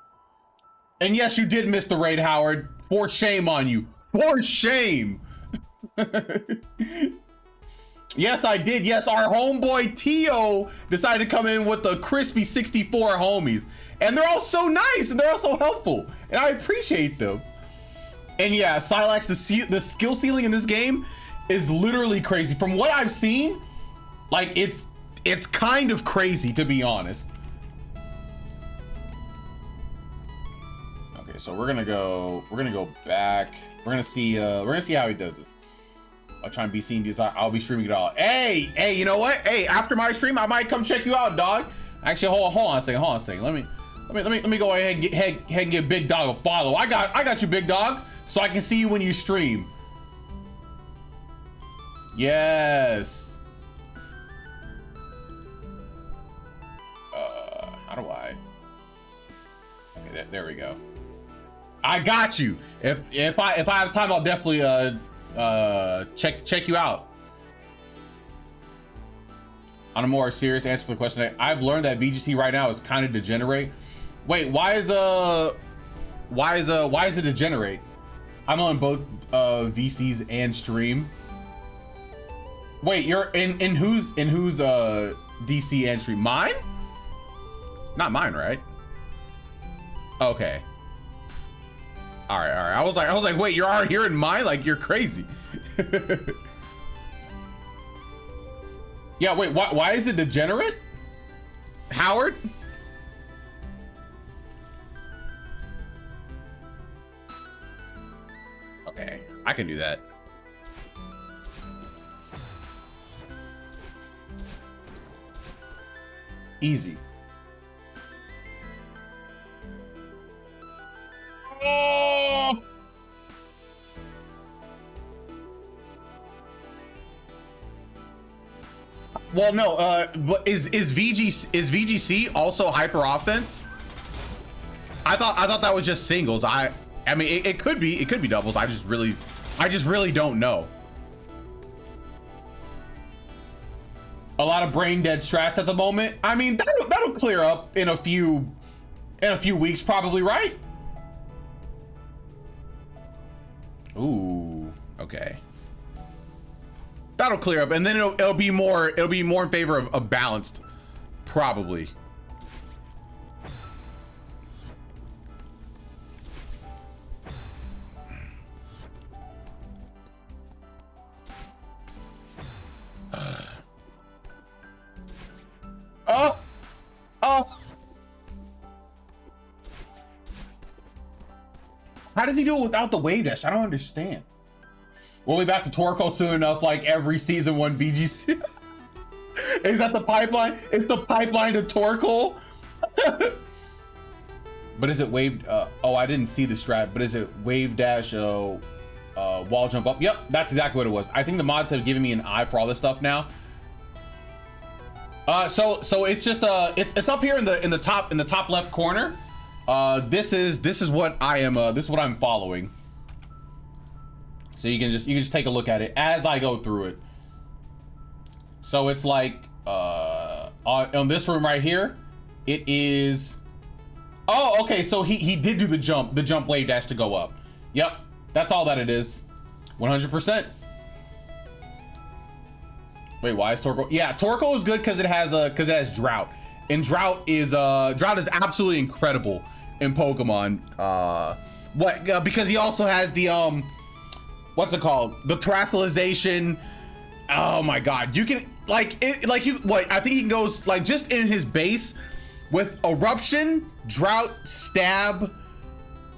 And yes, you did miss the raid, Howard. For shame on you. For shame. Yes, I did. Yes, our homeboy Tio decided to come in with the crispy 64 homies. And they're all so nice and they're all so helpful. And I appreciate them. And yeah, Silax, the skill ceiling in this game is literally crazy. From what I've seen, like it's kind of crazy, to be honest. Okay, so we're gonna go back. We're gonna see how he does this. I'll try and be seen these. I'll be streaming it all. Hey, you know what? Hey, after my stream, I might come check you out, dog. Actually, hold on a second. Let me go ahead and give Big Dog a follow. I got you, Big Dog, so I can see you when you stream. Yes. How do I? Okay, there we go. I got you. If I have time, I'll definitely check you out. On a more serious answer for the question, I've learned that VGC right now is kind of degenerate. Wait, why is it degenerate? I'm on both VCs and stream. Wait, you're in whose DC and stream? Mine? Not mine, right? Okay. All right. I was like, wait, you're already here in mine? Like, you're crazy. Yeah, wait, why is it degenerate? Howard? Okay, I can do that. Easy. Oh! Well, no. But is VGC also hyper offense? I thought that was just singles. I mean, it could be doubles. I just really don't know. A lot of brain dead strats at the moment. I mean, that'll clear up in a few weeks, probably, right? Ooh, okay. That'll clear up, and then it'll be more in favor of balanced, probably. Oh. How does he do it without the wave dash? I don't understand. We'll be back to Torkoal soon enough, like every season 1 BGC. Is that the pipeline? It's the pipeline to Torkoal. But is it wave? Oh, I didn't see the strat. But is it wave dash? Wall jump up. Yep, that's exactly what it was. I think the mods have given me an eye for all this stuff now. So it's just it's up here in the top left corner. This is what I am. This is what I'm following. So you can just take a look at it as I go through it. So it's like on this room right here, it is. Oh, okay. So he did do the jump wave dash to go up. Yep, that's all that it is. 100%. Wait, why is Torkoal? Yeah, Torkoal is good because it has drought, and drought is absolutely incredible in Pokemon. Because he also has the what's it called? The terastallization. Oh my god, you can I think he can go like just in his base with eruption, drought, stab,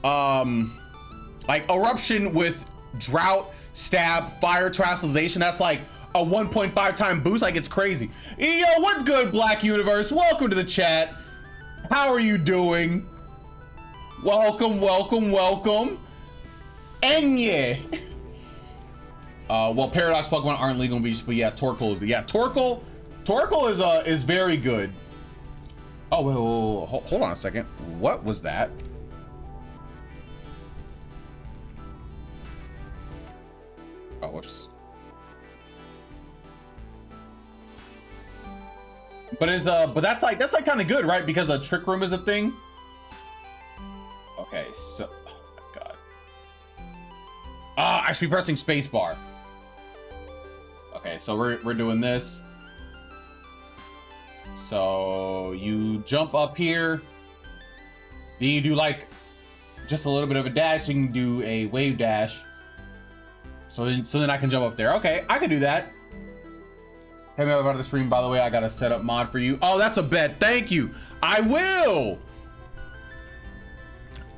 like eruption with drought, stab, fire, terastallization. That's like a 1.5 time boost. Like, it's crazy. Yo, what's good, Black Universe? Welcome to the chat. How are you doing? Welcome. And yeah. Well, Paradox Pokemon aren't legal in VGC, but yeah, Torkoal is good. Yeah, Torkoal is very good. Oh, wait, hold on a second. What was that? Oh, whoops. But that's like kind of good, right? Because a Trick Room is a thing. Okay, so oh my god. I should be pressing spacebar. Okay, so we're doing this. So you jump up here. Then you do like just a little bit of a dash. You can do a wave dash. So then I can jump up there. Okay, I can do that. Hey, me out of the stream, by the way. I got a setup mod for you. Oh, that's a bet. Thank you. I will.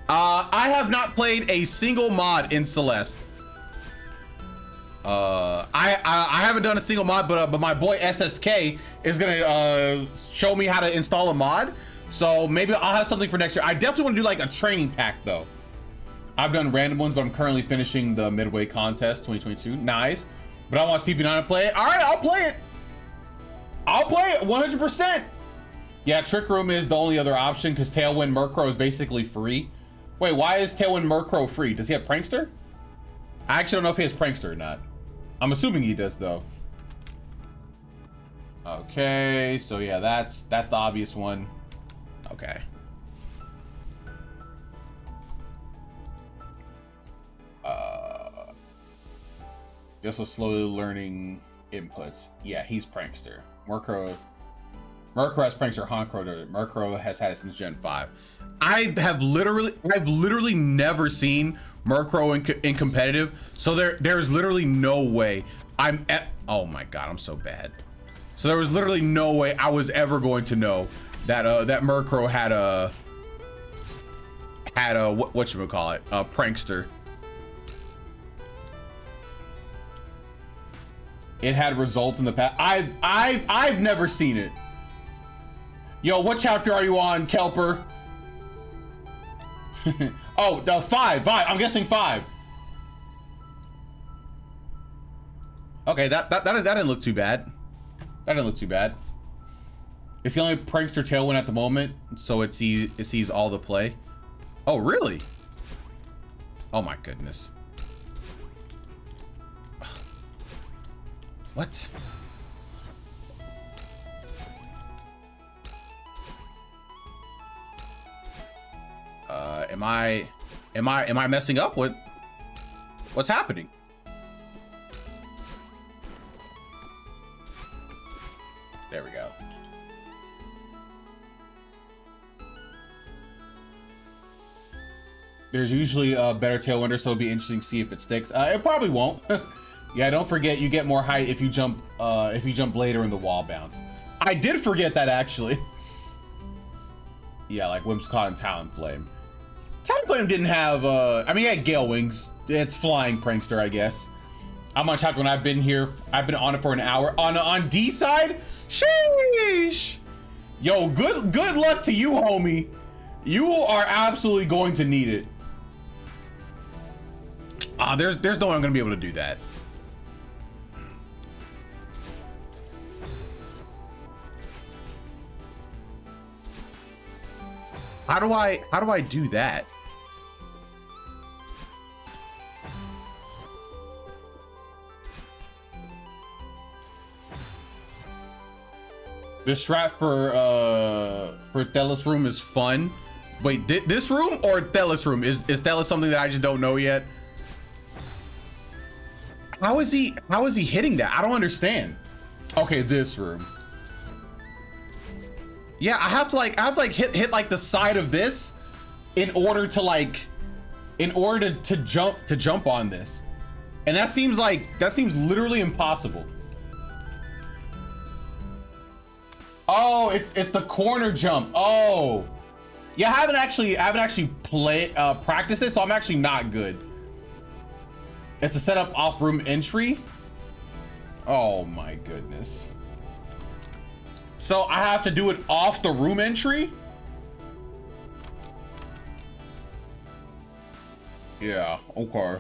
I have not played a single mod in Celeste. I haven't done a single mod, but my boy SSK is gonna show me how to install a mod. So maybe I'll have something for next year. I definitely want to do like a training pack though. I've done random ones, but I'm currently finishing the Midway contest 2022. Nice. But I want CP9 to play it. All right, I'll play it. I'll play it 100%. Yeah, Trick Room is the only other option because Tailwind Murkrow is basically free. Wait, why is Tailwind Murkrow free? Does he have Prankster? I actually don't know if he has Prankster or not. I'm assuming he does though. Okay, so yeah, that's the obvious one. Okay. Guess we're slowly learning inputs. Yeah, he's Prankster. Murkrow has Prankster. Honchkrow does it. Murkrow has had it since Gen 5. I've literally never seen Murkrow in competitive, so there's literally no way oh my god, I'm so bad. So there was literally no way I was ever going to know that that Murkrow had a whatchamacallit, a Prankster. It had results in the past. I've never seen it. Yo, what chapter are you on, Kelper? Oh, the 5. I'm guessing 5. Okay, that didn't look too bad. That didn't look too bad. It's the only prankster tailwind at the moment, so it sees all the play. Oh, really? Oh my goodness. What? Am I messing up? What's happening? There we go. There's usually a better tailwinder, so it'll be interesting to see if it sticks. It probably won't. Yeah, don't forget you get more height if you jump later in the wall bounce. I did forget that actually. Yeah, like Whimsicott and Talonflame. Talonflame didn't have I mean, it had Gale Wings. It's flying prankster, I guess. I'm on chapter when I've been here. I've been on it for an hour. On D side? Sheesh. Yo, good luck to you, homie. You are absolutely going to need it. There's no way I'm gonna be able to do that. How do I do that? The strat for Thelis room is fun. Wait, this room or Thelis room? Is Thelis something that I just don't know yet? How is he hitting that? I don't understand. Okay, this room. Yeah, I have to like hit like the side of this in order to jump on this. And that seems literally impossible. Oh, it's the corner jump. Oh. Yeah, I haven't actually practiced it, so I'm actually not good. It's a setup off room entry. Oh my goodness. So I have to do it off the room entry? Yeah, okay.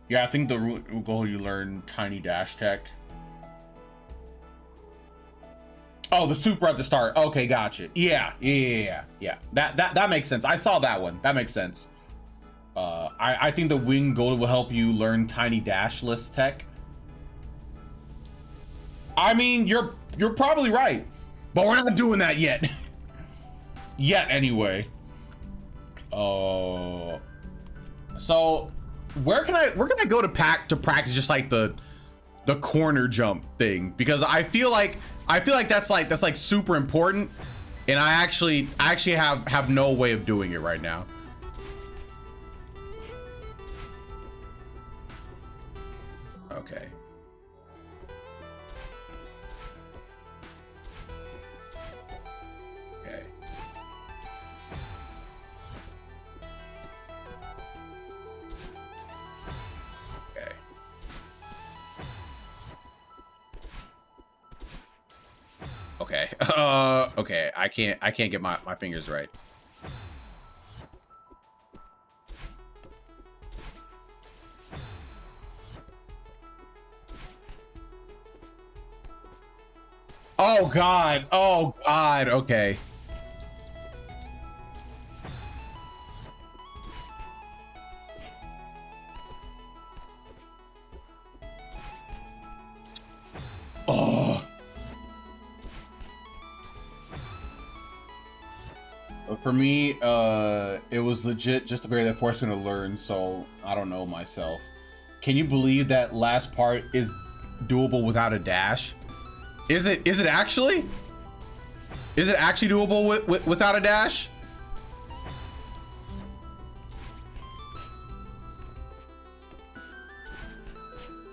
Yeah, I think the root goal you learn tiny dash tech. Oh, the super at the start. Okay, gotcha. Yeah. That makes sense. I saw that one. That makes sense. I think the wing goal will help you learn tiny dashless tech. I mean, you're probably right, but we're not doing that yet. Yet, anyway. So where can I go to practice just like the corner jump thing? Because I feel like that's like super important, and I actually have no way of doing it right now. Okay. Okay. Okay. Okay. Okay. I can't get my fingers right. Oh God. Oh God. Okay. Oh. For me, it was legit just a barrier that forced me to learn, so I don't know myself. Can you believe that last part is doable without a dash? Is it actually? Is it actually doable without a dash?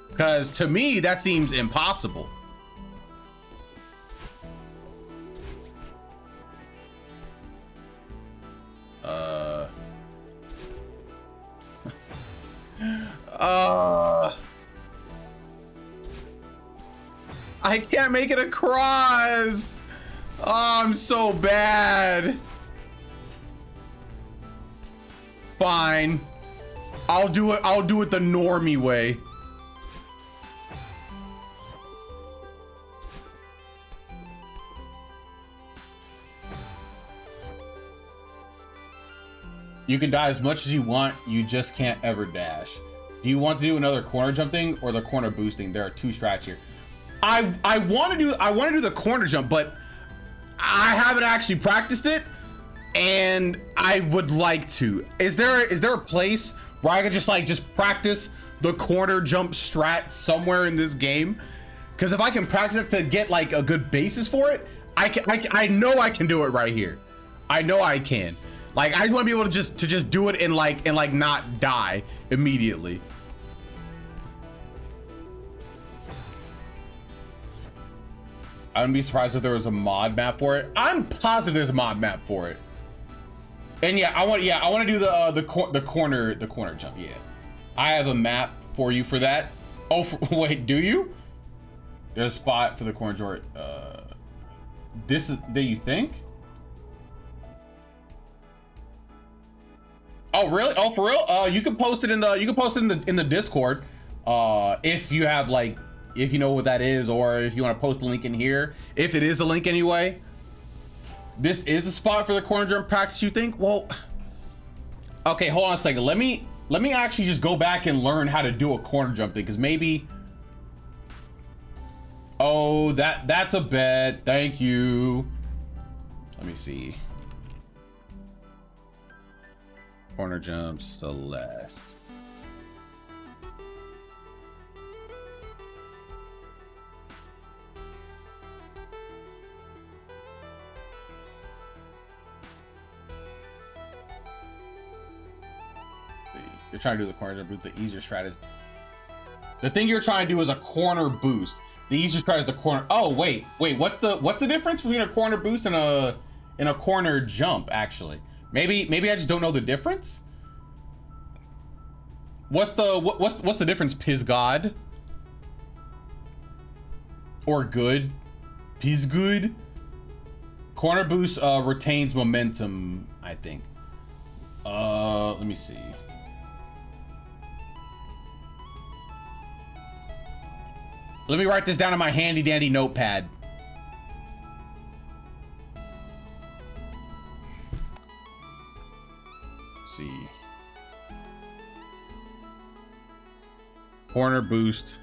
Because to me, that seems impossible. I can't make it across. Oh, I'm so bad. Fine. I'll do it the normie way. You can die as much as you want, you just can't ever dash. Do you want to do another corner jump thing or the corner boosting? There are two strats here. I want to do the corner jump, but I haven't actually practiced it, and I would like to. Is there a place where I could just practice the corner jump strat somewhere in this game? Because if I can practice it to get like a good basis for it, I know I can do it right here. I know I can. Like, I just want to be able to just do it and not die immediately. I wouldn't be surprised if there was a mod map for it. I'm positive there's a mod map for it. And yeah, I want to do the corner jump. Yeah, I have a map for you for that. Oh, wait, do you? There's a spot for the corner jump. This is that you think? Oh really? Oh for real? You can post it in the Discord. If you have if you know what that is, or if you want to post a link in here, if it is a link anyway. This is the spot for the corner jump practice, you think? Well, okay, hold on a second. Let me actually just go back and learn how to do a corner jump thing, because maybe. Oh, that's a bet. Thank you. Let me see. Corner jump, Celeste. You're trying to do the corner jump, the easier strat is. The thing you're trying to do is a corner boost. The easier strat is the corner. Oh wait, what's the difference between a corner boost and a corner jump? Actually, maybe I just don't know the difference. What's the difference, Pizgod? Or good? Pizgood? Corner boost retains momentum, I think. Let me see. Let me write this down on my handy dandy notepad. Let's see. Corner boost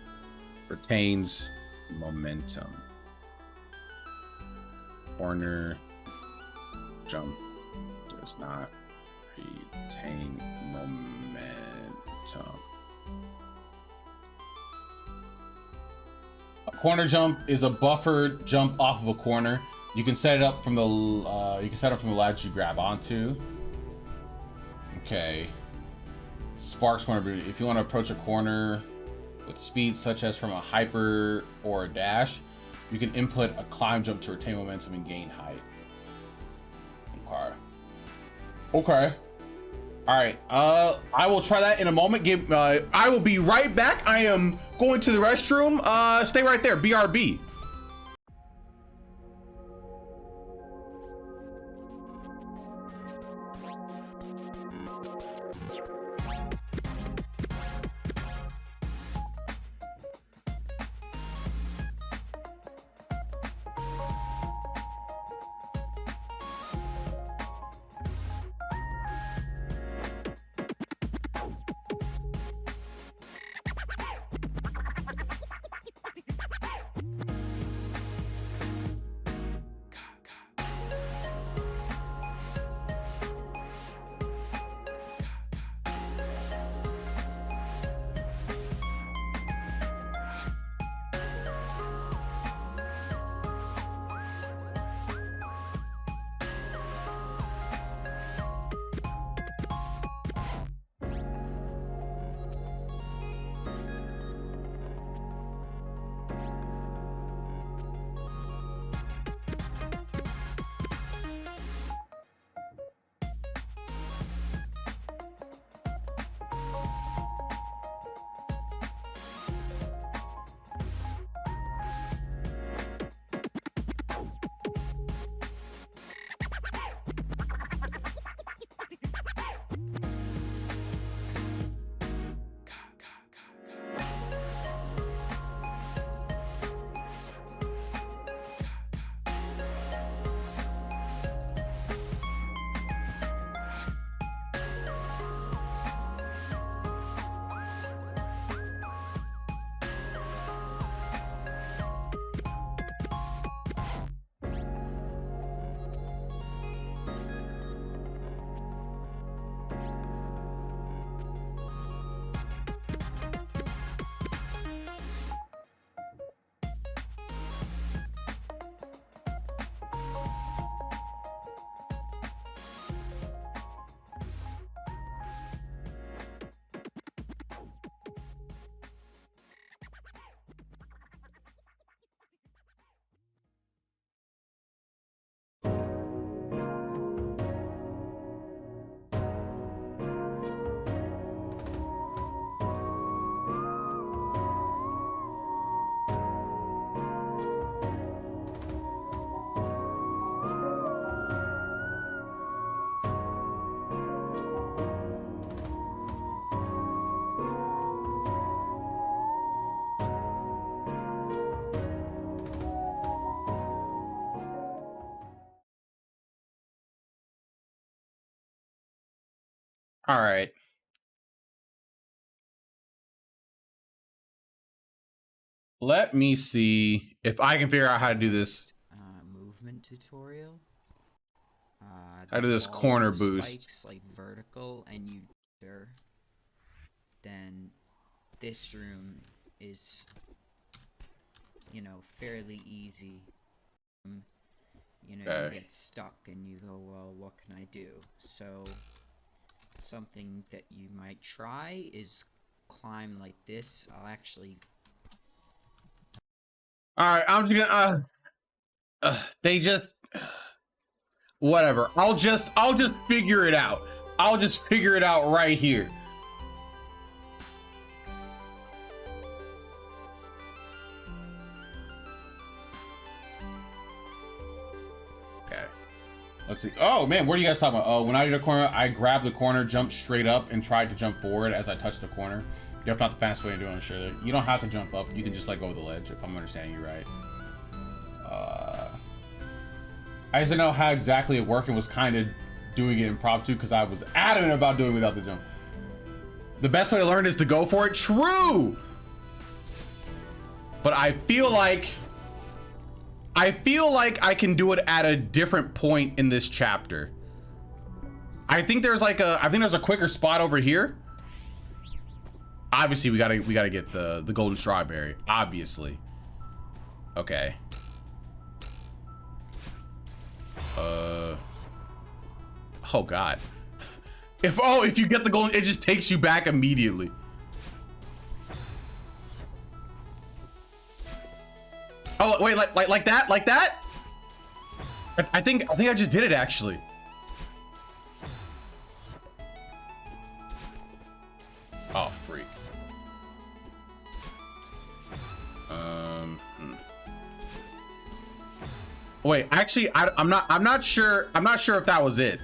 retains momentum. Corner jump does not retain momentum. A corner jump is a buffered jump off of a corner. You can set it up from the ledge you grab onto. Okay. Sparks corner boost. If you want to approach a corner with speed such as from a hyper or a dash, you can input a climb jump to retain momentum and gain height. Okay. All right. I will try that in a moment. I will be right back. I am going to the restroom. Stay right there. BRB. All right. Let me see if I can figure out how to do this. Movement tutorial. How to do this wall corner boost. spikes like vertical, and you then this room is, you know, fairly easy. You know, Okay. you get stuck and you go, well, what can I do? So something that you might try is climb like this. I'll actually All right, I'm gonna. They just. Whatever. I'll just figure it out. I'll just figure it out right here. Okay. Let's see. Oh man, what are you guys talking about? Oh, when I did a corner, I grabbed the corner, jumped straight up, and tried to jump forward as I touched the corner. That's not the fastest way of doing it, surely. You don't have to jump up. You can just let go of the ledge, if I'm understanding you right. I just didn't know how exactly it worked and was kind of doing it impromptu because I was adamant about doing it without the jump. The best way to learn is to go for it. True! But I feel like I can do it at a different point in this chapter. I think there's a quicker spot over here. Obviously, we gotta get the golden strawberry. Obviously. Okay. Oh god. If you get the golden, it just takes you back immediately. Oh wait, like that? I think I just did it actually. Oh freak. Wait, actually, I'm not sure if that was it.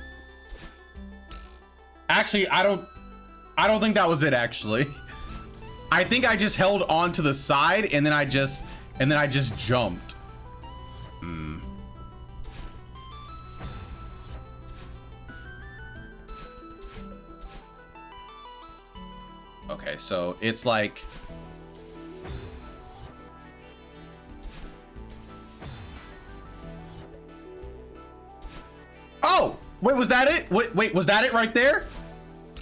Actually, I don't think that was it. Actually, I think I just held on to the side and then I just jumped. Okay, so it's like. Oh, wait, was that it? Wait, was that it right there?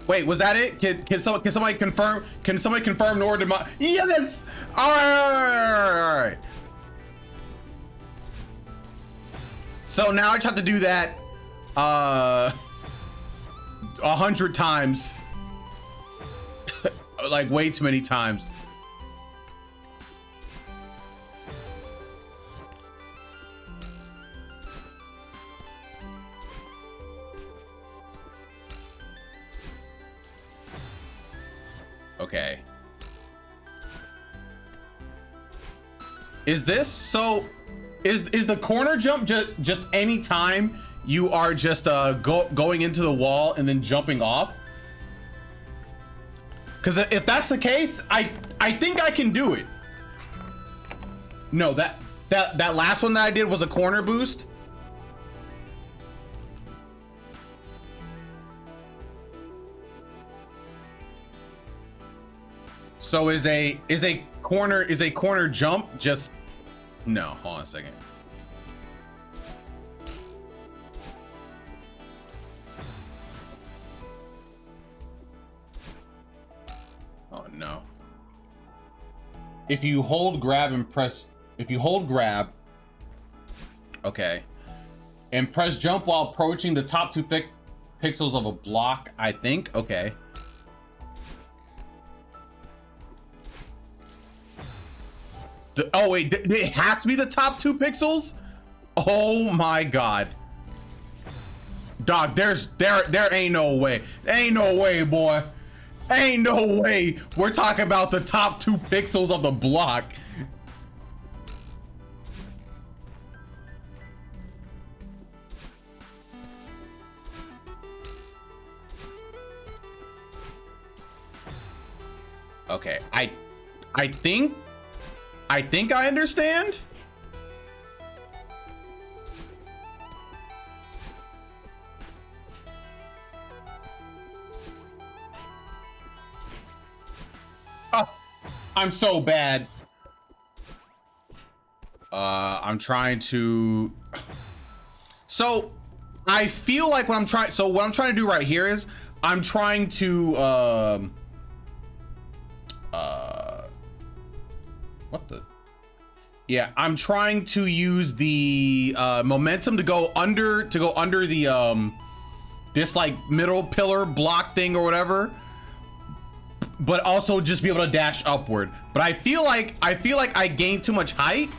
Wait, was that it? Can somebody confirm? Can somebody confirm nor deny? Yes. All right. So now I just have to do that 100 times. Like way too many times. Okay. Is this so? Is the corner jump just any time you are just going into the wall and then jumping off? Because if that's the case, I think I can do it. No, that last one that I did was a corner boost. So is a corner jump just no, hold on a second. Oh no. If you hold grab, okay, and press jump while approaching the top 2 pixels of a block, I think, okay. Oh wait, it has to be the top 2 pixels? Oh my god. Dog, there ain't no way. Ain't no way, boy. Ain't no way we're talking about the top 2 pixels of the block. Okay, I think I understand. I'm so bad. I'm trying to. So I feel like what I'm trying. So what I'm trying to do right here is I'm trying to. What the? Yeah, I'm trying to use the momentum to go under the this like middle pillar block thing or whatever, but also just be able to dash upward. But I feel like I gained too much height,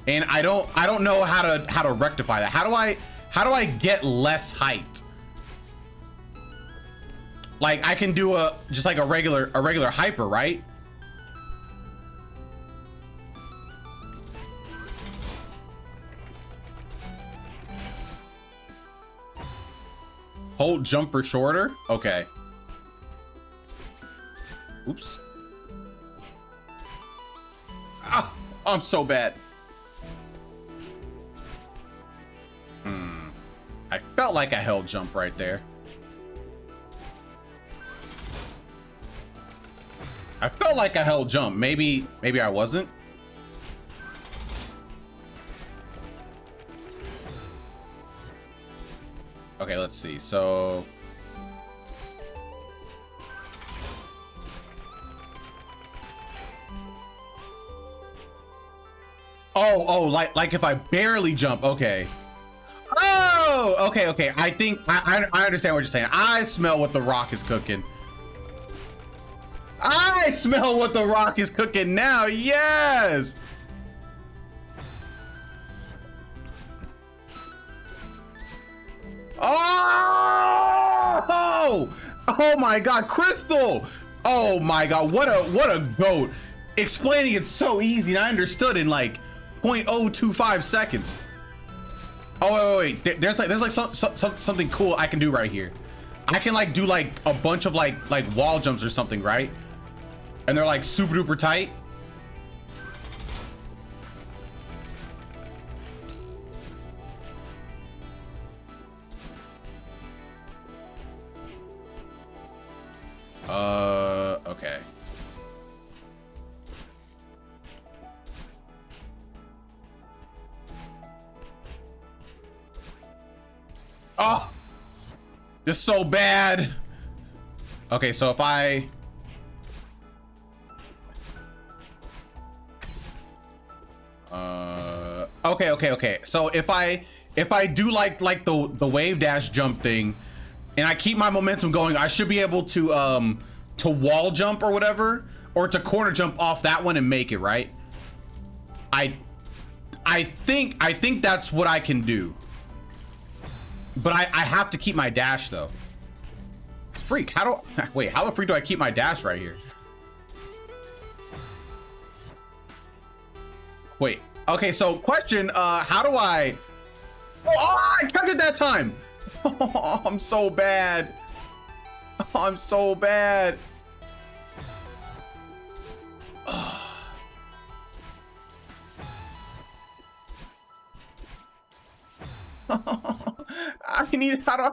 and I don't know how to rectify that. How do I get less height? Like I can do just like a regular hyper, right? Hold jump for shorter? Okay. Oops. Ah, I'm so bad. I felt like I held jump right there. I felt like I held jump. Maybe I wasn't. Okay, let's see. So oh, like if I barely jump. Okay. Oh, okay. I think I understand what you're saying. I smell what the rock is cooking. I smell what the rock is cooking now. Yes. Oh my God, Crystal. Oh my God, what a goat. Explaining it so easy, and I understood in like 0.025 seconds. Oh wait. There's like something cool I can do right here. I can like do like a bunch of like wall jumps or something, right? And they're like super duper tight. Okay. Oh, this is so bad. Okay, so if I okay. So if I do like the wave dash jump thing, and I keep my momentum going, I should be able to wall jump or whatever, or to corner jump off that one and make it, right? I think that's what I can do. But I have to keep my dash though. Freak, how the freak do I keep my dash right here? Wait, okay, so question, how do I... Oh, I counted that time! Oh, I'm so bad. Oh, I'm so bad.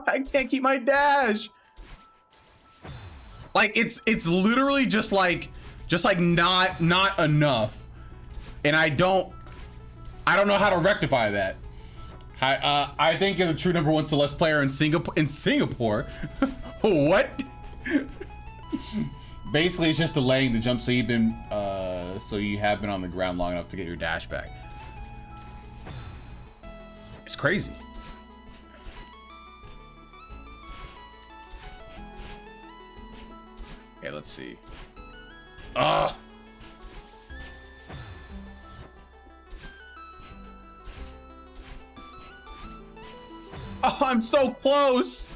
I can't keep my dash. Like it's literally just like not enough, and I don't know how to rectify that. I think you're the true #1 Celeste player in Singapore. What? Basically, it's just delaying the jump so you have been on the ground long enough to get your dash back. It's crazy. Okay, let's see. Oh, I'm so close.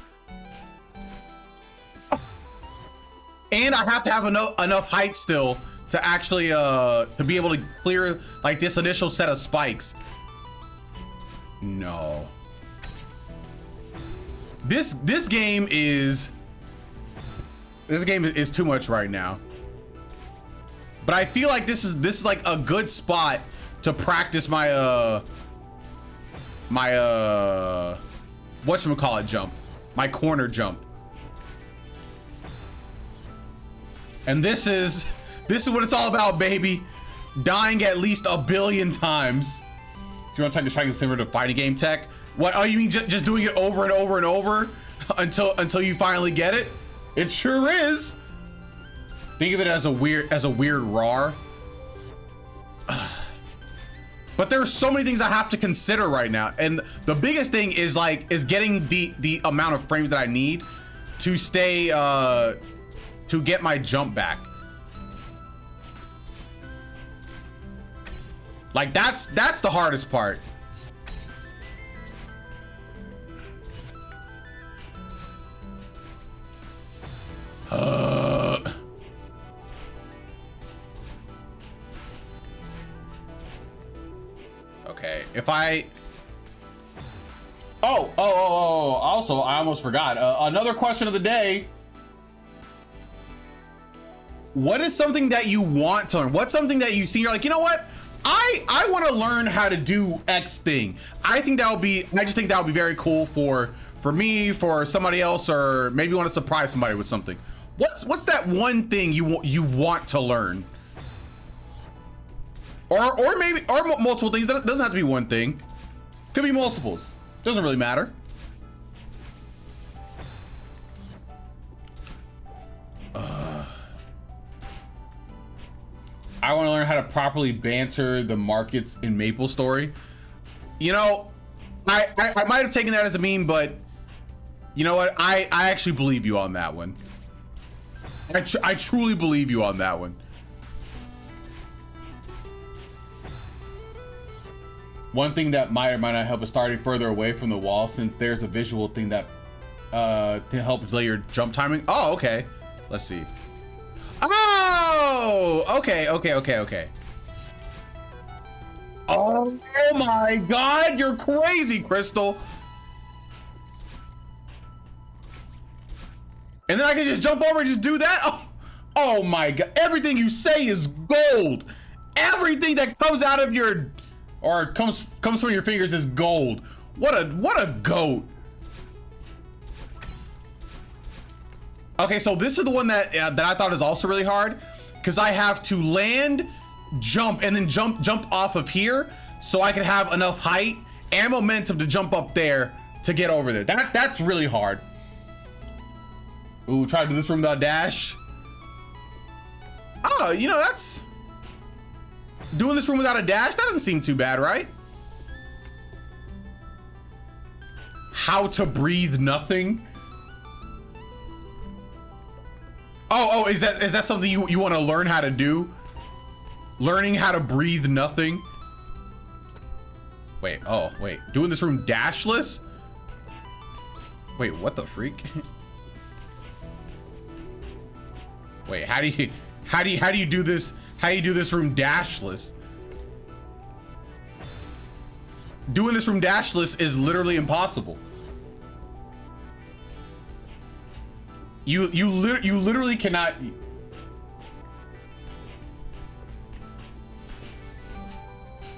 And I have to have enough height still to actually to be able to clear like this initial set of spikes. No. This game is too much right now. But I feel like this is like a good spot to practice my whatchamacallit jump, my corner jump. And this is This is what it's all about, baby. Dying at least 1 billion times. So you want to try to similar to fighting game tech? What? Oh, you mean just doing it over and over and over until you finally get it? It sure is. Think of it as a weird RAR. But there's so many things I have to consider right now, and the biggest thing is getting the amount of frames that I need to stay to get my jump back. Like that's the hardest part. Okay, if I also I almost forgot another question of the day. What is something that you want to learn? What's something that you see you're like, you know what, I want to learn how to do X thing. I just think that would be very cool for me, for somebody else, or maybe you want to surprise somebody with something. What's that one thing you want to learn? Or maybe multiple things. That doesn't have to be one thing. Could be multiples. Doesn't really matter. I want to learn how to properly banter the markets in MapleStory. You know, I might have taken that as a meme, but you know what? I actually believe you on that one. I truly believe you on that one. One thing that might or might not help is starting further away from the wall, since there's a visual thing that to help delay your jump timing. Oh, okay. Let's see. Oh, okay. Oh my God, you're crazy, Crystal. And then I can just jump over and just do that? Oh my God, everything you say is gold. Everything that comes out of your, or comes from your fingers is gold. What a goat. Okay, so this is the one that I thought is also really hard, because I have to land, jump, and then jump off of here so I can have enough height and momentum to jump up there to get over there. That's really hard. Ooh, try to do this from the dash. Oh, you know, that's doing this room without a dash. That doesn't seem too bad, right? How to breathe nothing. Oh, is that something you want to learn how to do? Learning how to breathe nothing. Wait, doing this room dashless? Wait, what the freak? Wait, how do you do this? How do you do this room dashless? Doing this room dashless is literally impossible. You literally cannot.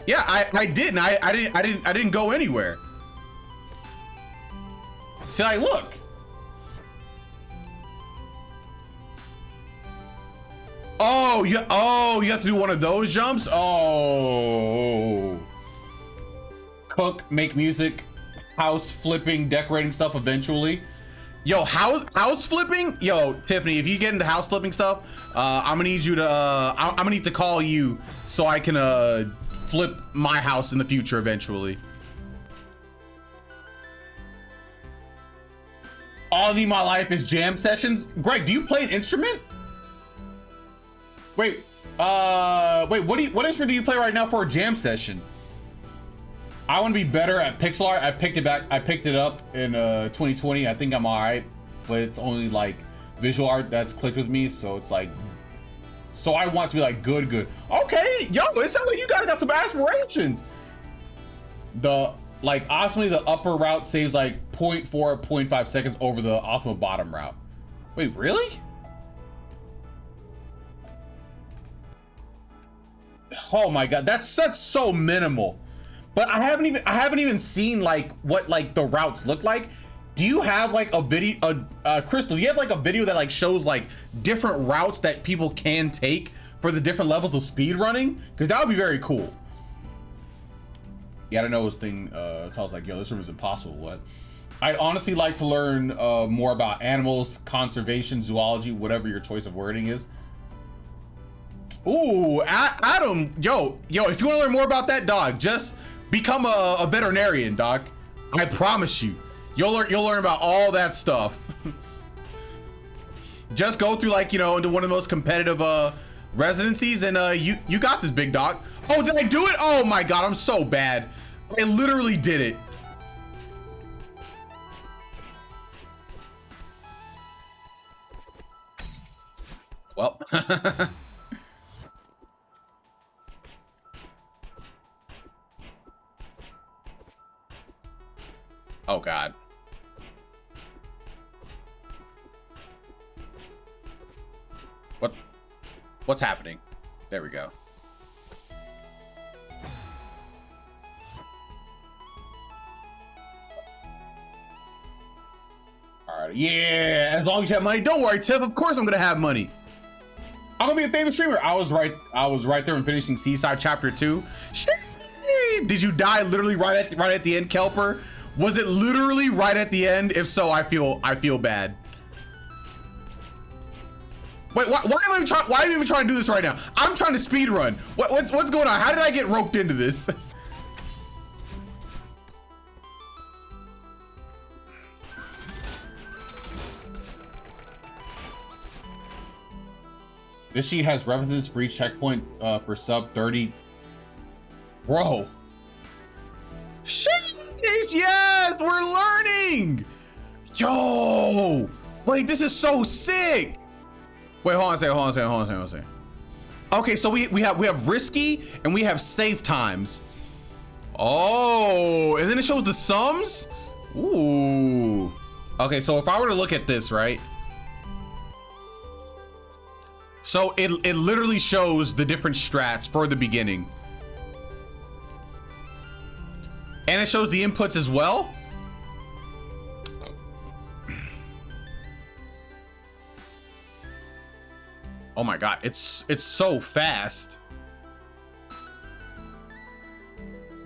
Yeah, I did, and I didn't go anywhere. See, like, look. Oh, you have to do one of those jumps? Oh. Cook, make music, house flipping, decorating stuff eventually. Yo, house flipping? Yo, Tiffany, if you get into house flipping stuff, I'm gonna need you to I'm gonna need to call you so I can flip my house in the future eventually. All I need in my life is jam sessions. Greg, do you play an instrument? Wait, what instrument do you play right now for a jam session? I want to be better at pixel art. I picked it up in 2020. I think I'm all right, but it's only like visual art that's clicked with me. So it's like, so I want to be like good. Okay, yo, it sounds like you guys got some aspirations. Optimally the upper route saves like 0.4, 0.5 seconds over the optimal bottom route. Wait, really? Oh my God, that's so minimal. But I haven't even seen like what like the routes look like. Do you have like a video, Crystal, do you have like a video that like shows like different routes that people can take for the different levels of speed running, because that would be very cool. Yeah, I don't know this thing tells like, yo, this room is impossible. What? I'd honestly like to learn more about animals, conservation, zoology, whatever your choice of wording is. Ooh, Adam, yo, if you want to learn more about that, dog, just become a veterinarian, dog. I promise you, you'll learn about all that stuff. Just go through, like, you know, into one of the most competitive residencies, and you got this, big dog. Oh, did I do it? Oh my god, I'm so bad. I literally did it. Well. Oh god. What's happening? There we go. All right, yeah, as long as you have money. Don't worry, Tiff, of course I'm gonna have money. I'm gonna be a famous streamer. I was right there in finishing Seaside Chapter 2. Did you die literally right at the end, Kelper? Was it literally right at the end? If so, I feel bad. Wait, why am I even trying to do this right now? I'm trying to speed run. What's going on? How did I get roped into this? This sheet has references for each checkpoint for sub 30. Bro. Shit! Yes, we're learning. Yo, wait, this is so sick. Wait, hold on a second. Okay, so we have risky and we have save times. Oh, and then it shows the sums. Ooh. Okay, so if I were to look at this, right? So it literally shows the different strats for the beginning. And it shows the inputs as well. Oh my god, it's so fast.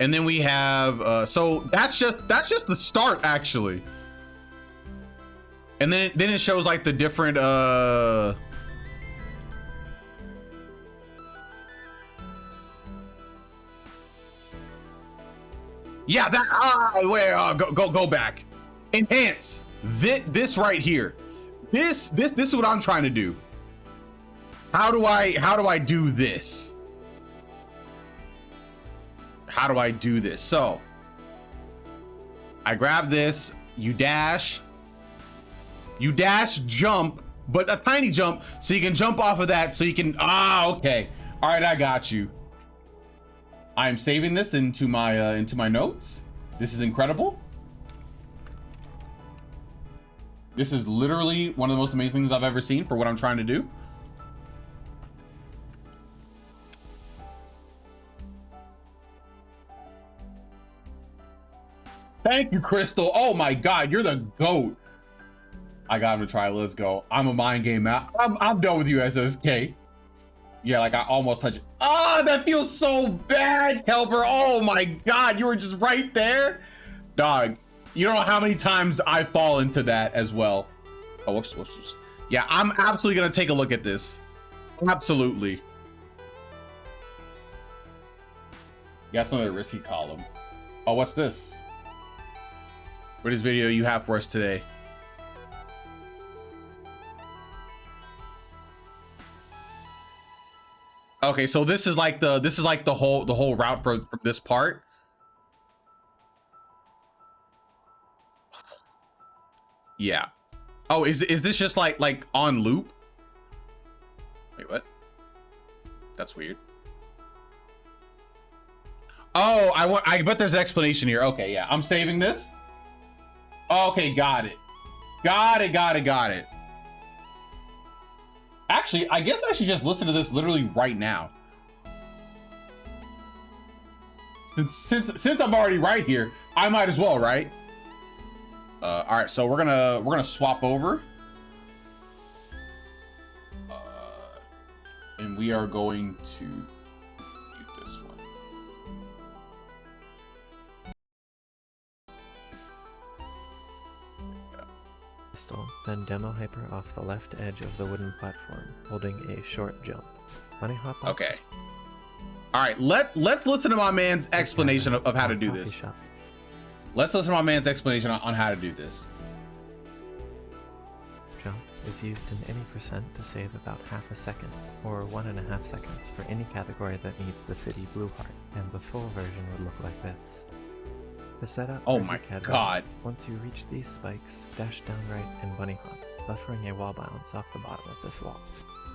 And then we have so that's just the start, actually. And then it shows like the different yeah, that go back. Enhance. This right here. This is what I'm trying to do. How do I do this? How do I do this? So I grab this, you dash, jump, but a tiny jump, so you can jump off of that, so you can, okay. All right, I got you. I'm saving this into my notes. This is incredible. This is literally one of the most amazing things I've ever seen for what I'm trying to do. Thank you, Crystal. Oh my god, you're the GOAT. I got him to try. Let's go. I'm a mind game out. I'm done with you, SSK. Yeah, like I almost touched it. Oh, that feels so bad, Kelper. Oh my god, you were just right there. Dog, you don't know how many times I fall into that as well. Oh, whoops. Yeah, I'm absolutely gonna take a look at this. Absolutely. Yeah, that's another risky column. Oh, what's this? What is video you have for us today? Okay, so this is like the whole route for this part. Yeah. Oh, is this just like on loop? Wait, what? That's weird. Oh, I bet there's an explanation here. Okay, yeah, I'm saving this. Okay, got it. Actually, I guess I should just listen to this literally right now. Since I'm already right here, I might as well, right? All right, so we're gonna swap over. And we are going to do this one. Then demo hyper off the left edge of the wooden platform, holding a short jump. Bunny hop off Okay. All right, let's listen to my man's explanation of how to do this. Shop. Let's listen to my man's explanation on how to do this. Jump is used in any percent to save about half a second, or 1.5 seconds for any category that needs the city blue heart, and the full version would look like this. To set up Oh Crazy my Cat God. Once you reach these spikes, dash down right and bunny hop, buffering a wall bounce off the bottom of this wall.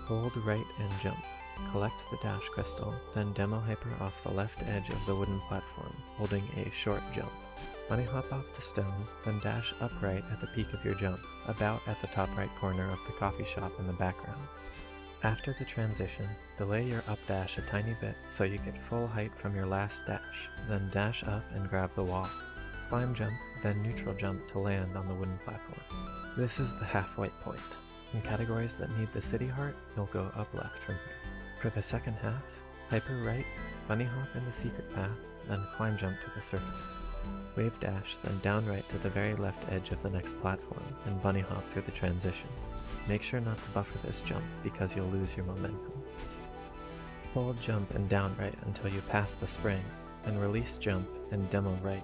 Hold right and jump. Collect the dash crystal, then demo hyper off the left edge of the wooden platform, holding a short jump. Bunny hop off the stone, then dash upright at the peak of your jump, about at the top right corner of the coffee shop in the background. After the transition, delay your up dash a tiny bit so you get full height from your last dash, then dash up and grab the wall. Climb jump, then neutral jump to land on the wooden platform. This is the halfway point. In categories that need the city heart, you'll go up left from here. For the second half, hyper right, bunny hop in the secret path, then climb jump to the surface. Wave dash, then down right to the very left edge of the next platform, and bunny hop through the transition. Make sure not to buffer this jump because you'll lose your momentum. Hold jump and down right until you pass the spring, then release jump and demo right.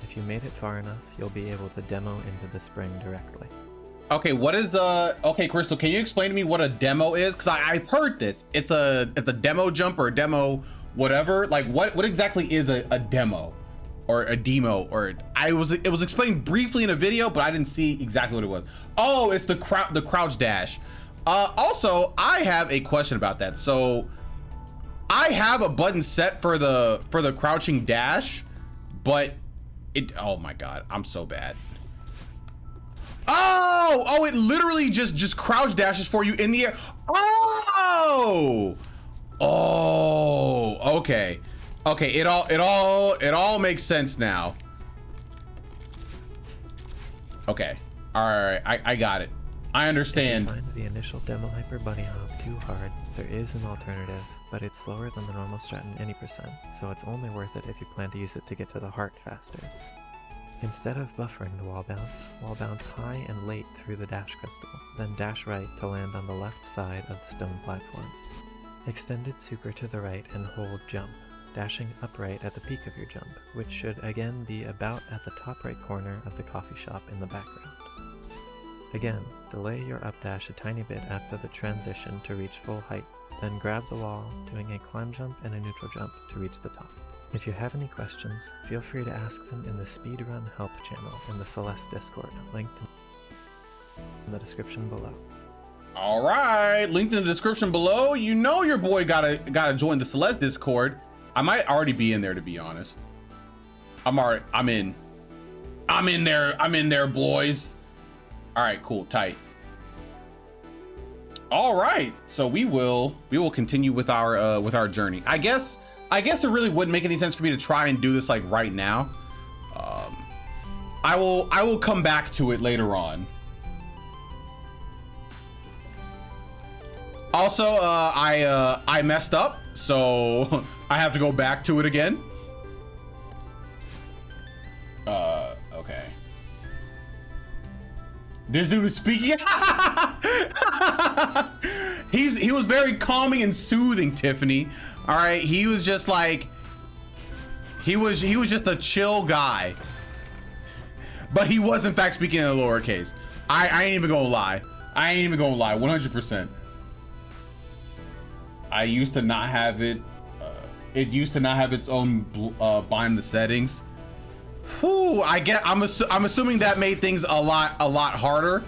If you made it far enough, you'll be able to demo into the spring directly. Okay, what is okay, Crystal, can you explain to me what a demo is? Because I've heard this. It's a demo jump or a demo whatever. Like what exactly is a demo or a demo? Or it was explained briefly in a video, but I didn't see exactly what it was. Oh, it's the crouch dash. Also, I have a question about that. So I have a button set for the crouching dash, but oh my God, I'm so bad. Oh, it literally just crouch dashes for you in the air. Oh, okay. Okay, it all makes sense now. Okay. All right, I got it. I understand. If you find the initial demo hyper bunny hop too hard, there is an alternative, but it's slower than the normal strat in any percent, so it's only worth it if you plan to use it to get to the heart faster. Instead of buffering the wall bounce high and late through the dash crystal, then dash right to land on the left side of the stone platform. Extended super to the right and hold jump, dashing upright at the peak of your jump, which should again be about at the top right corner of the coffee shop in the background. Again, delay your up dash a tiny bit after the transition to reach full height, then grab the wall, doing a climb jump and a neutral jump to reach the top. If you have any questions, feel free to ask them in the Speedrun Help channel in the Celeste Discord, linked in the description below. All right, linked in the description below. You know your boy gotta join the Celeste Discord. I might already be in there, to be honest. I'm in there, boys. All right, cool, tight. All right, so we will continue with our journey. I guess it really wouldn't make any sense for me to try and do this like right now. I will come back to it later on. Also, I messed up, so I have to go back to it again. Okay. This dude is speaking. He was very calming and soothing, Tiffany. All right, he was just like, he was just a chill guy, but he was in fact speaking in a lowercase. I ain't even gonna lie. 100%. I used to not have it. It used to not have its own bind the settings. Whew, I'm assuming that made things a lot harder.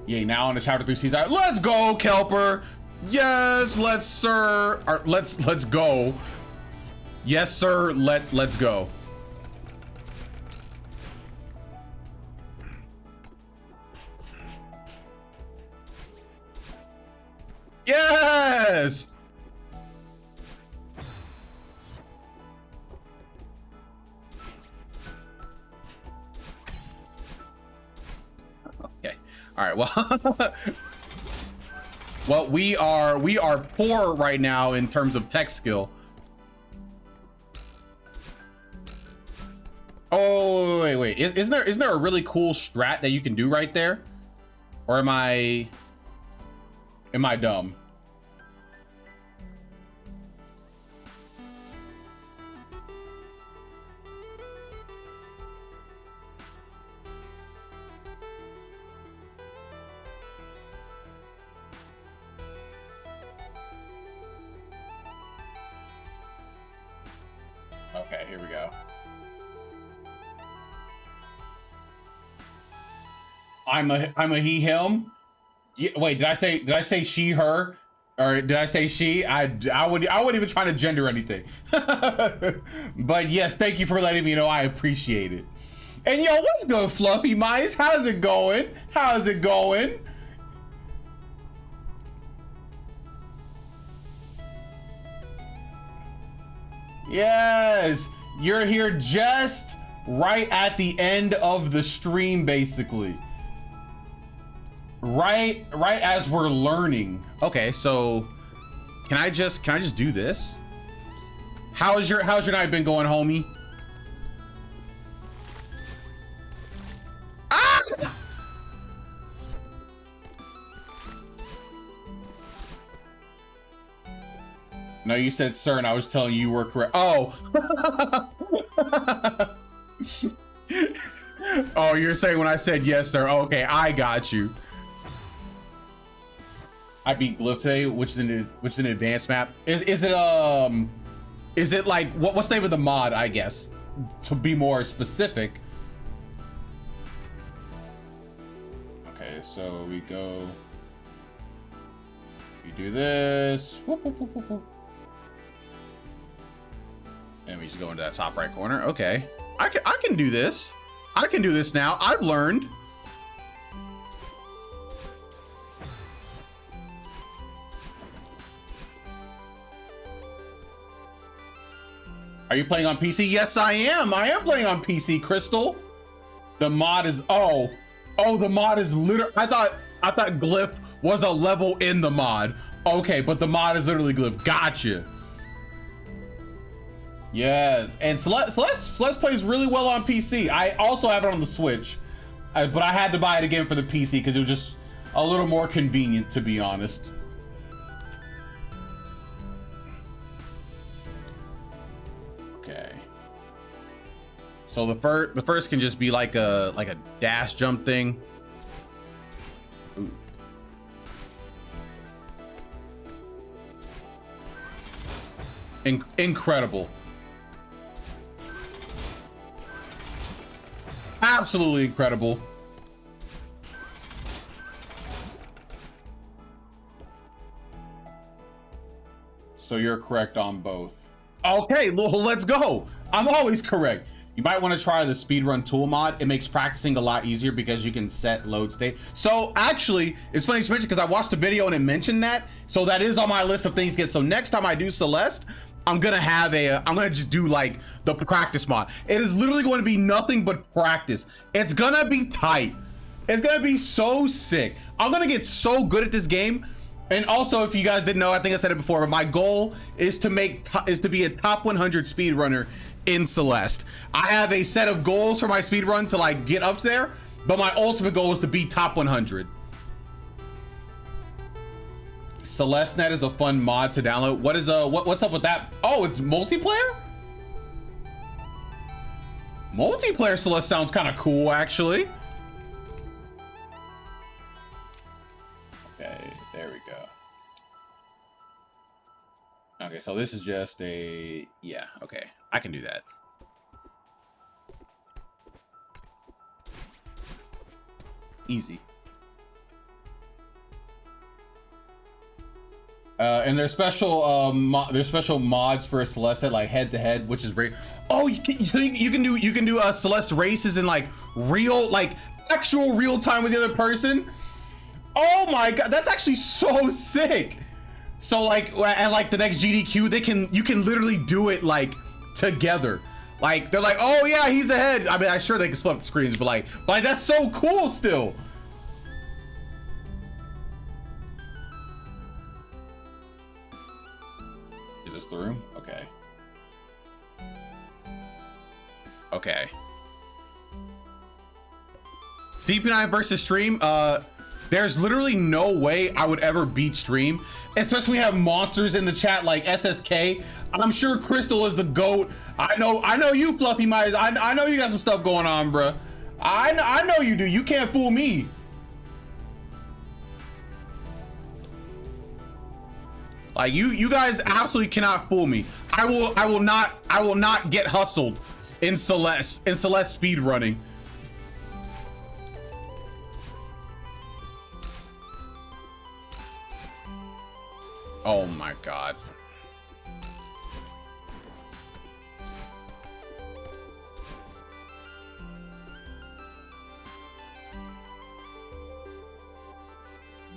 Yeah, now on the chapter 3 season. Let's go, Kelper. Yes, let's sir. Or let's go. Yes, sir. Let's go. Yes. Okay. All right. Well. Well, we are poor right now in terms of tech skill. Oh, wait. Isn't there a really cool strat that you can do right there? Or am I dumb? Okay, here we go. I'm a he him. Yeah, wait, did I say she her, or did I say she? I wouldn't even try to gender anything. But yes, thank you for letting me know. I appreciate it. And yo, what's good, Fluffy Mice? How's it going? How's it going? Yes, you're here just right at the end of the stream, basically. Right as we're learning. Okay, so can I just do this? How's your night been going, homie? Ah! No, you said sir, and I was telling you were correct. Oh. Oh, you're saying when I said yes, sir. Okay, I got you. I beat Glyph today, which is an advanced map. Is it like what's the name of the mod, I guess, to be more specific? Okay, so we do this. Whoop, whoop, whoop, whoop, whoop. And we just go into that top right corner. Okay, I can do this. I can do this now. I've learned. Are you playing on PC? Yes, I am. I am playing on PC, Crystal. The mod is the mod is literally. I thought Glyph was a level in the mod. Okay, but the mod is literally Glyph. Gotcha. Yes, and Celeste plays really well on PC. I also have it on the Switch, but I had to buy it again for the PC because it was just a little more convenient, to be honest. Okay. So the first can just be like a dash jump thing. Ooh. Incredible. Absolutely incredible. So you're correct on both. Okay, let's go. I'm always correct. You might want to try the speedrun tool mod. It makes practicing a lot easier because you can set load state. So actually, it's funny you mentioned because I watched a video and it mentioned that. So that is on my list of things to get. So next time I do Celeste, I'm gonna just do like the practice mod. It is literally going to be nothing but practice. It's gonna be tight. It's gonna be so sick. I'm gonna get so good at this game. And also, if you guys didn't know, I think I said it before, but my goal is to be a top 100 speedrunner in Celeste. I have a set of goals for my speedrun to like get up there, but my ultimate goal is to be top 100. CelesteNet is a fun mod to download. What's up with that? Oh, it's multiplayer? Multiplayer Celeste sounds kind of cool, actually. Okay, there we go. Okay, so this is just a, yeah, okay. I can do that. Easy. And there's special mods for Celeste like head to head, which is great. Oh, you can do Celeste races in like actual real time with the other person. Oh my god, that's actually so sick. So like at like the next GDQ, you can literally do it like together. Like they're like, oh yeah, he's ahead. I mean, I'm sure they can split up the screens, but like that's so cool still. through. Okay. Okay. CP9 versus Stream. There's literally no way I would ever beat Stream, especially when we have monsters in the chat like SSK. I'm sure Crystal is the GOAT. I know you, Fluffy Mice. I know you got some stuff going on, bruh. I know you do. You can't fool me. Like you guys absolutely cannot fool me. I will not get hustled in Celeste speed running. Oh my god.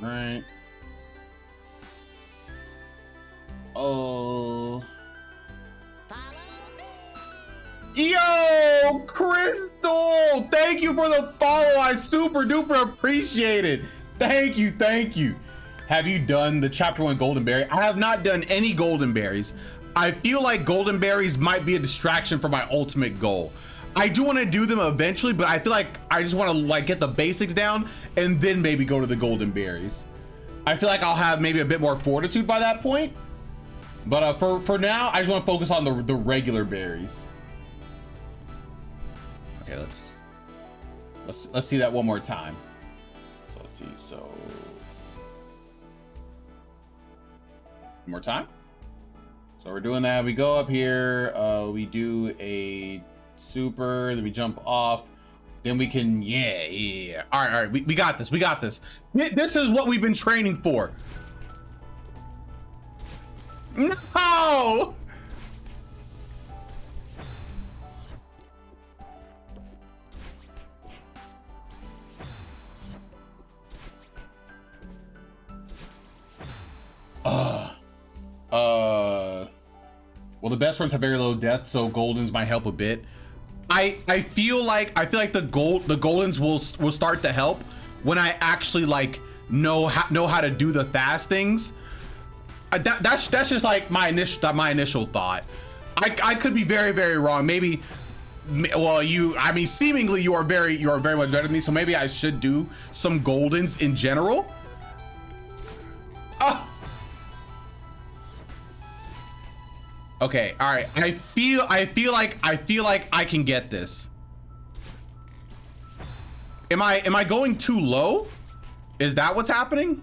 Right. Oh. Yo, Crystal! Thank you for the follow. I super duper appreciate it. Thank you, thank you. Have you done the chapter 1 golden berry? I have not done any golden berries. I feel like golden berries might be a distraction for my ultimate goal. I do want to do them eventually, but I feel like I just want to like get the basics down and then maybe go to the golden berries. I feel like I'll have maybe a bit more fortitude by that point. But for now, I just want to focus on the regular berries. Okay, let's see that one more time. So let's see. So one more time. So we're doing that. We go up here. We do a super. Then we jump off. Then we can yeah. All right. We got this. We got this. This is what we've been training for. No. Well, the best ones have very low death, so Goldens might help a bit. I feel like the Goldens will start to help when I actually like know how to do the fast things. That's just like my initial thought. I could be very, very wrong. Maybe, well, seemingly you are very much better than me. So maybe I should do some Goldens in general. Oh. Okay, all right. I feel like I can get this. Am I going too low? Is that what's happening?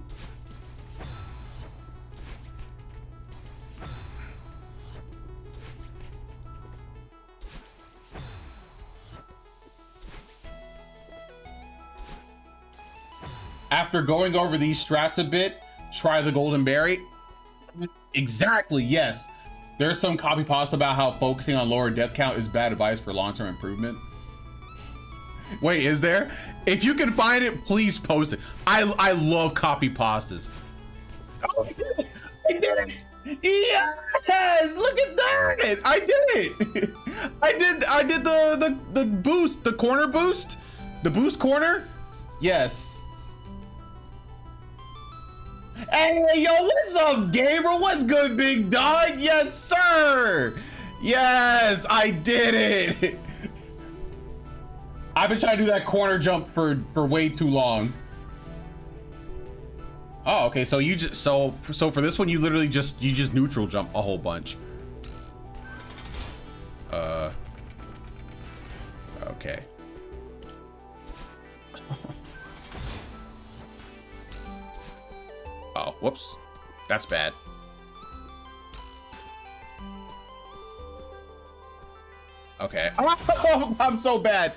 After going over these strats a bit, try the golden berry. Exactly, yes. There's some copy pasta about how focusing on lower death count is bad advice for long-term improvement. Wait, is there? If you can find it, please post it. I love copy pastas. Oh, I did it! Yes! Look at that! I did it! I did the boost, the corner boost? The boost corner? Yes. Hey, yo, what's up, Gabriel? What's good, big dog? Yes, sir. Yes, I did it. I've been trying to do that corner jump for way too long. Oh, okay. So you just so for this one, you literally just neutral jump a whole bunch. Okay. Oh, whoops. That's bad. Okay. Oh, I'm so bad.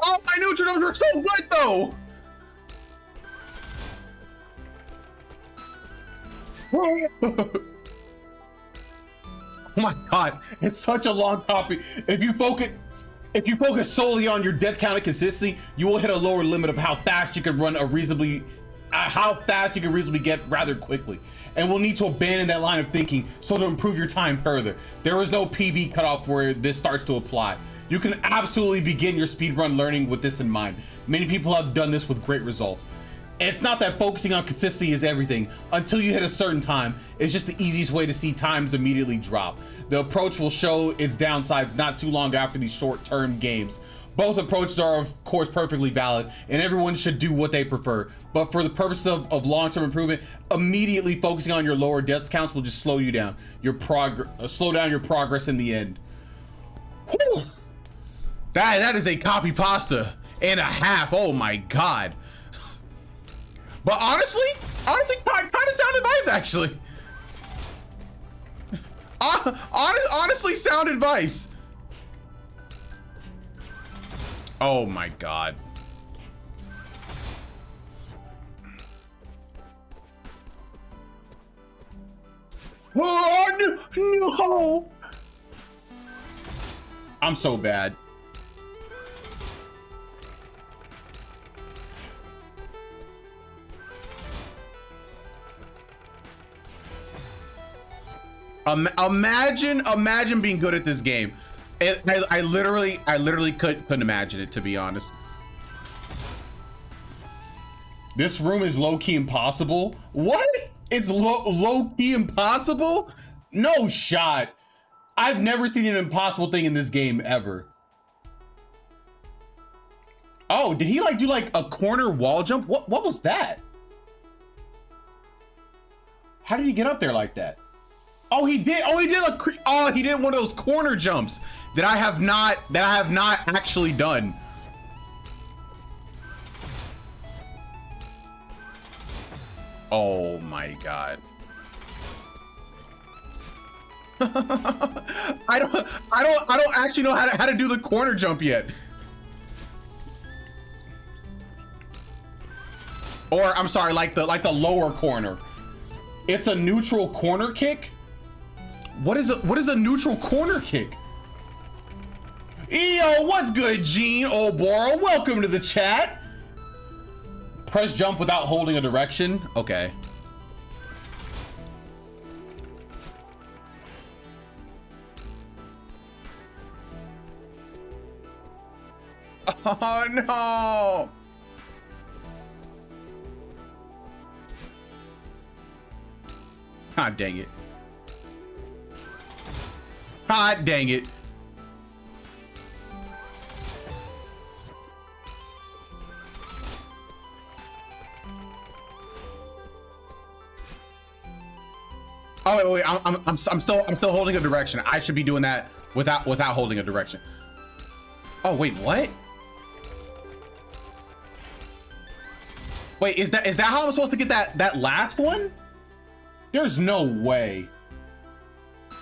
Oh, my neutral jumps are so good though. Oh my god, it's such a long copy. If you focus solely on your death count and consistency, you will hit a lower limit of how fast you can run how fast you can reasonably get rather quickly. And we'll need to abandon that line of thinking so to improve your time further. There is no PB cutoff where this starts to apply. You can absolutely begin your speedrun learning with this in mind. Many people have done this with great results. It's not that focusing on consistency is everything. Until you hit a certain time, it's just the easiest way to see times immediately drop. The approach will show its downsides not too long after these short-term games. Both approaches are, of course, perfectly valid, and everyone should do what they prefer. But for the purpose of long-term improvement, immediately focusing on your lower death counts will just slow you down. Slow down your progress in the end. Whew. That is a copy pasta and a half. Oh my god. But honestly, kind of sound advice actually. Honestly, sound advice. Oh my god. Oh no! I'm so bad. Imagine being good at this game. I literally couldn't imagine it, to be honest. This room is low-key impossible. What? It's low-key impossible? No shot. I've never seen an impossible thing in this game ever. Oh, did he like do like a corner wall jump? What was that? How did he get up there like that? Oh, he did. Oh, he did one of those corner jumps that I have not actually done. Oh my god. I don't actually know how to do the corner jump yet. Or I'm sorry, like the lower corner. It's a neutral corner kick. What is a neutral corner kick? Yo, what's good, Gene Oboro? Welcome to the chat. Press jump without holding a direction. Okay. Oh no. Ah, dang it. Ah, dang it. Oh wait, I'm still holding a direction. I should be doing that without holding a direction. Oh wait, what? Wait, is that how I'm supposed to get that last one? There's no way.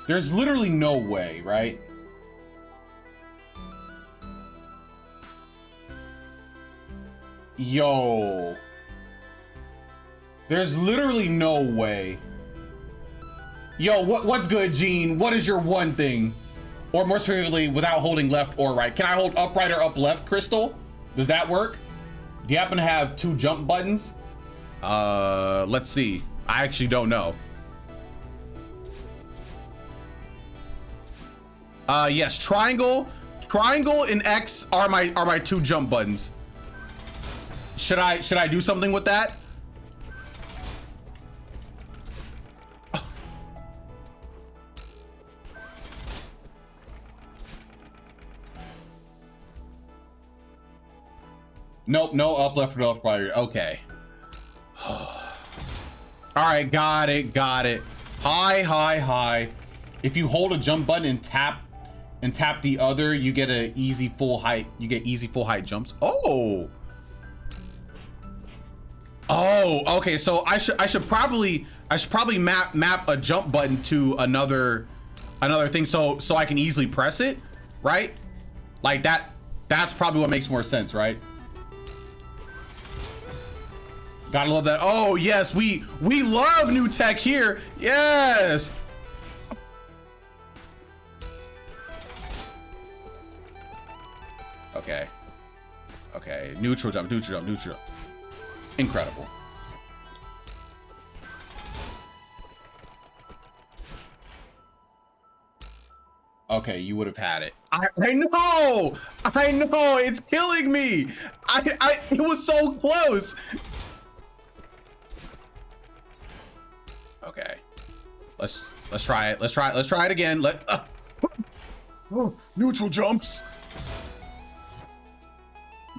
There's literally no way, right? Yo. There's literally no way. Yo, what's good, Gene? What is your one thing? Or more specifically, without holding left or right. Can I hold up right or up left, Crystal? Does that work? Do you happen to have 2 jump buttons? Let's see. I actually don't know. Yes, triangle and X are my 2 jump buttons. Should I do something with that? Nope, no up, left, or left, right. Okay. All right, got it. High. If you hold a jump button and tap the other, you get an easy full height. You get easy full height jumps. Oh, okay. So I should probably map a jump button to another thing so I can easily press it, right? Like that. That's probably what makes more sense, right? Gotta love that. Oh yes, we love new tech here. Yes. Okay. Neutral jump. Incredible. Okay, you would have had it. I know, it's killing me. It was so close. Okay, let's try it. Let's try it again. Neutral jumps.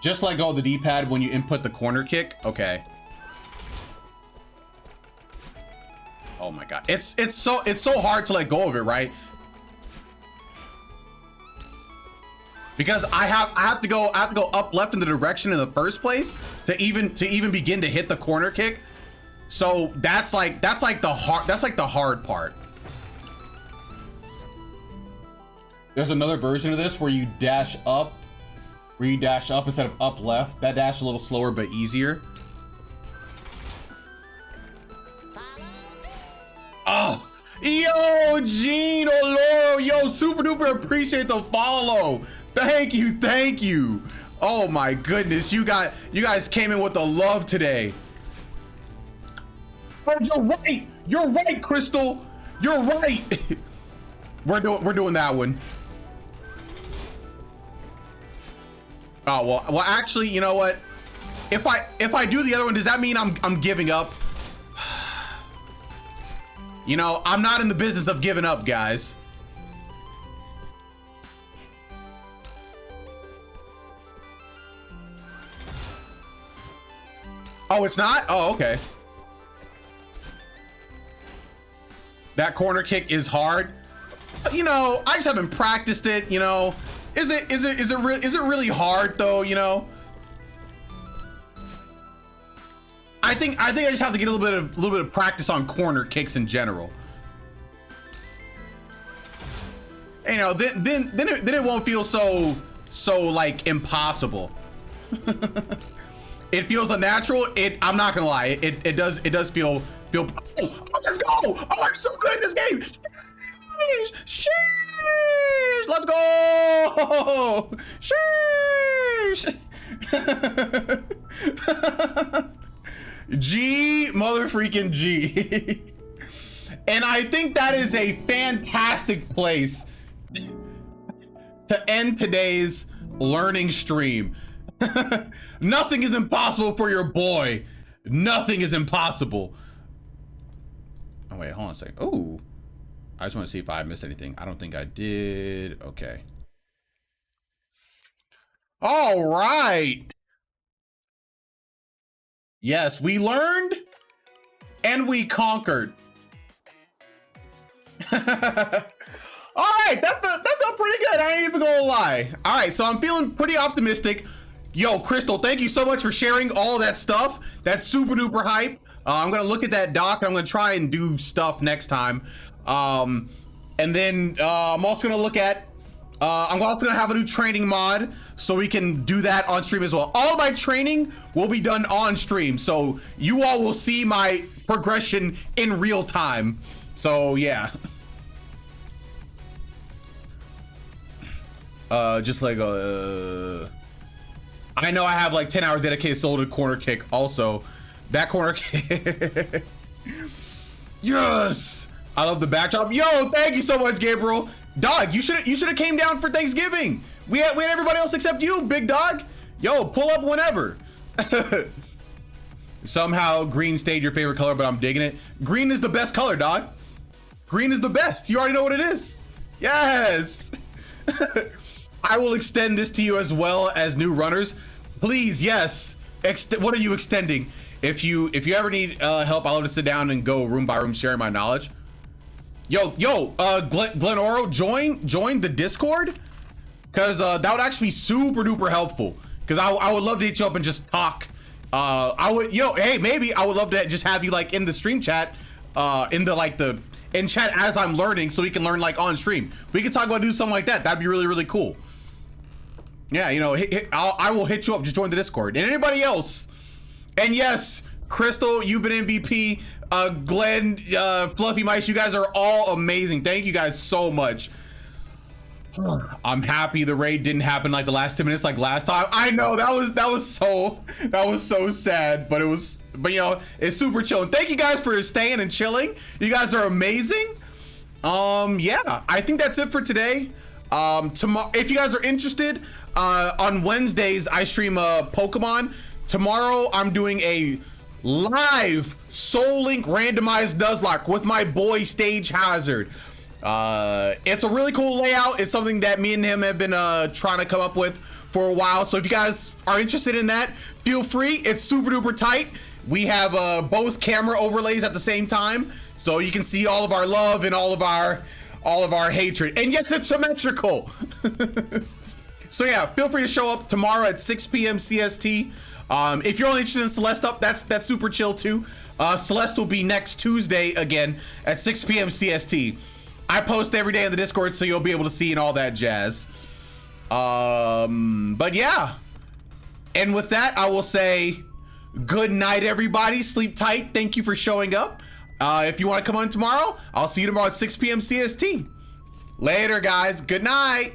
Just let go of the D-pad when you input the corner kick. Okay. Oh my god, it's so hard to let go of it, right? Because I have to go up left in the direction in the first place to even begin to hit the corner kick. So that's like the hard part. There's another version of this where you dash up instead of up left. That dash is a little slower but easier. Oh, yo, Gene Oloro, yo, super duper appreciate the follow. Thank you. Oh my goodness, you guys came in with the love today. Oh, you're right, Crystal. You're right. we're doing that one. Oh well, actually, you know what? If I do the other one, does that mean I'm giving up? You know, I'm not in the business of giving up, guys. Oh, it's not? Oh, okay. That corner kick is hard. You know, I just haven't practiced it, you know. Is it really hard though, you know? I think I just have to get a little bit of practice on corner kicks in general. You know, then it won't feel so like impossible. It feels unnatural. I'm not gonna lie. It does feel. Oh, let's go! Oh, I'm so good at this game. Sheesh! Let's go! Sheesh! G motherfreaking G. And I think that is a fantastic place to end today's learning stream. Nothing is impossible for your boy. Nothing is impossible. Oh wait, hold on a second. Oh, I just want to see if I missed anything. I don't think I did. Okay. All right. Yes, we learned and we conquered. All right, that felt pretty good. I ain't even gonna lie. All right, so I'm feeling pretty optimistic. Yo, Crystal, thank you so much for sharing all that stuff. That's super duper hype. I'm gonna look at that doc and I'm gonna try and do stuff next time. And then I'm also gonna look at, I'm also gonna have a new training mod so we can do that on stream as well. All of my training will be done on stream, so you all will see my progression in real time. So yeah. Just like I know I have like 10 hours dedicated solo to corner kick. Also, that corner kick. Yes, I love the backdrop. Yo, thank you so much, Gabriel. Dog, you should have came down for Thanksgiving. We had everybody else except you, big dog. Yo, pull up whenever. Somehow green stayed your favorite color, but I'm digging it. Green is the best color, dog. Green is the best. You already know what it is. Yes. I will extend this to you as well as new runners. Please, yes. What are you extending? If you ever need help, I'll have to sit down and go room by room sharing my knowledge. Yo, Glenoro, join the Discord, because that would actually be super duper helpful. Because I would love to hit you up and just talk. Hey, maybe I would love to just have you like in the stream chat, in chat as I'm learning, so we can learn like on stream. We can talk about doing something like that. That'd be really, really cool. Yeah, you know, I will hit you up. Just join the Discord. And anybody else. And yes, Crystal, you've been MVP. Glenn, Fluffy Mice, you guys are all amazing. Thank you guys so much. I'm happy the raid didn't happen like the last 10 minutes like last time. I know that was so sad, but you know, it's super chill. And thank you guys for staying and chilling. You guys are amazing. Yeah, I think that's it for today. Tomorrow, if you guys are interested, on Wednesdays I stream Pokemon. Tomorrow I'm doing a live Soul Link randomized Nuzlocke with my boy Stage Hazard. It's a really cool layout. It's something that me and him have been trying to come up with for a while. So if you guys are interested in that, feel free. It's super duper tight. We have both camera overlays at the same time, so you can see all of our love and all of our hatred. And yes, it's symmetrical. So yeah, feel free to show up tomorrow at 6 p.m. CST. If you're only interested in Celeste up, that's super chill too. Celeste will be next Tuesday again at 6 p.m. CST. I post every day in the Discord, so you'll be able to see and all that jazz. But yeah. And with that, I will say good night, everybody. Sleep tight. Thank you for showing up. If you want to come on tomorrow, I'll see you tomorrow at 6 p.m. CST. Later, guys. Good night.